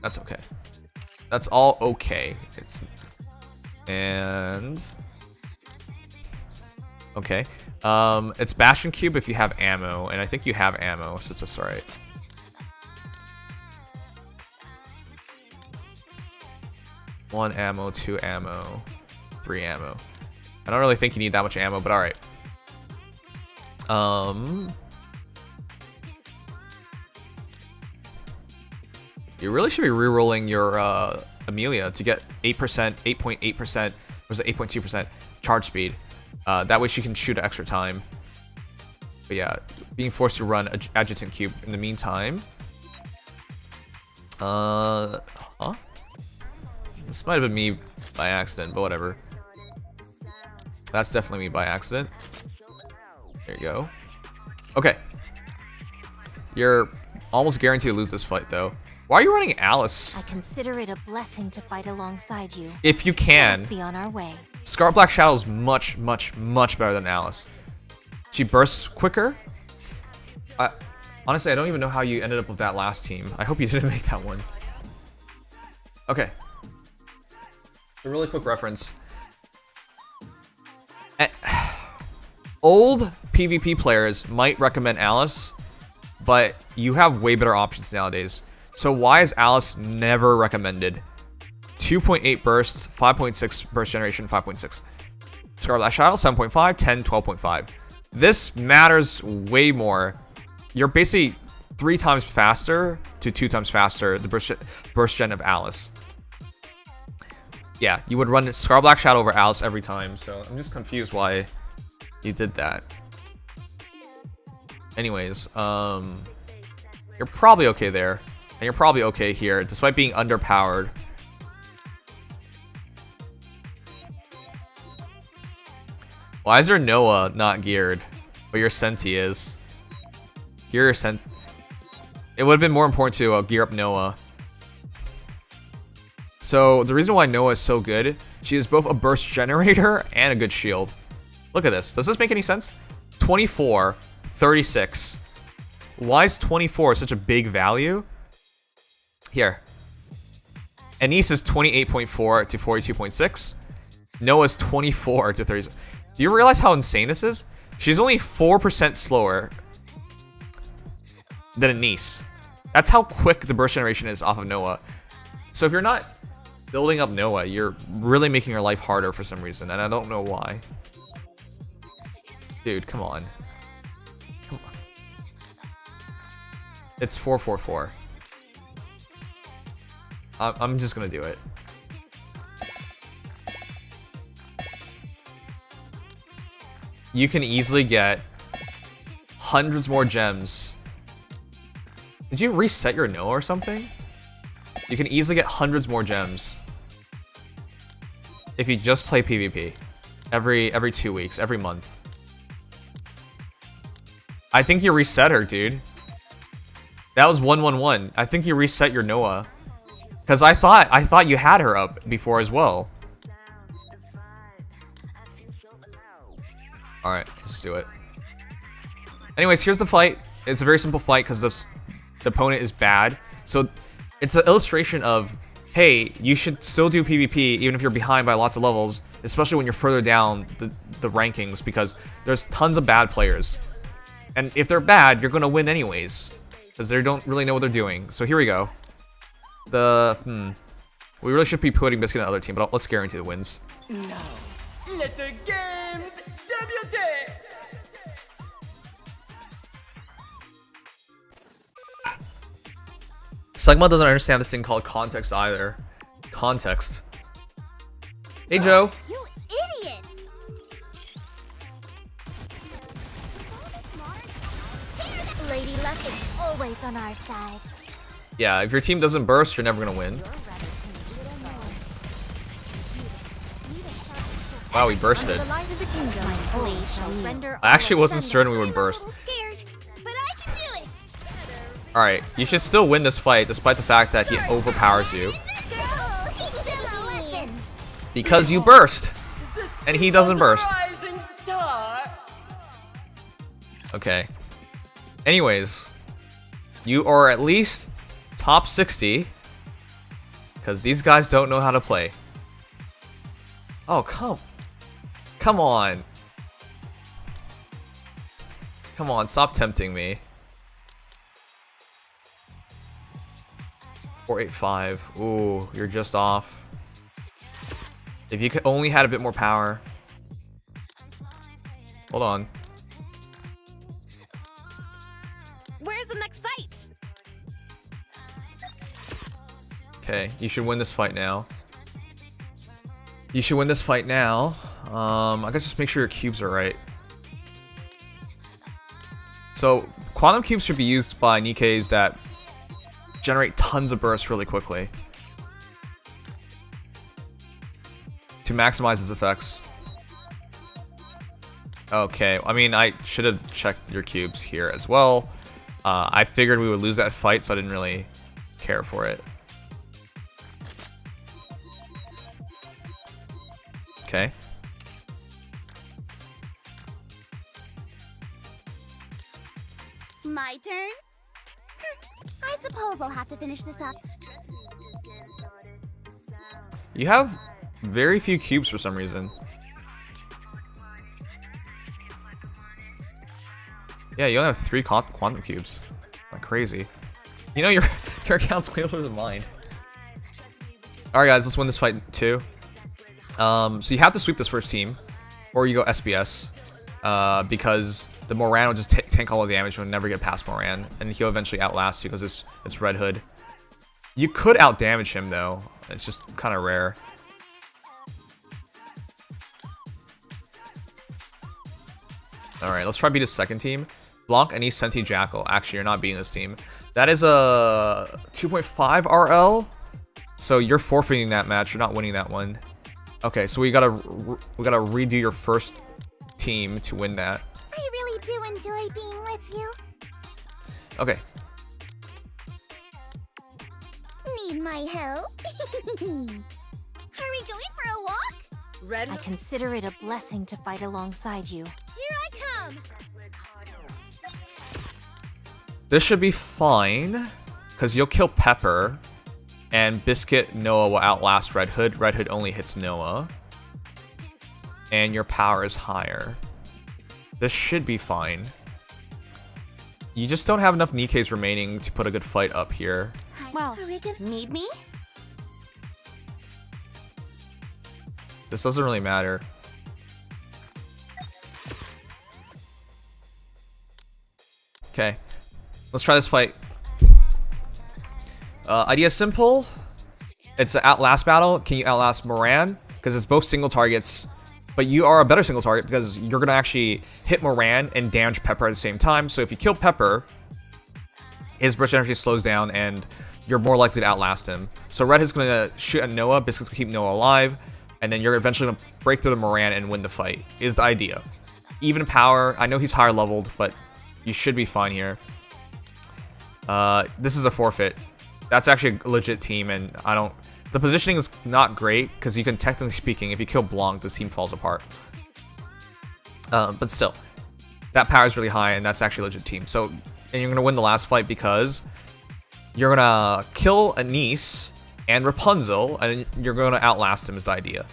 That's okay. That's all okay. Okay. It's Bastion Cube if you have ammo, and I think you have ammo, so it's just alright. One ammo, 2 ammo, 3 ammo. I don't really think you need that much ammo, but alright. You really should be rerolling your Amelia to get 8%, 8.8%, or was it 8.2% charge speed. That way she can shoot extra time. But yeah, being forced to run Adjutant Cube in the meantime. Huh? This might have been me by accident, but whatever. That's definitely me by accident. There you go. Okay. You're almost guaranteed to lose this fight, though. Why are you running Alice? I consider it a blessing to fight alongside you. If you can. Let us be on our way. Scarlet Black Shadow is much, much, much better than Alice. She bursts quicker. Honestly, I don't even know how you ended up with that last team. I hope you didn't make that one. Okay. A really quick reference. Old PvP players might recommend Alice, but you have way better options nowadays. So why is Alice never recommended? 2.8 burst, 5.6 burst generation, 5.6. Scarlet Black Shadow, 7.5, 10, 12.5. This matters way more. You're basically 3 times faster to 2 times faster, the burst gen of Alice. Yeah, you would run Scar Black Shadow over Alice every time, so I'm just confused why you did that. Anyways, you're probably okay there. And you're probably okay here, despite being underpowered. Why is your Noah not geared? But your Senti is. Gear your Senti. It would have been more important to gear up Noah. So, the reason why Noah is so good, she is both a burst generator and a good shield. Look at this. Does this make any sense? 24, 36. Why is 24 such a big value? Here. Anise is 28.4 to 42.6. Noah's 24 to 30. Do you realize how insane this is? She's only 4% slower than Anise. That's how quick the burst generation is off of Noah. So if you're not building up Noah, you're really making her life harder for some reason, and I don't know why. Dude, come on. Come on. It's 444. I'm just gonna do it. You can easily get hundreds more gems. Did you reset your Noah or something? You can easily get hundreds more gems if you just play PvP every 2 weeks, every month. I think you reset her, dude. That was 111. I think you reset your Noah. Cause I thought you had her up before as well. Alright, let's do it. Anyways, here's the fight. It's a very simple fight because the opponent is bad. So it's an illustration of, hey, you should still do PvP even if you're behind by lots of levels, especially when you're further down the rankings, because there's tons of bad players. And if they're bad, you're gonna win anyways, because they don't really know what they're doing. So here we go. We really should be putting Biscuit on the other team, but let's guarantee the wins. Now, let the games debut! Sigma doesn't understand this thing called context either. Context. Hey, Joe. You idiots! Lady Luck is always on our side. Yeah, if your team doesn't burst, you're never gonna win. Wow, we bursted. I actually wasn't certain we would burst. Alright, you should still win this fight despite the fact that he overpowers you. Because you burst! And he doesn't burst. Okay. Anyways, you are at least top 60. Because these guys don't know how to play. Oh, come on. Come on, stop tempting me. 485. Ooh, you're just off. If you could only had a bit more power. Hold on. Where's the next fight? Okay, you should win this fight now. You should win this fight now. I guess just make sure your cubes are right. So, quantum cubes should be used by Nikkes that generate tons of bursts really quickly to maximize its effects. Okay, I mean, I should have checked your cubes here as well. I figured we would lose that fight, so I didn't really care for it. Okay. My turn? I suppose I'll have to finish this up. You have very few cubes for some reason. Yeah, you only have 3 quantum cubes. Like crazy. You know, your account's way older than mine. Alright guys, let's win this fight too. So you have to sweep this first team, or you go SBS, because the Moran will just tank all the damage and will never get past Moran, and he'll eventually outlast you because it's Red Hood. You could outdamage him though, it's just kind of rare. Alright, let's try beat his second team. Blanc, Anise, Senti, Jackal. Actually, you're not beating this team. That is a 2.5 RL. So you're forfeiting that match. You're not winning that one. Okay, so we gotta redo your first team to win that. I really do enjoy being with you. Okay. Need my help? Are we going for a walk? Red. I consider it a blessing to fight alongside you. Here I come. This should be fine, because you'll kill Pepper, and Biscuit Noah will outlast Red Hood. Red Hood only hits Noah, and your power is higher. This should be fine. You just don't have enough Nikkes remaining to put a good fight up here. Well, Are we gonna need me? This doesn't really matter. Okay, let's try this fight. Idea simple. It's an outlast battle. Can you outlast Moran? Because it's both single targets, but you are a better single target because you're gonna actually hit Moran and damage Pepper at the same time. So if you kill Pepper, his burst energy slows down and you're more likely to outlast him. So Red is gonna shoot at Noah. Biscuit's gonna keep Noah alive, and then you're eventually gonna break through the Moran and win the fight. Is the idea. Even power. I know he's higher leveled, but you should be fine here. This is a forfeit. That's actually a legit team, and I don't... The positioning is not great, because you can, technically speaking, if you kill Blanc, this team falls apart. But still, that power is really high, and that's actually a legit team. So, and you're going to win the last fight because you're going to kill Anise and Rapunzel, and you're going to outlast him is the idea.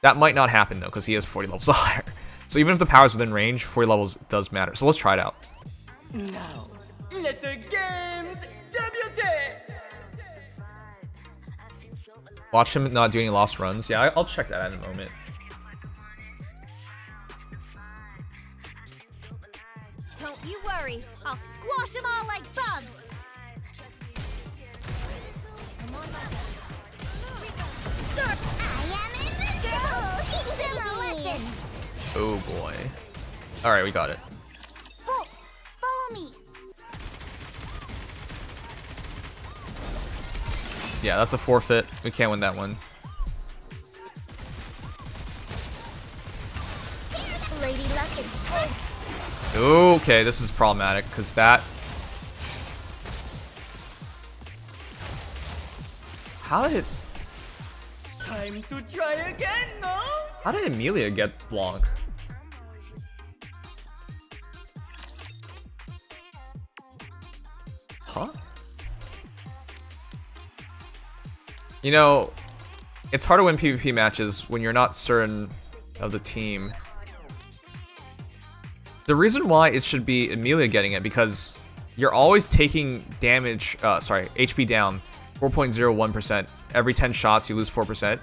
That might not happen, though, because he has 40 levels higher. So even if the power is within range, 40 levels does matter. So let's try it out. Now, let the games debut! Watch him not do any lost runs. Yeah, I'll check that out in a moment. don't you worry. I'll squash them all like bugs. I am invincible! Teach them a lesson! Oh boy. Alright, we got it. Bolt, follow me! Yeah, that's a forfeit. We can't win that one. Lady Luck is full. Okay, this is problematic, because that... How did... Time to try again, no? How did Emilia get Blanc? Huh? You know, it's hard to win PvP matches when you're not certain of the team. The reason why it should be Emilia getting it, because you're always taking damage, HP down 4.01%. Every 10 shots, you lose 4%.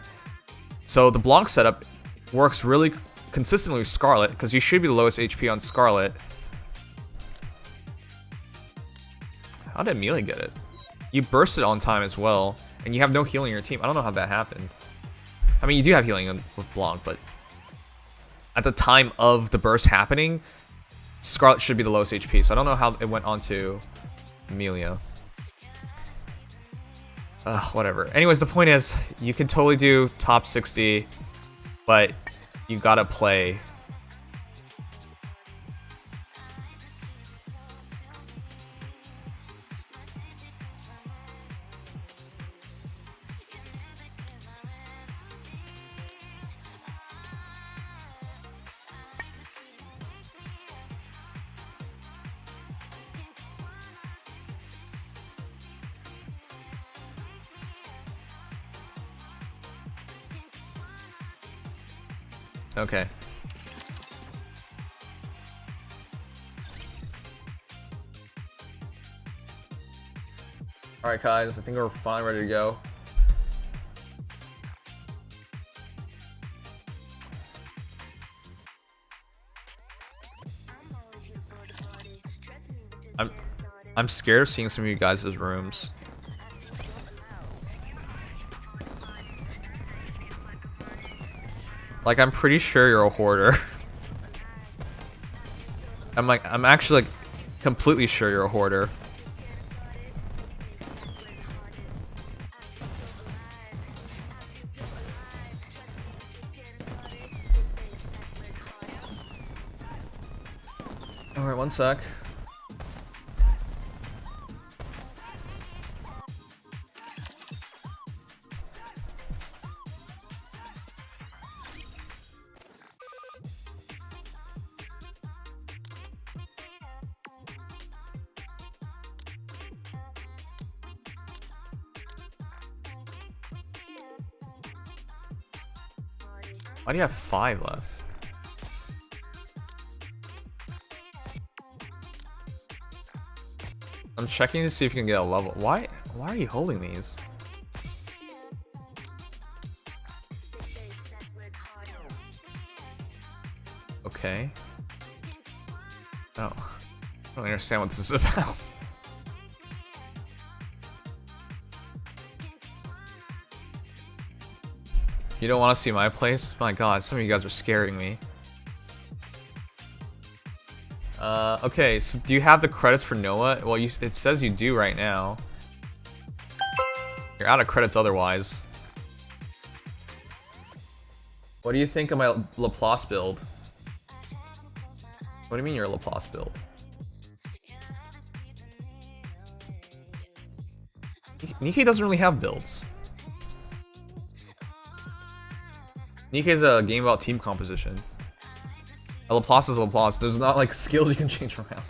So the Blanc setup works really consistently with Scarlet, because you should be the lowest HP on Scarlet. How did Emilia get it? You bursted on time as well, and you have no healing in your team. I don't know how that happened. I mean, you do have healing with Blanc, but at the time of the burst happening, Scarlet should be the lowest HP, so I don't know how it went on to Emilia. Whatever. Anyways, the point is, you can totally do top 60, but you gotta play. Okay. Alright guys, I think we're finally ready to go. I'm scared of seeing some of you guys' rooms. Like, I'm pretty sure you're a hoarder. I'm actually like completely sure you're a hoarder. Alright, one sec. Why do you have 5 left? I'm checking to see if you can get a level. Why are you holding these? Okay. Oh. I don't understand what this is about. You don't want to see my place? My god, some of you guys are scaring me. Okay, so do you have the credits for Noah? Well, it says you do right now. You're out of credits otherwise. What do you think of my Laplace build? What do you mean you're a Laplace build? Nikke doesn't really have builds. Nikke is a game about team composition. A Laplace is a Laplace. There's not like skills you can change around.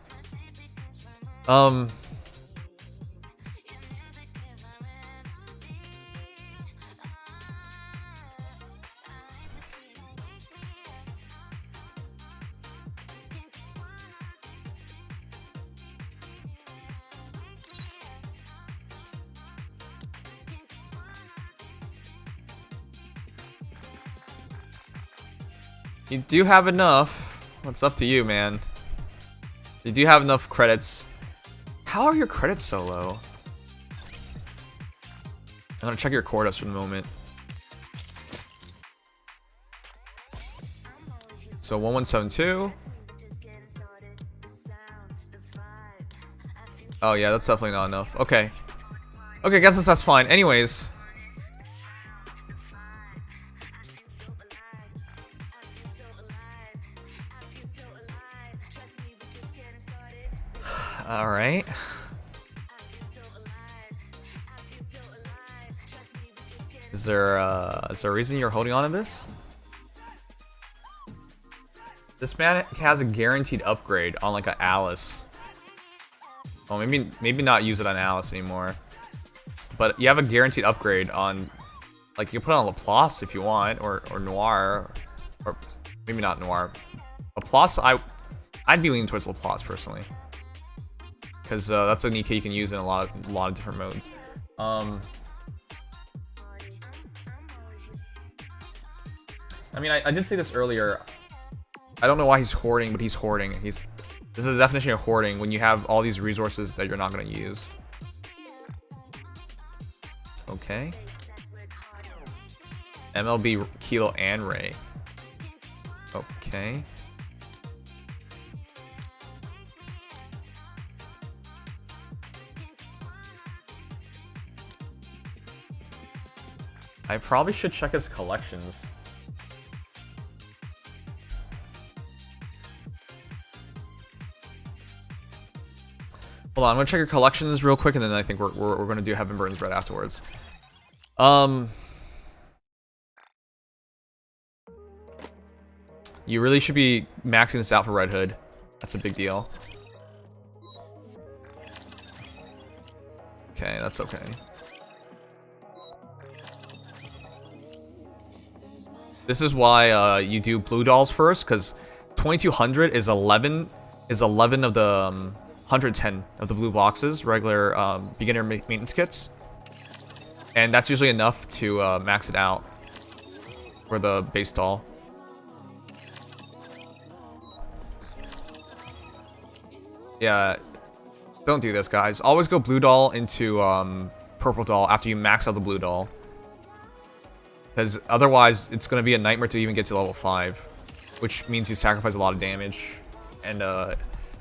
You do have enough. It's up to you, man. You do have enough credits. How are your credits so low? I'm gonna check your Cordas for the moment. So 1172. Oh yeah, that's definitely not enough. Okay. Okay, I guess that's fine. Anyways. All right. Is there a reason you're holding on to this? This man has a guaranteed upgrade on like a Alice. Well, maybe not use it on Alice anymore. But you have a guaranteed upgrade on, like you can put on Laplace if you want, or Noir, or maybe not Noir. Laplace, I'd be leaning towards Laplace personally. Because that's a Nikke you can use in a lot of different modes. I mean, I did say this earlier. I don't know why he's hoarding, but he's hoarding. This is the definition of hoarding when you have all these resources that you're not going to use. Okay. MLB, Kilo, and Ray. Okay. I probably should check his collections. Hold on, I'm gonna check your collections real quick, and then I think we're gonna do Heaven Burns right afterwards. You really should be maxing this out for Red Hood. That's a big deal. Okay, that's okay. This is why you do blue dolls first, because 2200 is 11 of the 110 of the blue boxes, regular beginner maintenance kits, and that's usually enough to max it out for the base doll. Yeah, don't do this, guys. Always go blue doll into purple doll after you max out the blue doll. Because otherwise, it's going to be a nightmare to even get to level 5. Which means you sacrifice a lot of damage. And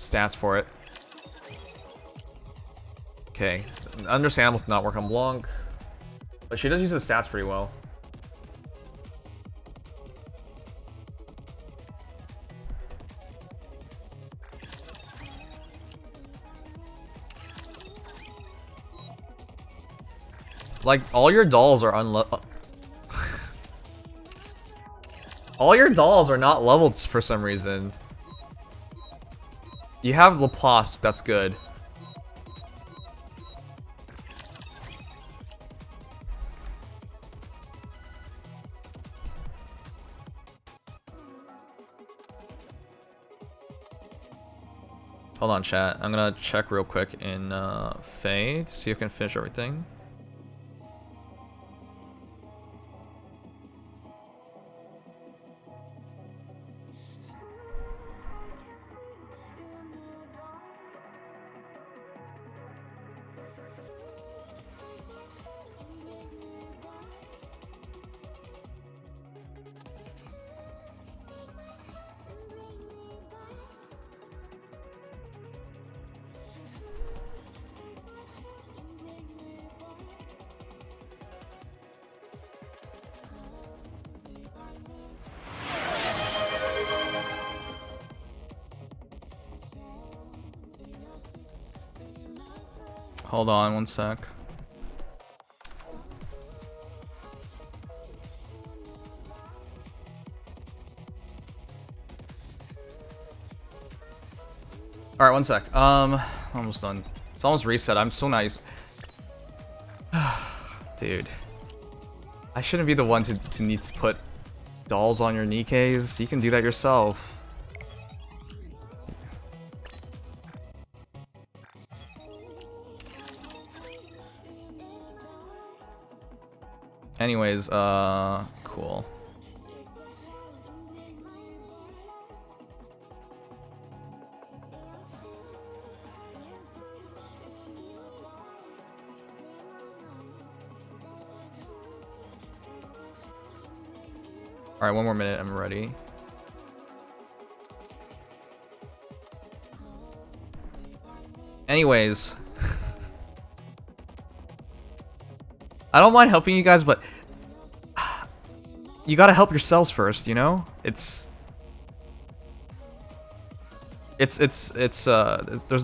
stats for it. Okay, understandable to not work on Blanc, but she does use the stats pretty well. Like, all your dolls are all your dolls are not leveled for some reason. You have Laplace, that's good. Hold on, chat. I'm gonna check real quick in Faye to see if I can finish everything. Hold on one sec. Alright, one sec. Almost done. It's almost reset. I'm still not used. Dude. I shouldn't be the one to need to put dolls on your Nikkes. You can do that yourself. Anyways, cool. Alright, one more minute, I'm ready. Anyways. I don't mind helping you guys, but you gotta help yourselves first, you know? There's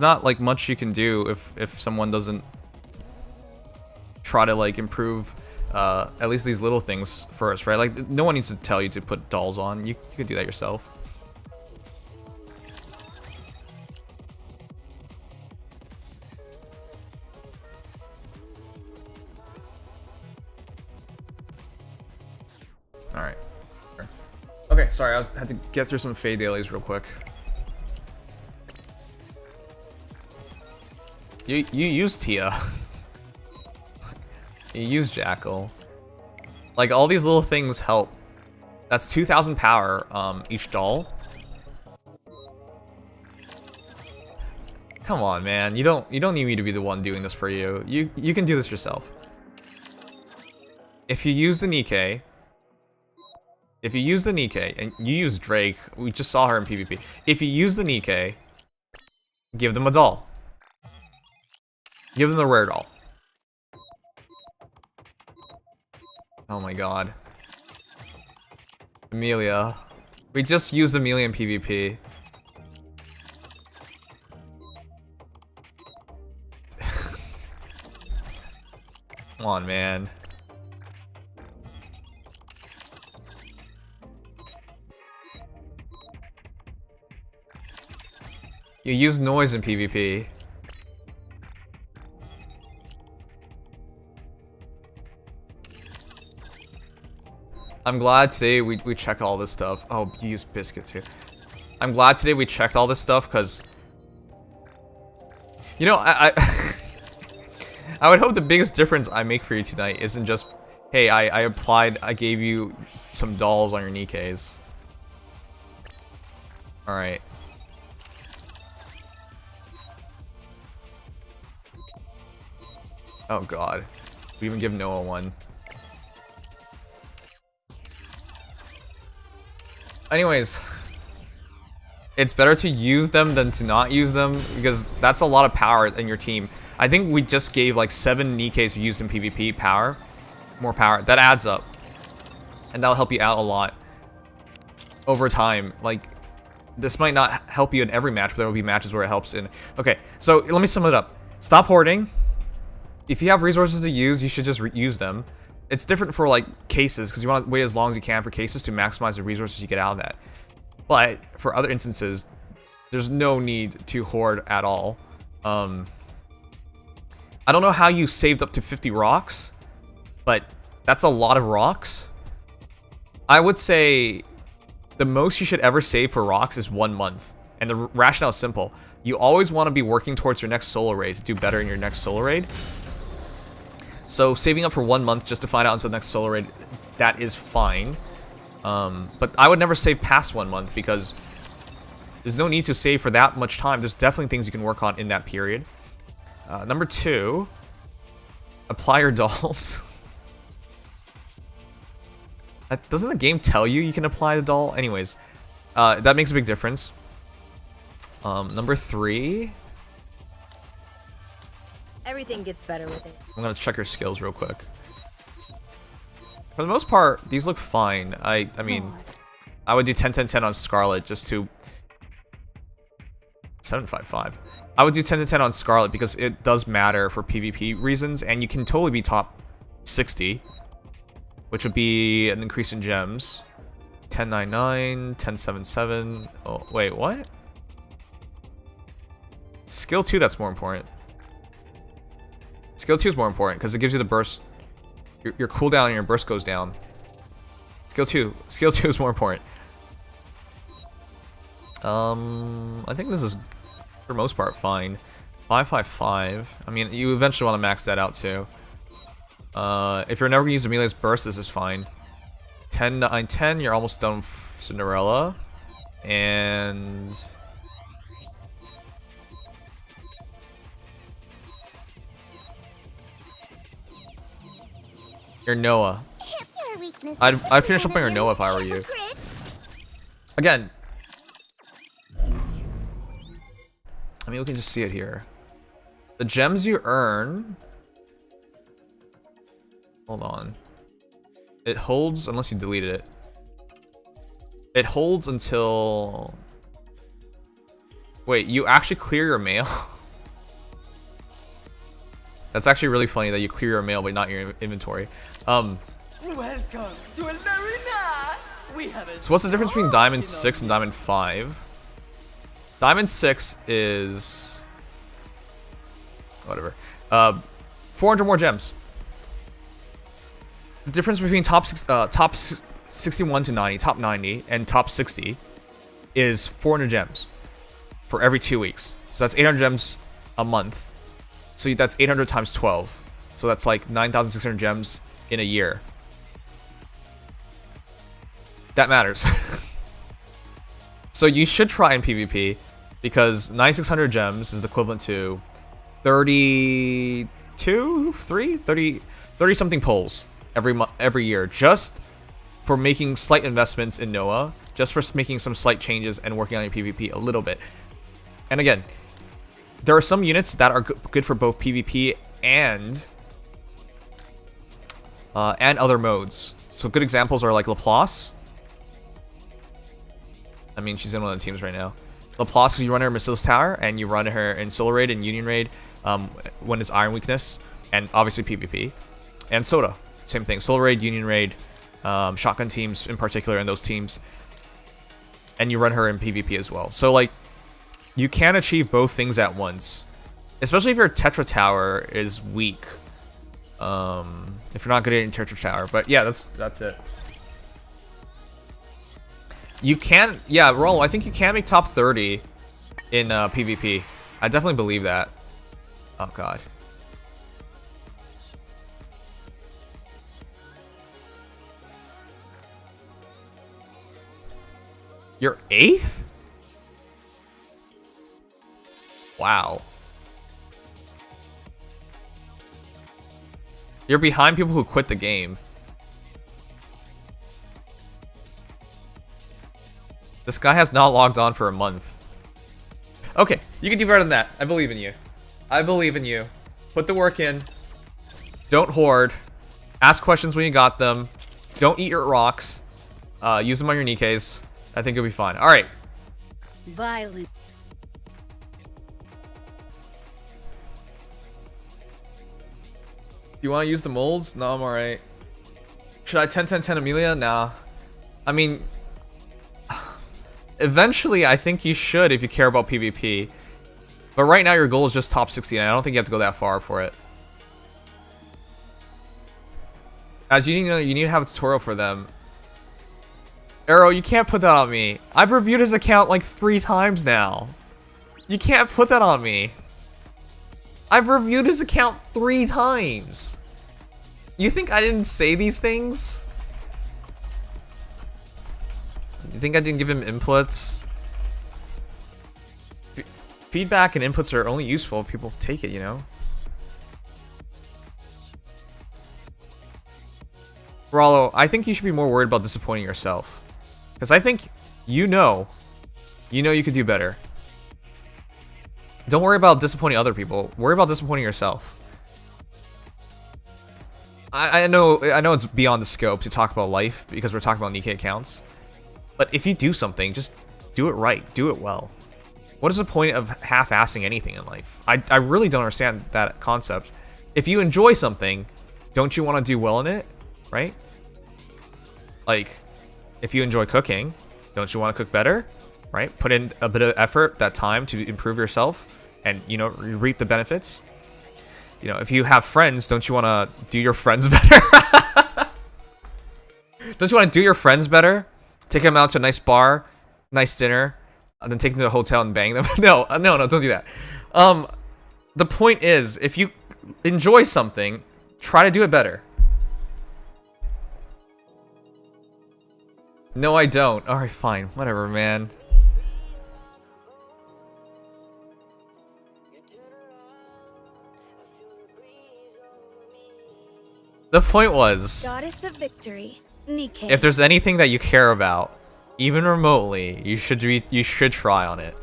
not like much you can do if someone doesn't try to like improve at least these little things first, right? Like no one needs to tell you to put dolls on. You can do that yourself. Alright. Okay, sorry, I had to get through some Faye dailies real quick. You use Tia. You use Jackal. Like, all these little things help. That's 2,000 power, each doll. Come on, man. You don't need me to be the one doing this for you. You can do this yourself. If you use the Nikke, and you use Drake, we just saw her in PvP. If you use the Nikke, give them a doll. Give them the rare doll. Oh my god. Amelia. We just used Amelia in PvP. Come on, man. You use noise in PvP. I'm glad today we check all this stuff. Oh, you use Biscuit too. I'm glad today we checked all this stuff because, you know, I I would hope the biggest difference I make for you tonight isn't just, hey, I gave you some dolls on your Nikkes. Alright. Oh god. We even give Noah one. Anyways. it's better to use them than to not use them, because that's a lot of power in your team. I think we just gave like 7 Nikkes used in PvP power. More power. That adds up. And that'll help you out a lot over time. Like, this might not help you in every match, but there will be matches where it helps in. Okay, so let me sum it up. Stop hoarding. If you have resources to use, you should just use them. It's different for like cases, because you want to wait as long as you can for cases to maximize the resources you get out of that. But for other instances, there's no need to hoard at all. I don't know how you saved up to 50 rocks, but that's a lot of rocks. I would say the most you should ever save for rocks is 1 month. And the rationale is simple. You always want to be working towards your next solo raid to do better in your next solo raid. So saving up for 1 month just to find out until the next solo raid, that is fine. But I would never save past 1 month, because there's no need to save for that much time. There's definitely things you can work on in that period. Number 2, apply your dolls. Doesn't the game tell you you can apply the doll? Anyways, that makes a big difference. Number 3. Everything gets better with it. I'm gonna check your skills real quick. For the most part, these look fine. I mean, I would do 10-10-10 on Scarlet just to 755. I would do 10-10 on Scarlet because it does matter for PvP reasons, and you can totally be top 60, which would be an increase in gems. 1099, 1077. Oh, wait, what? Skill 2, that's more important. Skill 2 is more important because it gives you the burst. Your cooldown and your burst goes down. Skill 2 is more important. I think this is, for most part, fine. 555. I mean, you eventually want to max that out too. If you're never going to use Amelia's burst, this is fine. 10, 9, 10, you're almost done with Cinderella. And... your Noah. I'd finish up on your Noah if I were you. Again. I mean, we can just see it here. The gems you earn... hold on. It holds, unless you deleted it. It holds until... wait, you actually clear your mail? That's actually really funny that you clear your mail but not your inventory. Welcome to Larina. We have a So what's the difference between Diamond 6 and Diamond 5? Diamond 6 is... whatever. 400 more gems. The difference between top 61 to 90, top 90, and top 60 is 400 gems for every 2 weeks. So that's 800 gems a month. So that's 800 times 12. So that's like 9,600 gems in a year. That matters. So you should try in PvP, because 9,600 gems is equivalent to 30 something pulls every year, just for making slight investments in Noah, just for making some slight changes and working on your PvP a little bit. And again, there are some units that are good for both PvP and other modes. So good examples are like Laplace. I mean, she's in one of the teams right now. Laplace, you run her in Merciless Tower, and you run her in Solo Raid and Union Raid when it's Iron Weakness, and obviously PvP. And Soda, same thing. Solo Raid, Union Raid, Shotgun teams in particular, and those teams. And you run her in PvP as well. So, like, you can achieve both things at once. Especially if your Tetra Tower is weak. If you're not good at Tetra Tower. But yeah, that's it. You can, yeah, Roll, I think you can make top 30 in PvP. I definitely believe that. Oh god. You're 8th? Wow. You're behind people who quit the game. This guy has not logged on for a month. Okay, you can do better than that. I believe in you. I believe in you. Put the work in. Don't hoard. Ask questions when you got them. Don't eat your rocks. Use them on your Nikkes. I think you'll be fine. Alright. Violent. You want to use the molds? No, I'm alright. Should I 10-10-10 Amelia? Nah. I mean, eventually I think you should if you care about PvP. But right now your goal is just top 60, and I don't think you have to go that far for it. As you know, you need to have a tutorial for them. Arrow, you can't put that on me. I've reviewed his account like 3 times now. You can't put that on me. I've reviewed his account 3 times. You think I didn't say these things? You think I didn't give him inputs? Feedback and inputs are only useful if people take it, you know? Rollo, I think you should be more worried about disappointing yourself. Because I think you know you could do better. Don't worry about disappointing other people. Worry about disappointing yourself. I know it's beyond the scope to talk about life because we're talking about Nikke accounts. But if you do something, just do it right. Do it well. What is the point of half-assing anything in life? I really don't understand that concept. If you enjoy something, don't you want to do well in it? Right? Like, if you enjoy cooking, don't you want to cook better? Right? Put in a bit of effort, that time to improve yourself and, you know, reap the benefits. You know, if you have friends, don't you want to do your friends better? Don't you want to do your friends better? Take them out to a nice bar, nice dinner, and then take them to a hotel and bang them? No, don't do that. The point is, if you enjoy something, try to do it better. No, I don't. Alright, fine. Whatever, man. The point was, Goddess of Victory, Nikke. if there's anything that you care about, even remotely, you should try on it.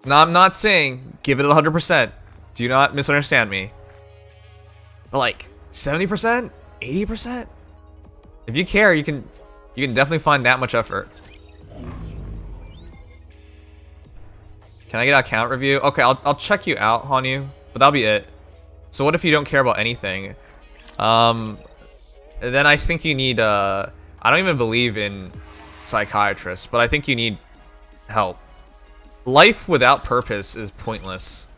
Now, I'm not saying give it 100%. Do not misunderstand me. But like 70%, 80%. If you care, you can definitely find that much effort. Can I get an account review? Okay, I'll check you out, Hanyu. But that'll be it. So what if you don't care about anything? Then I think you need, I don't even believe in psychiatrists, but I think you need help. Life without purpose is pointless.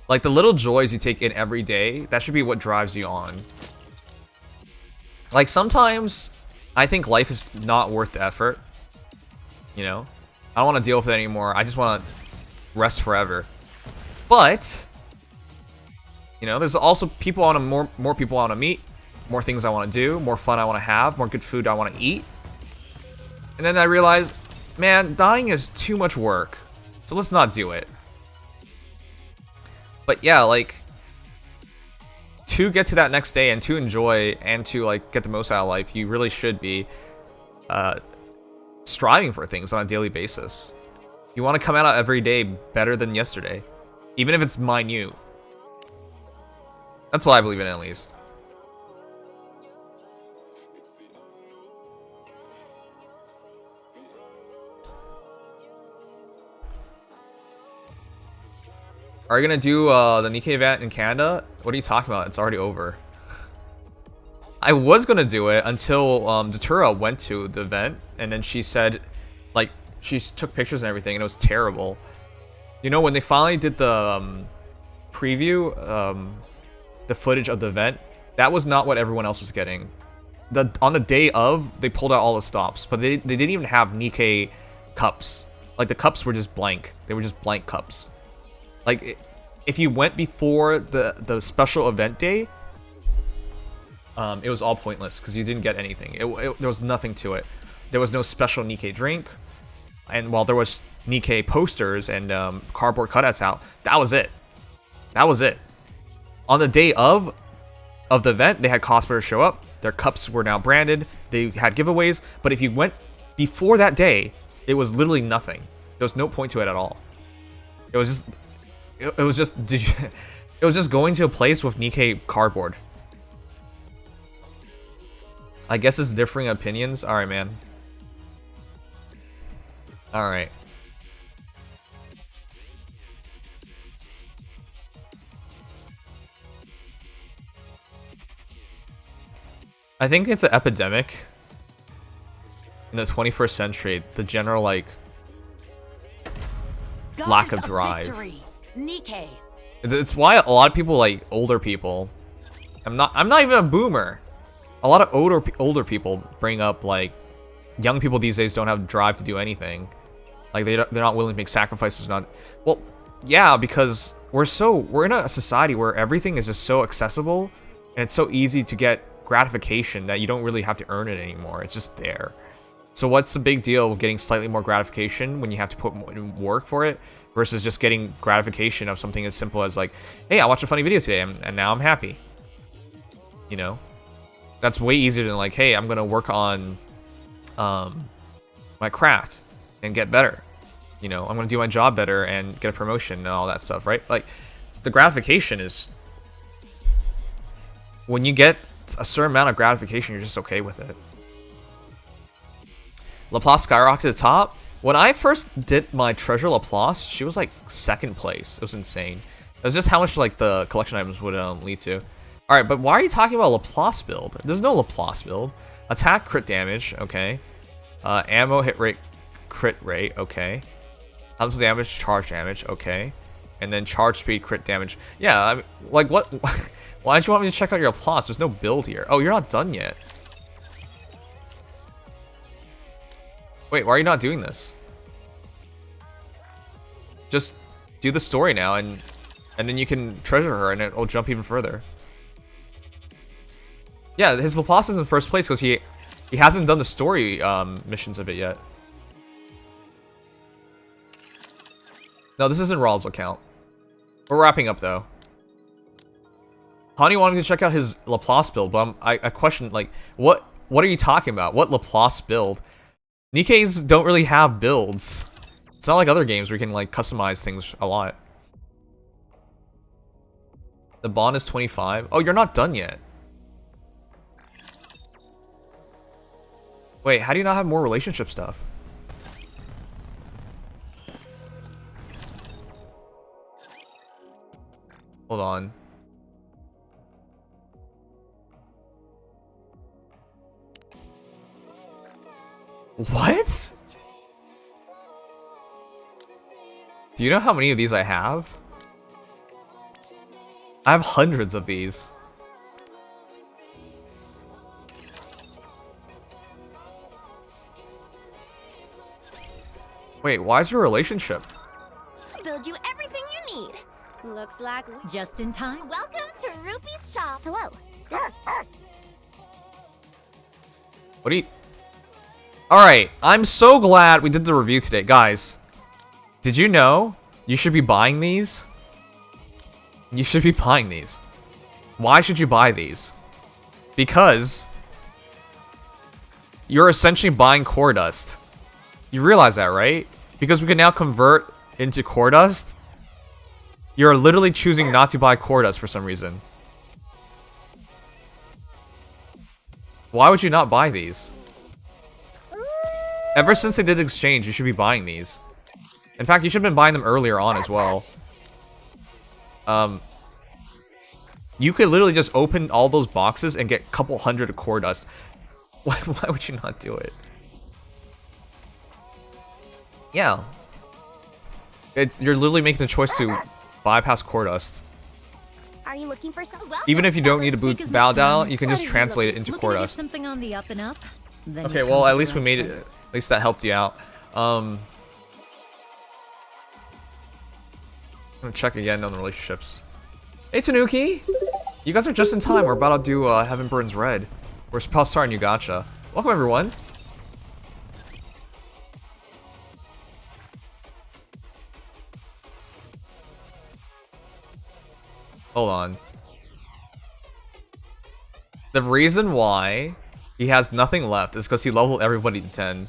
Like, the little joys you take in every day, that should be what drives you on. Like, sometimes I think life is not worth the effort. You know? I don't want to deal with it anymore. I just want to rest forever. But you know, there's also people I want to more people I want to meet, more things I want to do, more fun I want to have, more good food I want to eat. And then I realized, man, dying is too much work. So let's not do it. But yeah, like, to get to that next day and to enjoy and to like get the most out of life, you really should be striving for things on a daily basis. You want to come out every day better than yesterday, even if it's minute. That's what I believe in, at least. Are you gonna do the Nikke event in Canada? What are you talking about? It's already over. I was gonna do it until Datura went to the event, and then she said, like, she took pictures and everything, and it was terrible. You know, when they finally did the preview, the footage of the event, that was not what everyone else was getting. On the day of, they pulled out all the stops, but they didn't even have Nikke cups. Like, the cups were just blank. They were just blank cups. Like, if you went before the special event day, it was all pointless because you didn't get anything. There was nothing to it. There was no special Nikke drink, and while there was Nikke posters and cardboard cutouts out, that was it. That was it. On the day of, of the event, they had cosplayers show up. Their cups were now branded. They had giveaways. But if you went before that day, it was literally nothing. There was no point to it at all. It was just, it was just, it was just going to a place with Nikke cardboard. I guess it's differing opinions. All right, man. All right. I think it's an epidemic in the 21st century. The general like lack of drive. Nikke. It's why a lot of people, like older people. I'm not even a boomer. A lot of older people bring up like young people these days don't have drive to do anything. Like they're not willing to make sacrifices. Not well, yeah, because we're in a society where everything is just so accessible and it's so easy to get gratification that you don't really have to earn it anymore. It's just there. So what's the big deal of getting slightly more gratification when you have to put more work for it versus just getting gratification of something as simple as like, hey, I watched a funny video today and now I'm happy. You know, that's way easier than like, hey, I'm gonna work on my craft and get better. You know, I'm gonna do my job better and get a promotion and all that stuff, right? Like, the gratification is when you get a certain amount of gratification, you're just okay with it. Laplace skyrocketed to the top. When I first did my treasure Laplace, she was like 2nd place. It was insane. It was just how much like the collection items would lead to. All right, but why are you talking about Laplace build? There's no Laplace build. Attack, crit damage, okay. Ammo, hit rate, crit rate, okay. Helps damage, charge damage, okay. And then charge speed, crit damage. Yeah, I mean, like what? Why don't you want me to check out your Laplace? There's no build here. Oh, you're not done yet. Wait, why are you not doing this? Just do the story now, and then you can treasure her, and it'll jump even further. Yeah, his Laplace is in 1st place because he hasn't done the story missions of it yet. No, this isn't Rawls' account. We're wrapping up though. Honey wanted me to check out his Laplace build, but I questioned like, what are you talking about? What Laplace build? Nikke's don't really have builds. It's not like other games where you can like customize things a lot. The bond is 25. Oh, you're not done yet. Wait, how do you not have more relationship stuff? Hold on. What? Do you know how many of these I have? I have hundreds of these. Wait, why is your relationship? Build you everything you need. Looks like Just in time. Welcome to Rupee's shop. Hello. What do you... Alright, I'm so glad we did the review today. Guys, did you know you should be buying these? You should be buying these. Why should you buy these? Because you're essentially buying core dust. You realize that, right? Because we can now convert into core dust. You're literally choosing not to buy core dust for some reason. Why would you not buy these? Ever since they did exchange, you should be buying these. In fact, you should have been buying them earlier on as well. You could literally just open all those boxes and get a couple hundred of core dust. Why would you not do it? Yeah. You're literally making the choice to bypass core dust. Are you looking for some? Even if you don't need to boot battle dial, you can just translate it into core dust. Something on the up and up. Okay, well at least we made it. At least that helped you out. I'm gonna check again on the relationships. Hey Tanuki! You guys are just in time. We're about to do Heaven Burns Red. We're about to start a new gacha. Welcome everyone. Hold on. The reason why he has nothing left is because he leveled everybody to 10.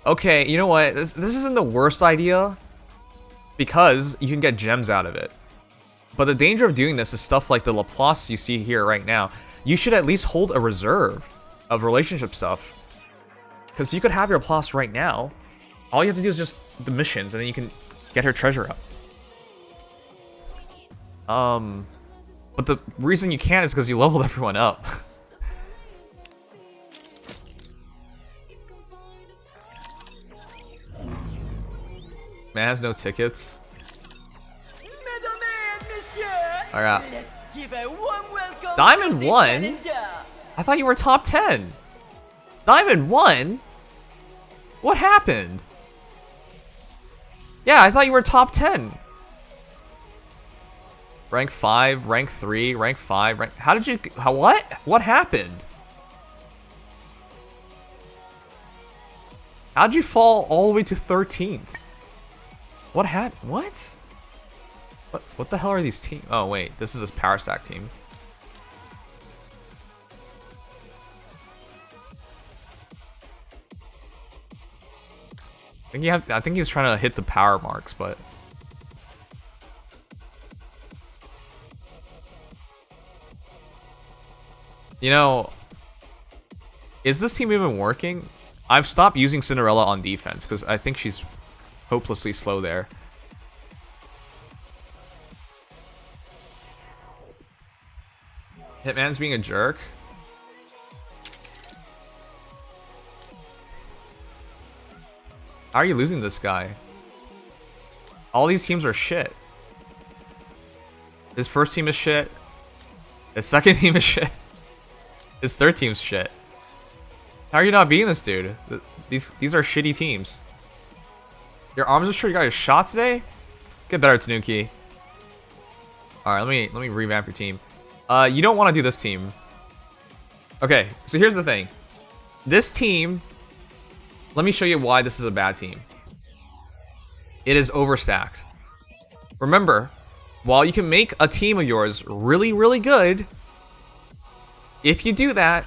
Okay, you know what? This isn't the worst idea because you can get gems out of it. But the danger of doing this is stuff like the Laplace you see here right now. You should at least hold a reserve of relationship stuff. Because you could have your Laplace right now. All you have to do is just the missions, and then you can get her treasure up. But the reason you can't is because you leveled everyone up. Man has no tickets. Alright. Let's give a warm welcome Diamond to the 1? challenger. I thought you were top 10. Diamond 1? What happened? Yeah, I thought you were top 10. Rank 5, rank 3, rank 5, rank... How did you... what? What happened? How'd you fall all the way to 13th? What happened? What? What the hell are these teams? Oh, wait. This is his power stack team. I think he's trying to hit the power marks, but... You know... Is this team even working? I've stopped using Cinderella on defense, because I think she's hopelessly slow there. Hitman's being a jerk. How are you losing this guy? All these teams are shit. His first team is shit. His second team is shit. His third team's shit. How are you not beating this dude? These are shitty teams. Your arms are sure you got your shots today? Get better, Tanuki. Alright, let me revamp your team. You don't want to do this team. Okay, so here's the thing. This team, let me show you why this is a bad team. It is overstacked. Remember, while you can make a team of yours really, really good, if you do that,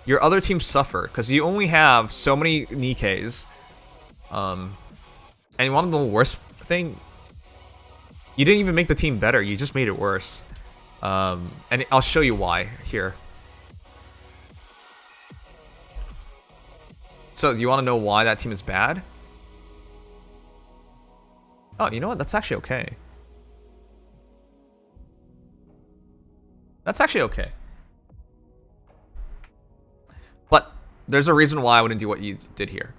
your other teams suffer because you only have so many Nikkes. And one of the worst thing, you didn't even make the team better, you just made it worse. And I'll show you why here. So, do you want to know why that team is bad? Oh, you know what? That's actually okay. That's actually okay. But there's a reason why I wouldn't do what you did here.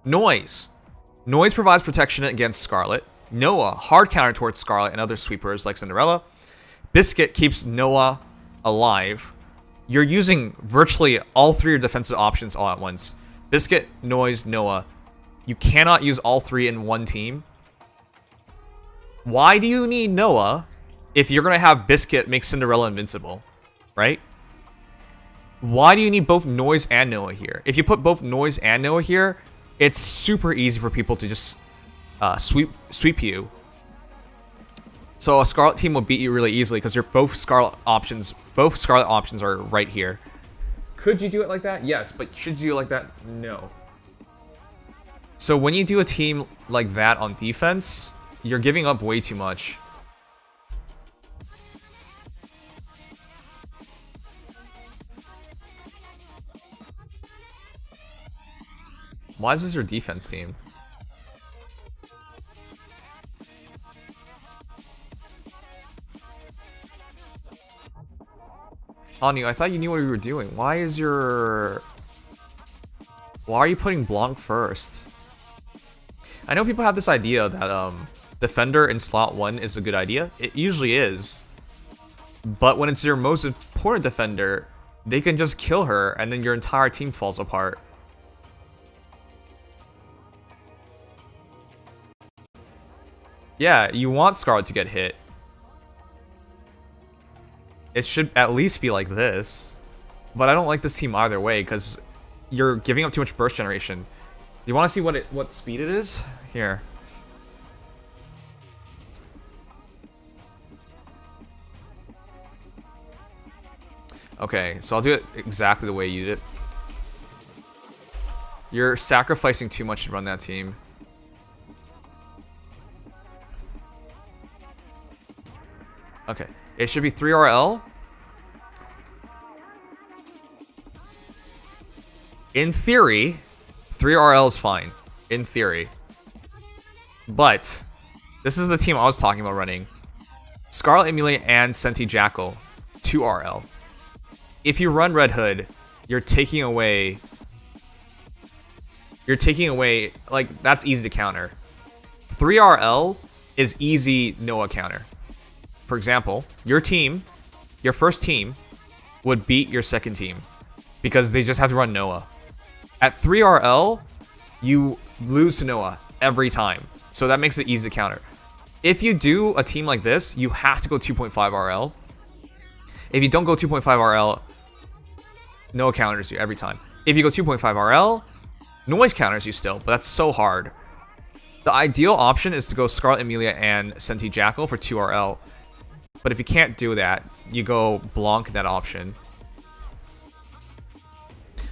Noise. Noise provides protection against Scarlet. Noah, hard counter towards Scarlet and other sweepers like Cinderella. Biscuit keeps Noah alive. You're using virtually all three of your defensive options all at once. Biscuit, Noise, Noah. You cannot use all three in one team. Why do you need Noah if you're going to have Biscuit make Cinderella invincible? Right? Why do you need both Noise and Noah here? If you put both Noise and Noah here, it's super easy for people to just sweep you. So a Scarlet team will beat you really easily because you're both Scarlet options are right here. Could you do it like that? Yes, but should you do it like that? No. So when you do a team like that on defense, you're giving up way too much. Why is this your defense team? Anu, I thought you knew what you were doing. Why are you putting Blanc first? I know people have this idea that Defender in slot 1 is a good idea. It usually is. But when it's your most important defender, they can just kill her and then your entire team falls apart. Yeah, you want Scarlet to get hit. It should at least be like this. But I don't like this team either way because you're giving up too much burst generation. You want to see what speed it is? Here. Okay, so I'll do it exactly the way you did it. You're sacrificing too much to run that team. Okay, it should be 3 RL. In theory, 3 RL is fine. In theory. But, this is the team I was talking about running. Scarlet Emily and Senti Jackal. 2 RL. If you run Red Hood, you're taking away... like, that's easy to counter. 3 RL is easy Noah counter. For example, your team, your first team, would beat your second team. Because they just have to run Noah. At 3 RL, you lose to Noah every time. So that makes it easy to counter. If you do a team like this, you have to go 2.5 RL. If you don't go 2.5 RL, Noah counters you every time. If you go 2.5 RL, Noise counters you still, but that's so hard. The ideal option is to go Scarlet Emilia and Senti Jackal for 2 RL. But if you can't do that, you go Blanc in that option.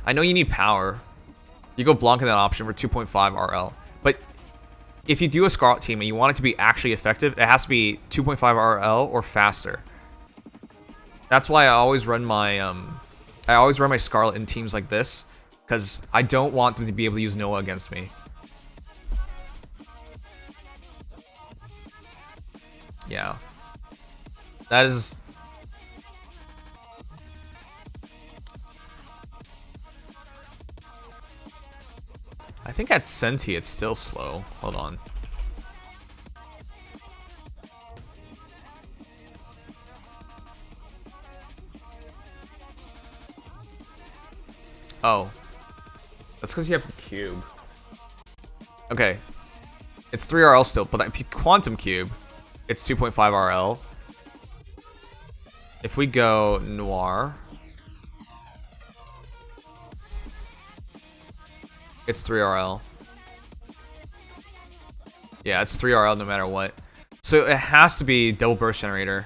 I know you need power. You go Blanc in that option for 2.5 RL. But if you do a Scarlet team and you want it to be actually effective, it has to be 2.5 RL or faster. That's why I always run my Scarlet in teams like this, because I don't want them to be able to use Noah against me. Yeah. That is... I think at Senti it's still slow. Hold on. Oh. That's because you have the cube. Okay. It's 3 RL still, but if you Quantum Cube, it's 2.5 RL. If we go Noir, it's 3 RL. Yeah, it's 3 RL no matter what. So it has to be double burst generator.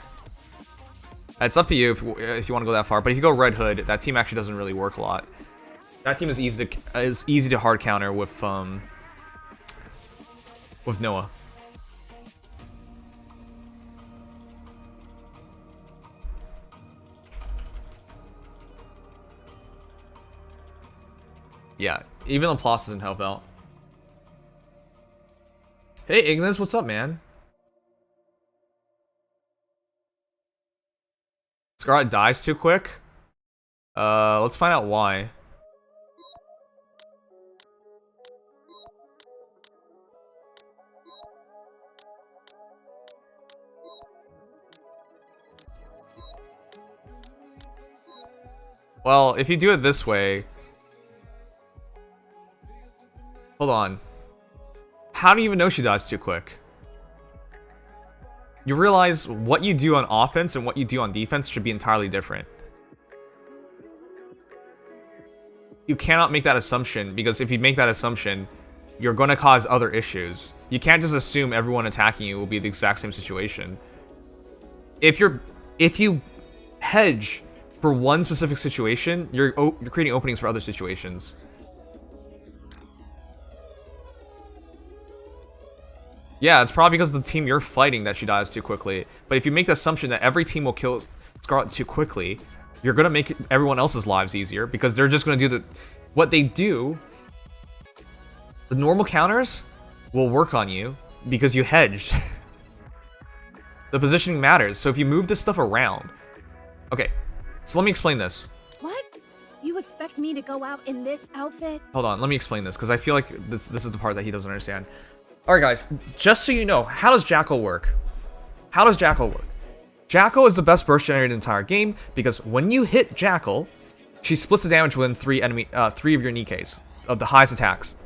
It's up to you if you want to go that far. But if you go Red Hood, that team actually doesn't really work a lot. That team is easy to hard counter with Noah. Yeah, even Laplace doesn't help out. Hey Ignis, what's up, man? Scarlet dies too quick? Let's find out why. Well, if you do it this way... Hold on. How do you even know she dies too quick? You realize what you do on offense and what you do on defense should be entirely different. You cannot make that assumption, because if you make that assumption, you're going to cause other issues. You can't just assume everyone attacking you will be the exact same situation. If you hedge for one specific situation, you're creating openings for other situations. Yeah, it's probably because of the team you're fighting that she dies too quickly. But if you make the assumption that every team will kill Scarlet too quickly, you're going to make everyone else's lives easier, because they're just going to do what they do. The normal counters will work on you because you hedged. The positioning matters. So if you move this stuff around... Okay, so let me explain this. What? You expect me to go out in this outfit? Hold on, let me explain this, because I feel like this is the part that he doesn't understand. Alright guys, just so you know, how does Jackal work? How does Jackal work? Jackal is the best burst generator in the entire game, because when you hit Jackal, she splits the damage within three of your Nikkes, of the highest attacks.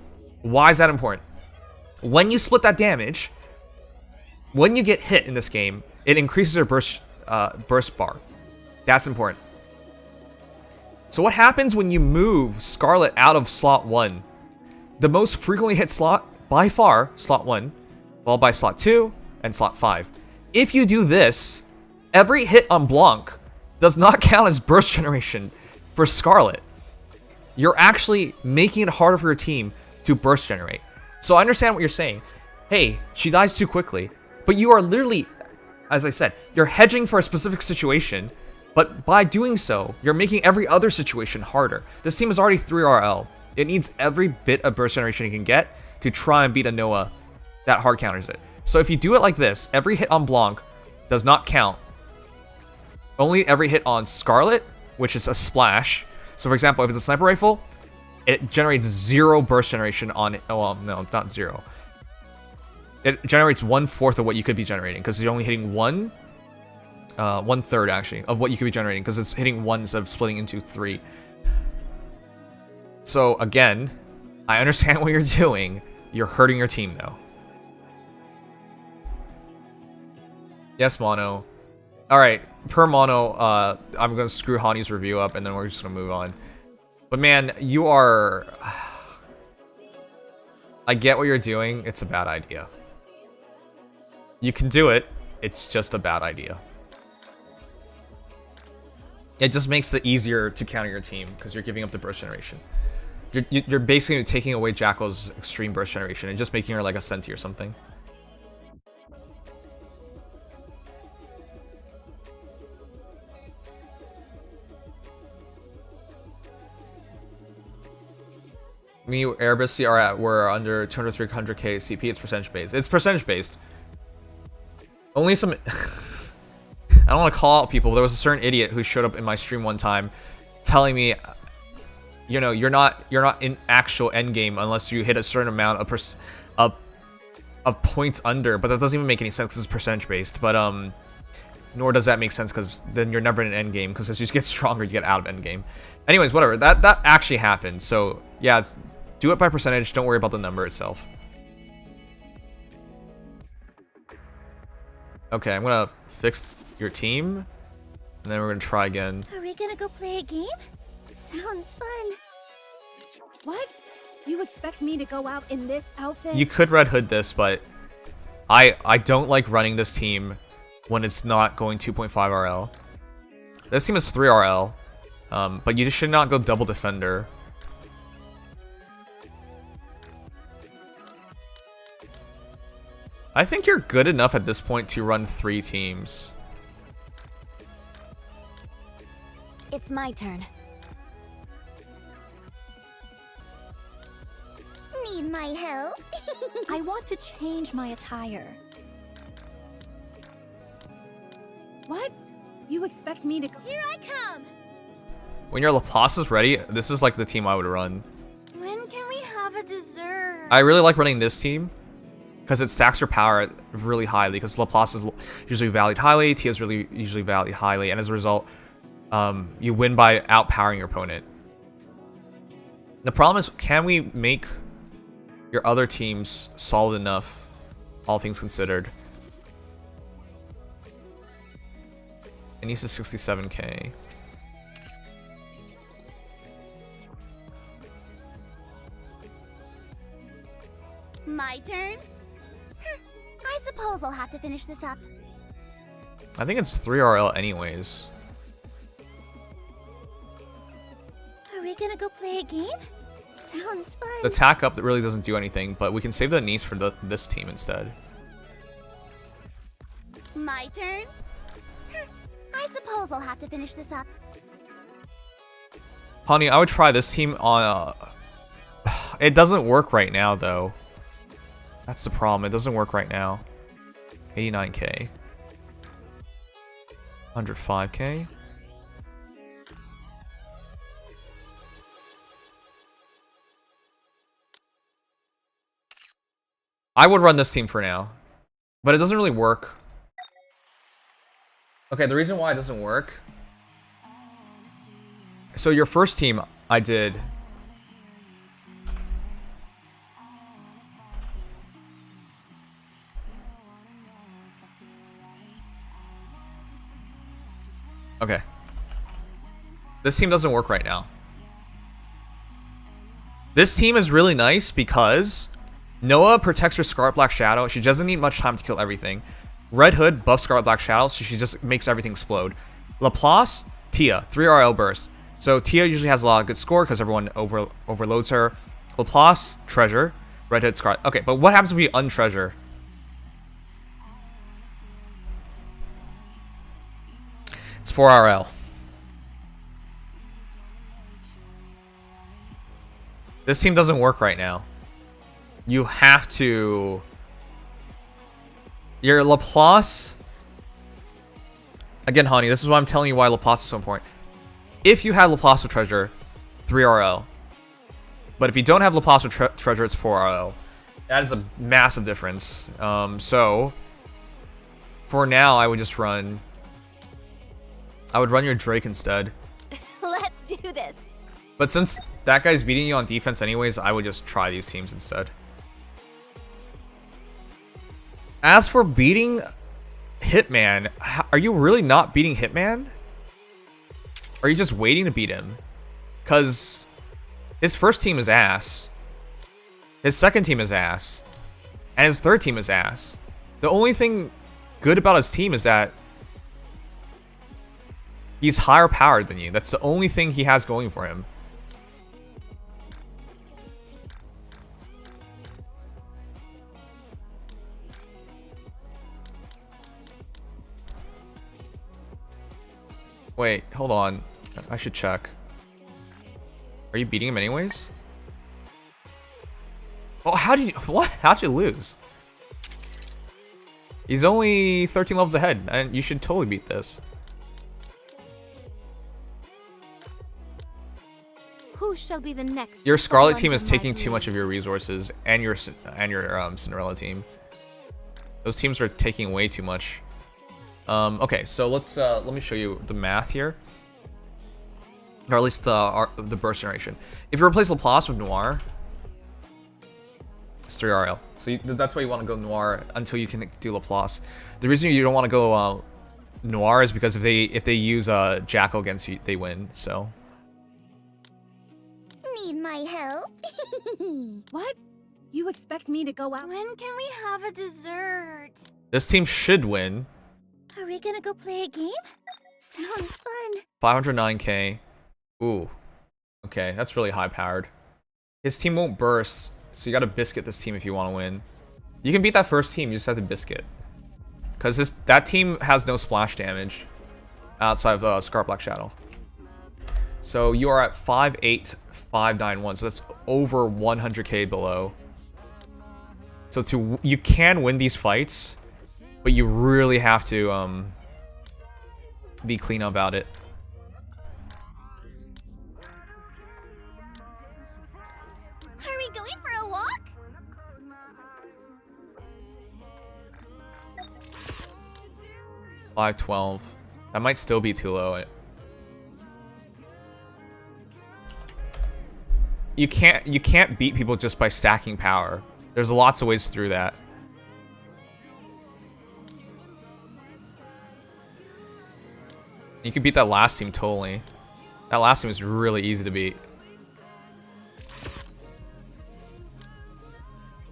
Why is that important? When you split that damage, when you get hit in this game, it increases her burst bar. That's important. So what happens when you move Scarlet out of slot 1? The most frequently hit slot, by far, slot 1, followed by slot 2, and slot 5. If you do this, every hit on Blanc does not count as burst generation for Scarlet. You're actually making it harder for your team to burst generate. So I understand what you're saying. Hey, she dies too quickly. But you are literally, as I said, you're hedging for a specific situation. But by doing so, you're making every other situation harder. This team is already 3 RL. It needs every bit of burst generation it can get to try and beat a Noah that hard counters it. So if you do it like this, every hit on Blanc does not count. Only every hit on Scarlet, which is a splash. So for example, if it's a sniper rifle, it generates 0 burst generation on it. Oh, well, no, not 0. It generates 1/4 of what you could be generating because you're only hitting 1/3 actually of what you could be generating because it's hitting 1 instead of splitting into 3. So again, I understand what you're doing. You're hurting your team though. Yes, Mono. Alright, per Mono, I'm gonna screw Hani's review up and then we're just gonna move on. But man, you are... I get what you're doing, it's a bad idea. You can do it, it's just a bad idea. It just makes it easier to counter your team because you're giving up the burst generation. You're basically taking away Jackal's extreme burst generation and just making her like a Senti or something. Me, Airbus we're under 200-300k CP. It's percentage based. It's percentage based. Only some. I don't want to call out people. But there was a certain idiot who showed up in my stream one time, telling me, you know, you're not in actual endgame unless you hit a certain amount of points under. But that doesn't even make any sense because it's percentage based. But nor does that make sense because then you're never in an endgame because as you get stronger, you get out of endgame. Anyways, whatever. That actually happened. So yeah, do it by percentage. Don't worry about the number itself. Okay, I'm gonna fix your team, and then we're gonna try again. Are we gonna go play a game? Sounds fun. What? You expect me to go out in this outfit? You could Red Hood this, but I don't like running this team when it's not going 2.5 RL. This team is 3 RL, but you just should not go double defender. I think you're good enough at this point to run 3 teams. It's my turn. Need my help? I want to change my attire. What? You expect me to go? Here I come! When your Laplace is ready, this is like the team I would run. When can we have a dessert? I really like running this team because it stacks your power really highly because Laplace is usually valued highly, Tia is really usually valued highly, and as a result, you win by outpowering your opponent. The problem is, can we make your other teams solid enough, all things considered? It needs to 67k. My turn? I suppose I'll have to finish this up. I think it's 3 RL anyways. Are we gonna go play a game? Sounds fun. The tack up that really doesn't do anything, but we can save the Nice for this team instead. My turn? I suppose I'll have to finish this up. Honey, I would try this team on... It doesn't work right now, though. That's the problem. It doesn't work right now. 89k. 105k. I would run this team for now, but it doesn't really work. Okay, the reason why it doesn't work. So your first team, I did. Okay. This team doesn't work right now. This team is really nice because Noah protects her Scarlet Black Shadow. She doesn't need much time to kill everything. Red Hood buffs Scarlet Black Shadow, so she just makes everything explode. Laplace, Tia, 3RL burst. So Tia usually has a lot of good score because everyone overloads her. Laplace, Treasure, Red Hood, Scarlet. Okay, but what happens if we untreasure? It's 4RL. This team doesn't work right now. You have to... Your Laplace... Again, honey, this is why I'm telling you why Laplace is so important. If you have Laplace with Treasure, 3RL. But if you don't have Laplace with Treasure, it's 4RL. That is a massive difference. So, for now, I would just run... I would run your Drake instead. Let's do this. But since that guy's beating you on defense anyways, I would just try these teams instead. As for beating Hitman, are you really not beating Hitman? Or are you just waiting to beat him? Because his first team is ass. His second team is ass. And his third team is ass. The only thing good about his team is that he's higher powered than you. That's the only thing he has going for him. Wait, hold on. I should check. Are you beating him anyways? Oh, how did you... What? How'd you lose? He's only 13 levels ahead, and you should totally beat this. Who shall be the next? Your Scarlet team is taking too much of your resources, and your Cinderella team. Those teams are taking way too much. Okay, so let me show you the math here, or at least the burst generation. If you replace Laplace with Noir, it's 3RL. So that's why you want to go Noir until you can do Laplace. The reason you don't want to go Noir is because if they use Jackal against you, they win. So. Need my help? What? You expect me to go out? When can we have a dessert? This team should win. Are we gonna go play a game? Sounds fun. 509k. Ooh. Okay, that's really high powered. His team won't burst, so you gotta biscuit this team if you want to win. You can beat that first team, you just have to biscuit. Because that team has no splash damage outside of Scar Black Shadow. So you are at 58591, so that's over 100k below. So you can win these fights, but you really have to be clean about it. Are we going for a walk? $512. That might still be too low. You can't beat people just by stacking power. There's lots of ways through that. You can beat that last team totally. That last team is really easy to beat.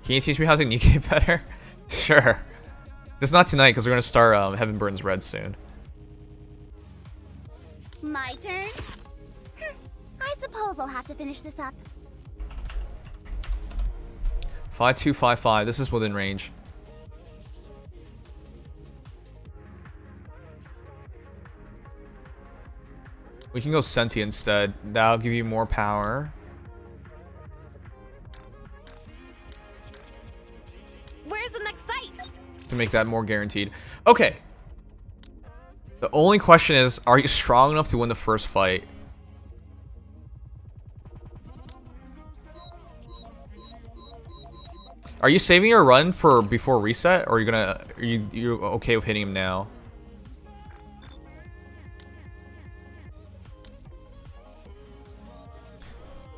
Can you teach me how to Nikke better? Sure. Just not tonight, because we're going to start Heaven Burns Red soon. My turn? I suppose I'll have to finish this up. 5255. This is within range. We can go Senti instead. That'll give you more power. Where's the next site? To make that more guaranteed. Okay. The only question is, are you strong enough to win the first fight? Are you saving your run for before reset, or are you okay with hitting him now?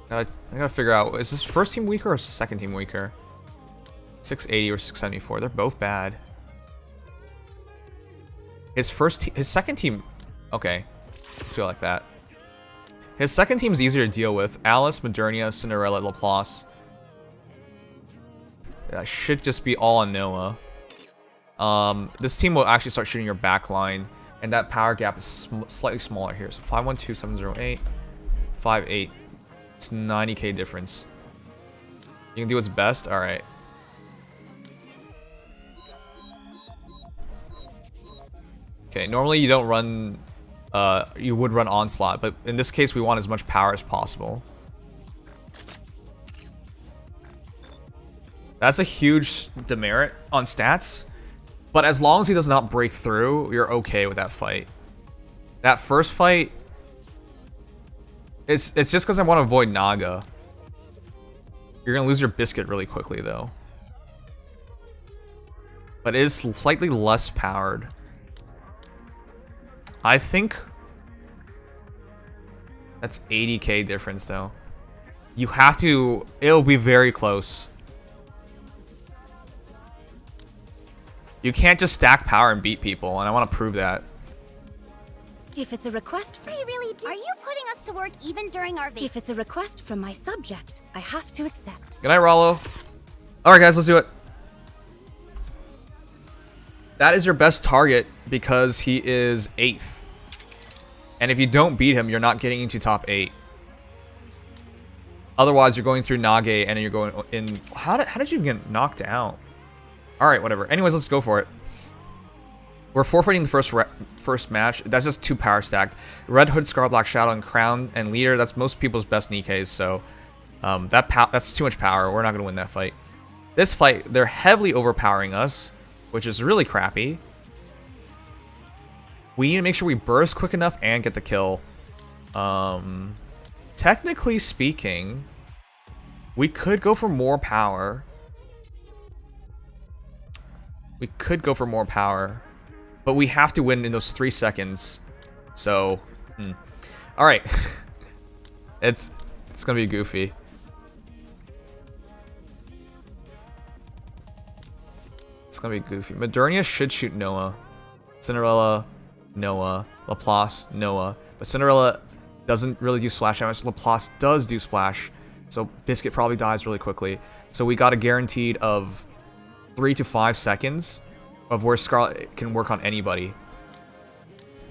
I gotta figure out, is this first team weaker or second team weaker? 680 or 674, they're both bad. His second team, okay, let's go like that. His second team is easier to deal with. Alice, Modernia, Cinderella, Laplace. That should just be all on Noah. This team will actually start shooting your back line. And that power gap is slightly smaller here. So 512708, 58. It's 90k difference. You can do what's best? Alright. Okay, normally you don't run... you would run Onslaught, but in this case we want as much power as possible. That's a huge demerit on stats. But as long as he does not break through, you're okay with that fight. That first fight... It's just because I want to avoid Naga. You're going to lose your Biscuit really quickly, though. But it is slightly less powered. I think... That's 80k difference, though. You have to... It'll be very close. You can't just stack power and beat people, and I want to prove that. If it's a request, I really do. Are you putting us to work even during our vacation? if it's a request from my subject, I have to accept. Good night, Rollo. Alright, guys, let's do it. That is your best target because he is 8th. And if you don't beat him, you're not getting into top 8. Otherwise, you're going through Nage and you're going in... How did you even get knocked out? Alright, whatever. Anyways, let's go for it. We're forfeiting the first match. That's just 2 power stacked. Red Hood, Scar, Black Shadow, and Crown, and Leader. That's most people's best Nikkes, so... that's too much power. We're not going to win that fight. This fight, they're heavily overpowering us, which is really crappy. We need to make sure we burst quick enough and get the kill. Technically speaking, we could go for more power. We could go for more power, but we have to win in those 3 seconds. So, all right, it's gonna be goofy. It's gonna be goofy. Modernia should shoot Noah. Cinderella, Noah. Laplace, Noah. But Cinderella doesn't really do splash damage. Laplace does do splash, so Biscuit probably dies really quickly. So we got a guaranteed of 3 to 5 seconds of where Scarlet can work on anybody.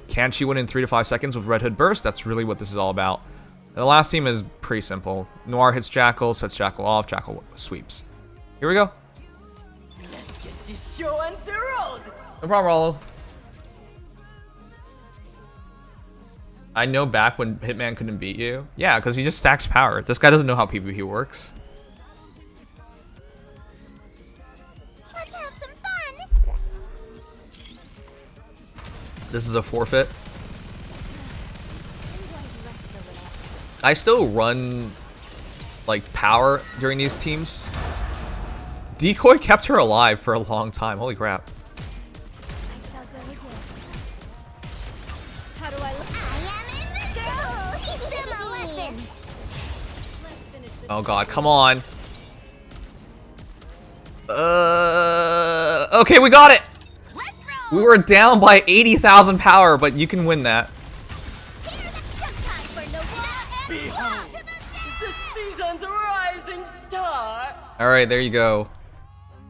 Can she win in 3 to 5 seconds with Red Hood Burst? That's really what this is all about. And the last team is pretty simple. Noir hits Jackal, sets Jackal off, Jackal sweeps. Here we go. Let's get this show on the road. No problem, Rollo. I know back when Hitman couldn't beat you. Yeah, because he just stacks power. This guy doesn't know how PvP works. Let's have some fun. This is a forfeit. I still run like power during these teams. Decoy kept her alive for a long time. Holy crap. How do I look? I am invincible. Teach them a lesson. Oh god, come on. Okay, we got it. Let's roll. We were down by 80,000 power, but you can win that. Here's some time for no Behold, the season's rising star. All right, there you go.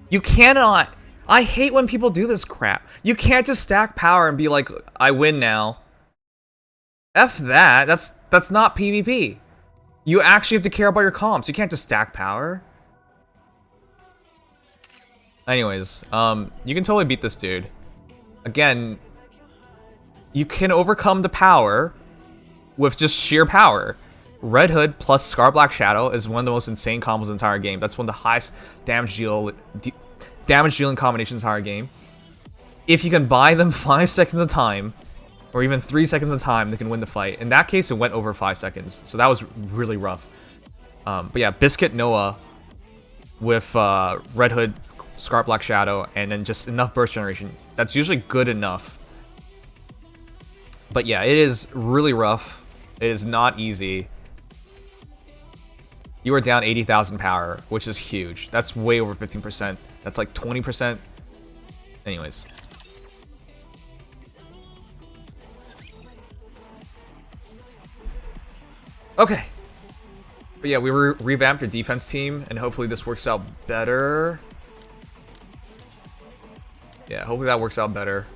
You cannot. I hate when people do this crap. You can't just stack power and be like, I win now. F that. That's not PvP. You actually have to care about your comps. You can't just stack power. Anyways, you can totally beat this dude. Again, you can overcome the power with just sheer power. Red Hood plus Scar Black Shadow is one of the most insane combos in the entire game. That's one of the highest damage dealing combinations in the entire game. If you can buy them 5 seconds of time, or even 3 seconds of time, they can win the fight. In that case, it went over 5 seconds, so that was really rough. But yeah, Biscuit Noah with Red Hood, Scar Black Shadow, and then just enough burst generation. That's usually good enough. But yeah, it is really rough. It is not easy. You are down 80,000 power, which is huge. That's way over 15%. That's like 20%. Anyways. Okay. But yeah, we revamped your defense team, and hopefully this works out better. Yeah, hopefully that works out better.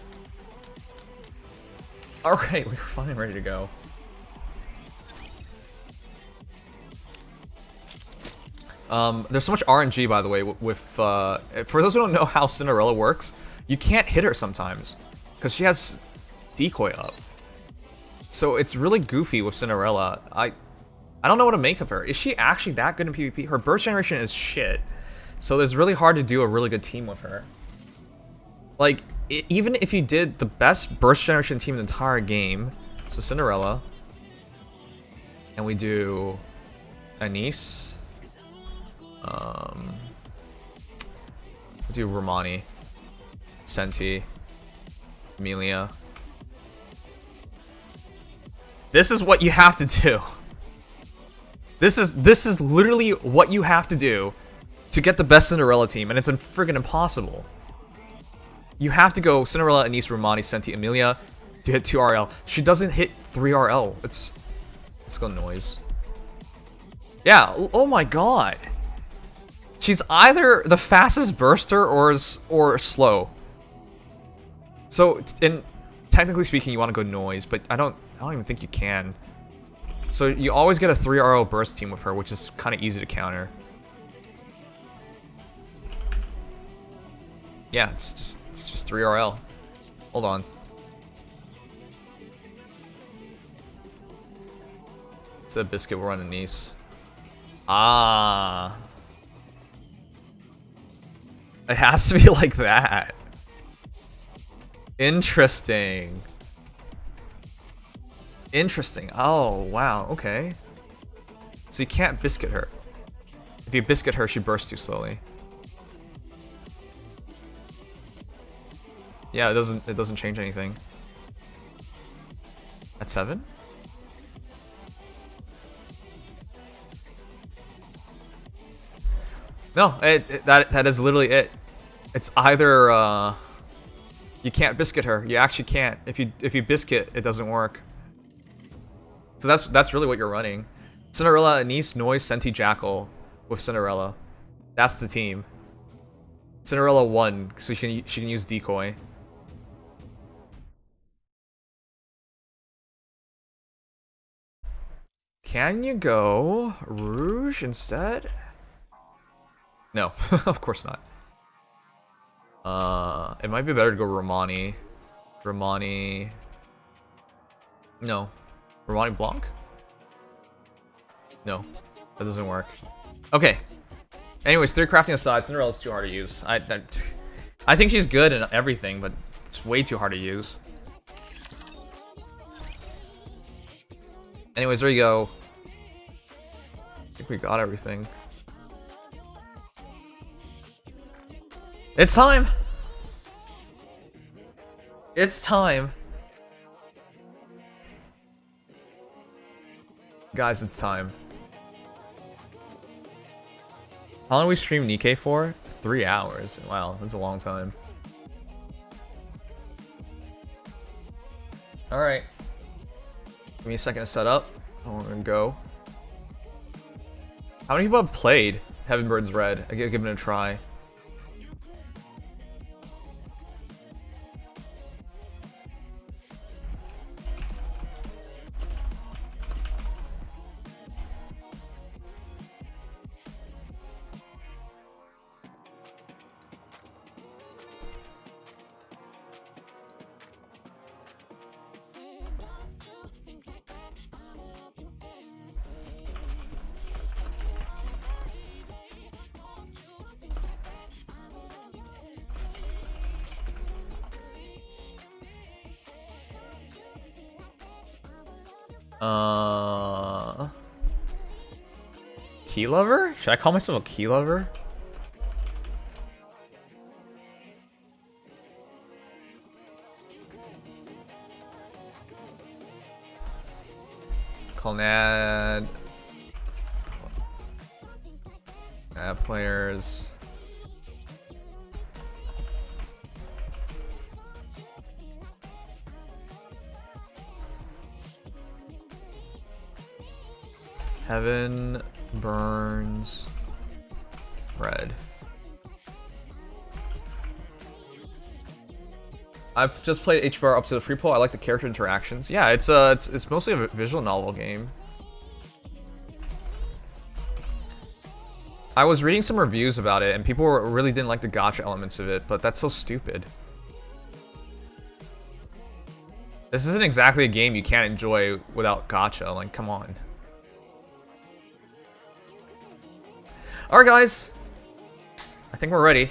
Alright, we're finally ready to go. There's so much RNG, by the way, with, for those who don't know how Cinderella works, you can't hit her sometimes, because she has decoy up. So it's really goofy with Cinderella. I don't know what to make of her. Is she actually that good in PvP? Her burst generation is shit, so it's really hard to do a really good team with her. Like, even if you did the best burst generation team in the entire game, so Cinderella, and we do Anise, we do Romani, Senti, Emilia. This is what you have to do. This is literally what you have to do to get the best Cinderella team, and it's friggin' impossible. You have to go Cinderella, Anise, Romani, Senti, Emilia to hit 2 RL. She doesn't hit 3 RL. Let's go noise. Yeah, oh my god. She's either the fastest burster or slow. So, technically speaking, you want to go noise, but I don't even think you can. So you always get a 3 RL burst team with her, which is kind of easy to counter. Yeah, it's just 3 RL. Hold on. It's a biscuit, we're on Anise. Ah. It has to be like that. Interesting. Interesting. Oh, wow. Okay. So you can't biscuit her. If you biscuit her, she bursts too slowly. Yeah, it doesn't change anything. At 7? No, that is literally it. It's either you can't biscuit her. You actually can't. If you biscuit, it doesn't work. So that's really what you're running. Cinderella, Anise, Noise, Senti, Jackal with Cinderella. That's the team. Cinderella won, so she can use decoy. Can you go Rouge instead? No, of course not. It might be better to go Romani. Romani. No. Romani Blanc? No. That doesn't work. Okay. Anyways, 3 crafting aside, Cinderella's too hard to use. I think she's good in everything, but it's way too hard to use. Anyways, there you go. I think we got everything. It's time! It's time! Guys, it's time. How long did we stream Nikke for? 3 hours. Wow, that's a long time. Alright. Give me a second to set up. I'm gonna go. How many people have played Heaven Burns Red? I give it a try. Key lover? Should I call myself a key lover? Clonad. Add players. Heaven Burns Red. I've just played HBR up to the free pull. I like the character interactions. Yeah, it's mostly a visual novel game. I was reading some reviews about it, and people really didn't like the gacha elements of it, but that's so stupid. This isn't exactly a game you can't enjoy without gacha. Like, come on. Alright, guys. I think we're ready.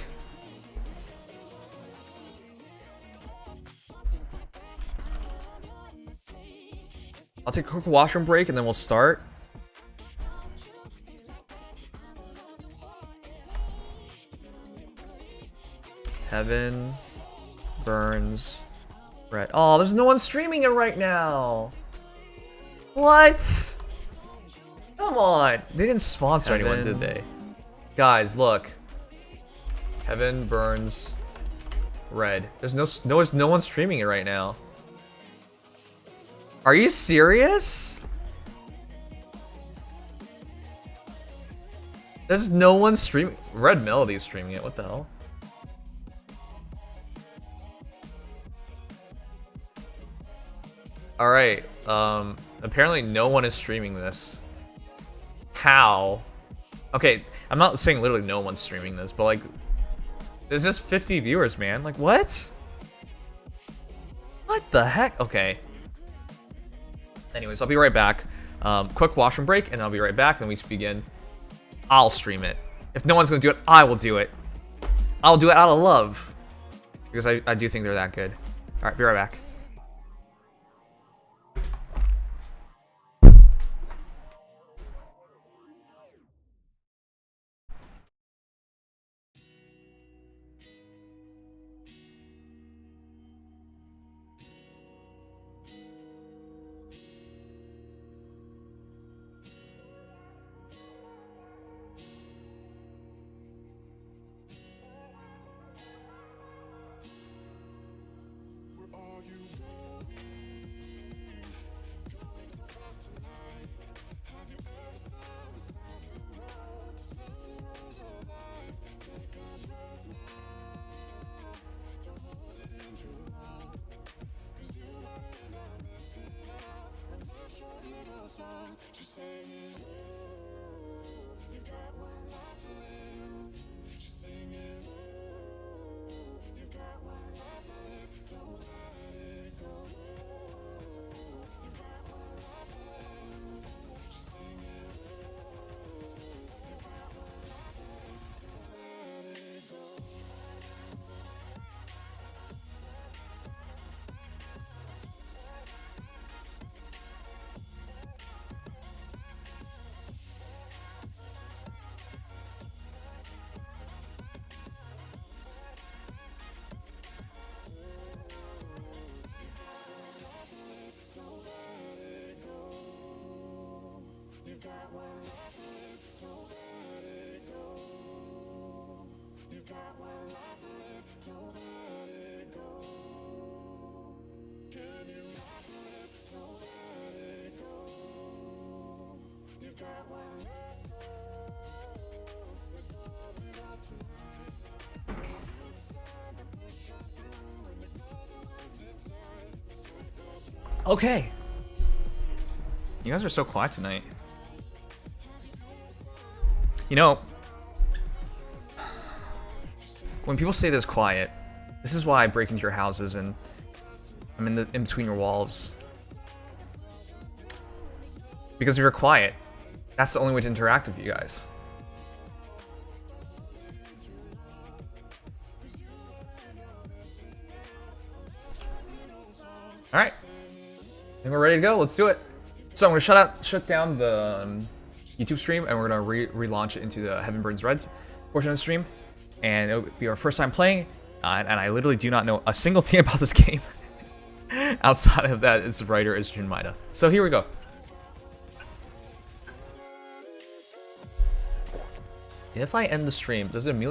I'll take a quick washroom break and then we'll start. Heaven burns red. Oh, there's no one streaming it right now. What? Come on. They didn't sponsor anyone, did they? Guys, look. Heaven burns red. There's no one streaming it right now. Are you serious? There's no one streaming. Red Melody is streaming it. What the hell? All right. Apparently no one is streaming this. How? Okay, I'm not saying literally no one's streaming this, but like, there's just 50 viewers, man. Like, what? What the heck? Okay. Anyways, I'll be right back. Quick washroom break, and I'll be right back. Then we begin. I'll stream it. If no one's gonna do it, I will do it. I'll do it out of love, because I do think they're that good. All right, be right back. Okay. You guys are so quiet tonight. You know, when people say this quiet, this is why I break into your houses and I'm in between your walls. Because if you're quiet, that's the only way to interact with you guys. All right, I think we're ready to go. Let's do it. So I'm gonna shut down the YouTube stream, and we're gonna relaunch it into the Heaven Burns Red portion of the stream, and it'll be our first time playing. And I literally do not know a single thing about this game outside of that its writer is Jun Maeda. So here we go. If I end the stream, does it immediately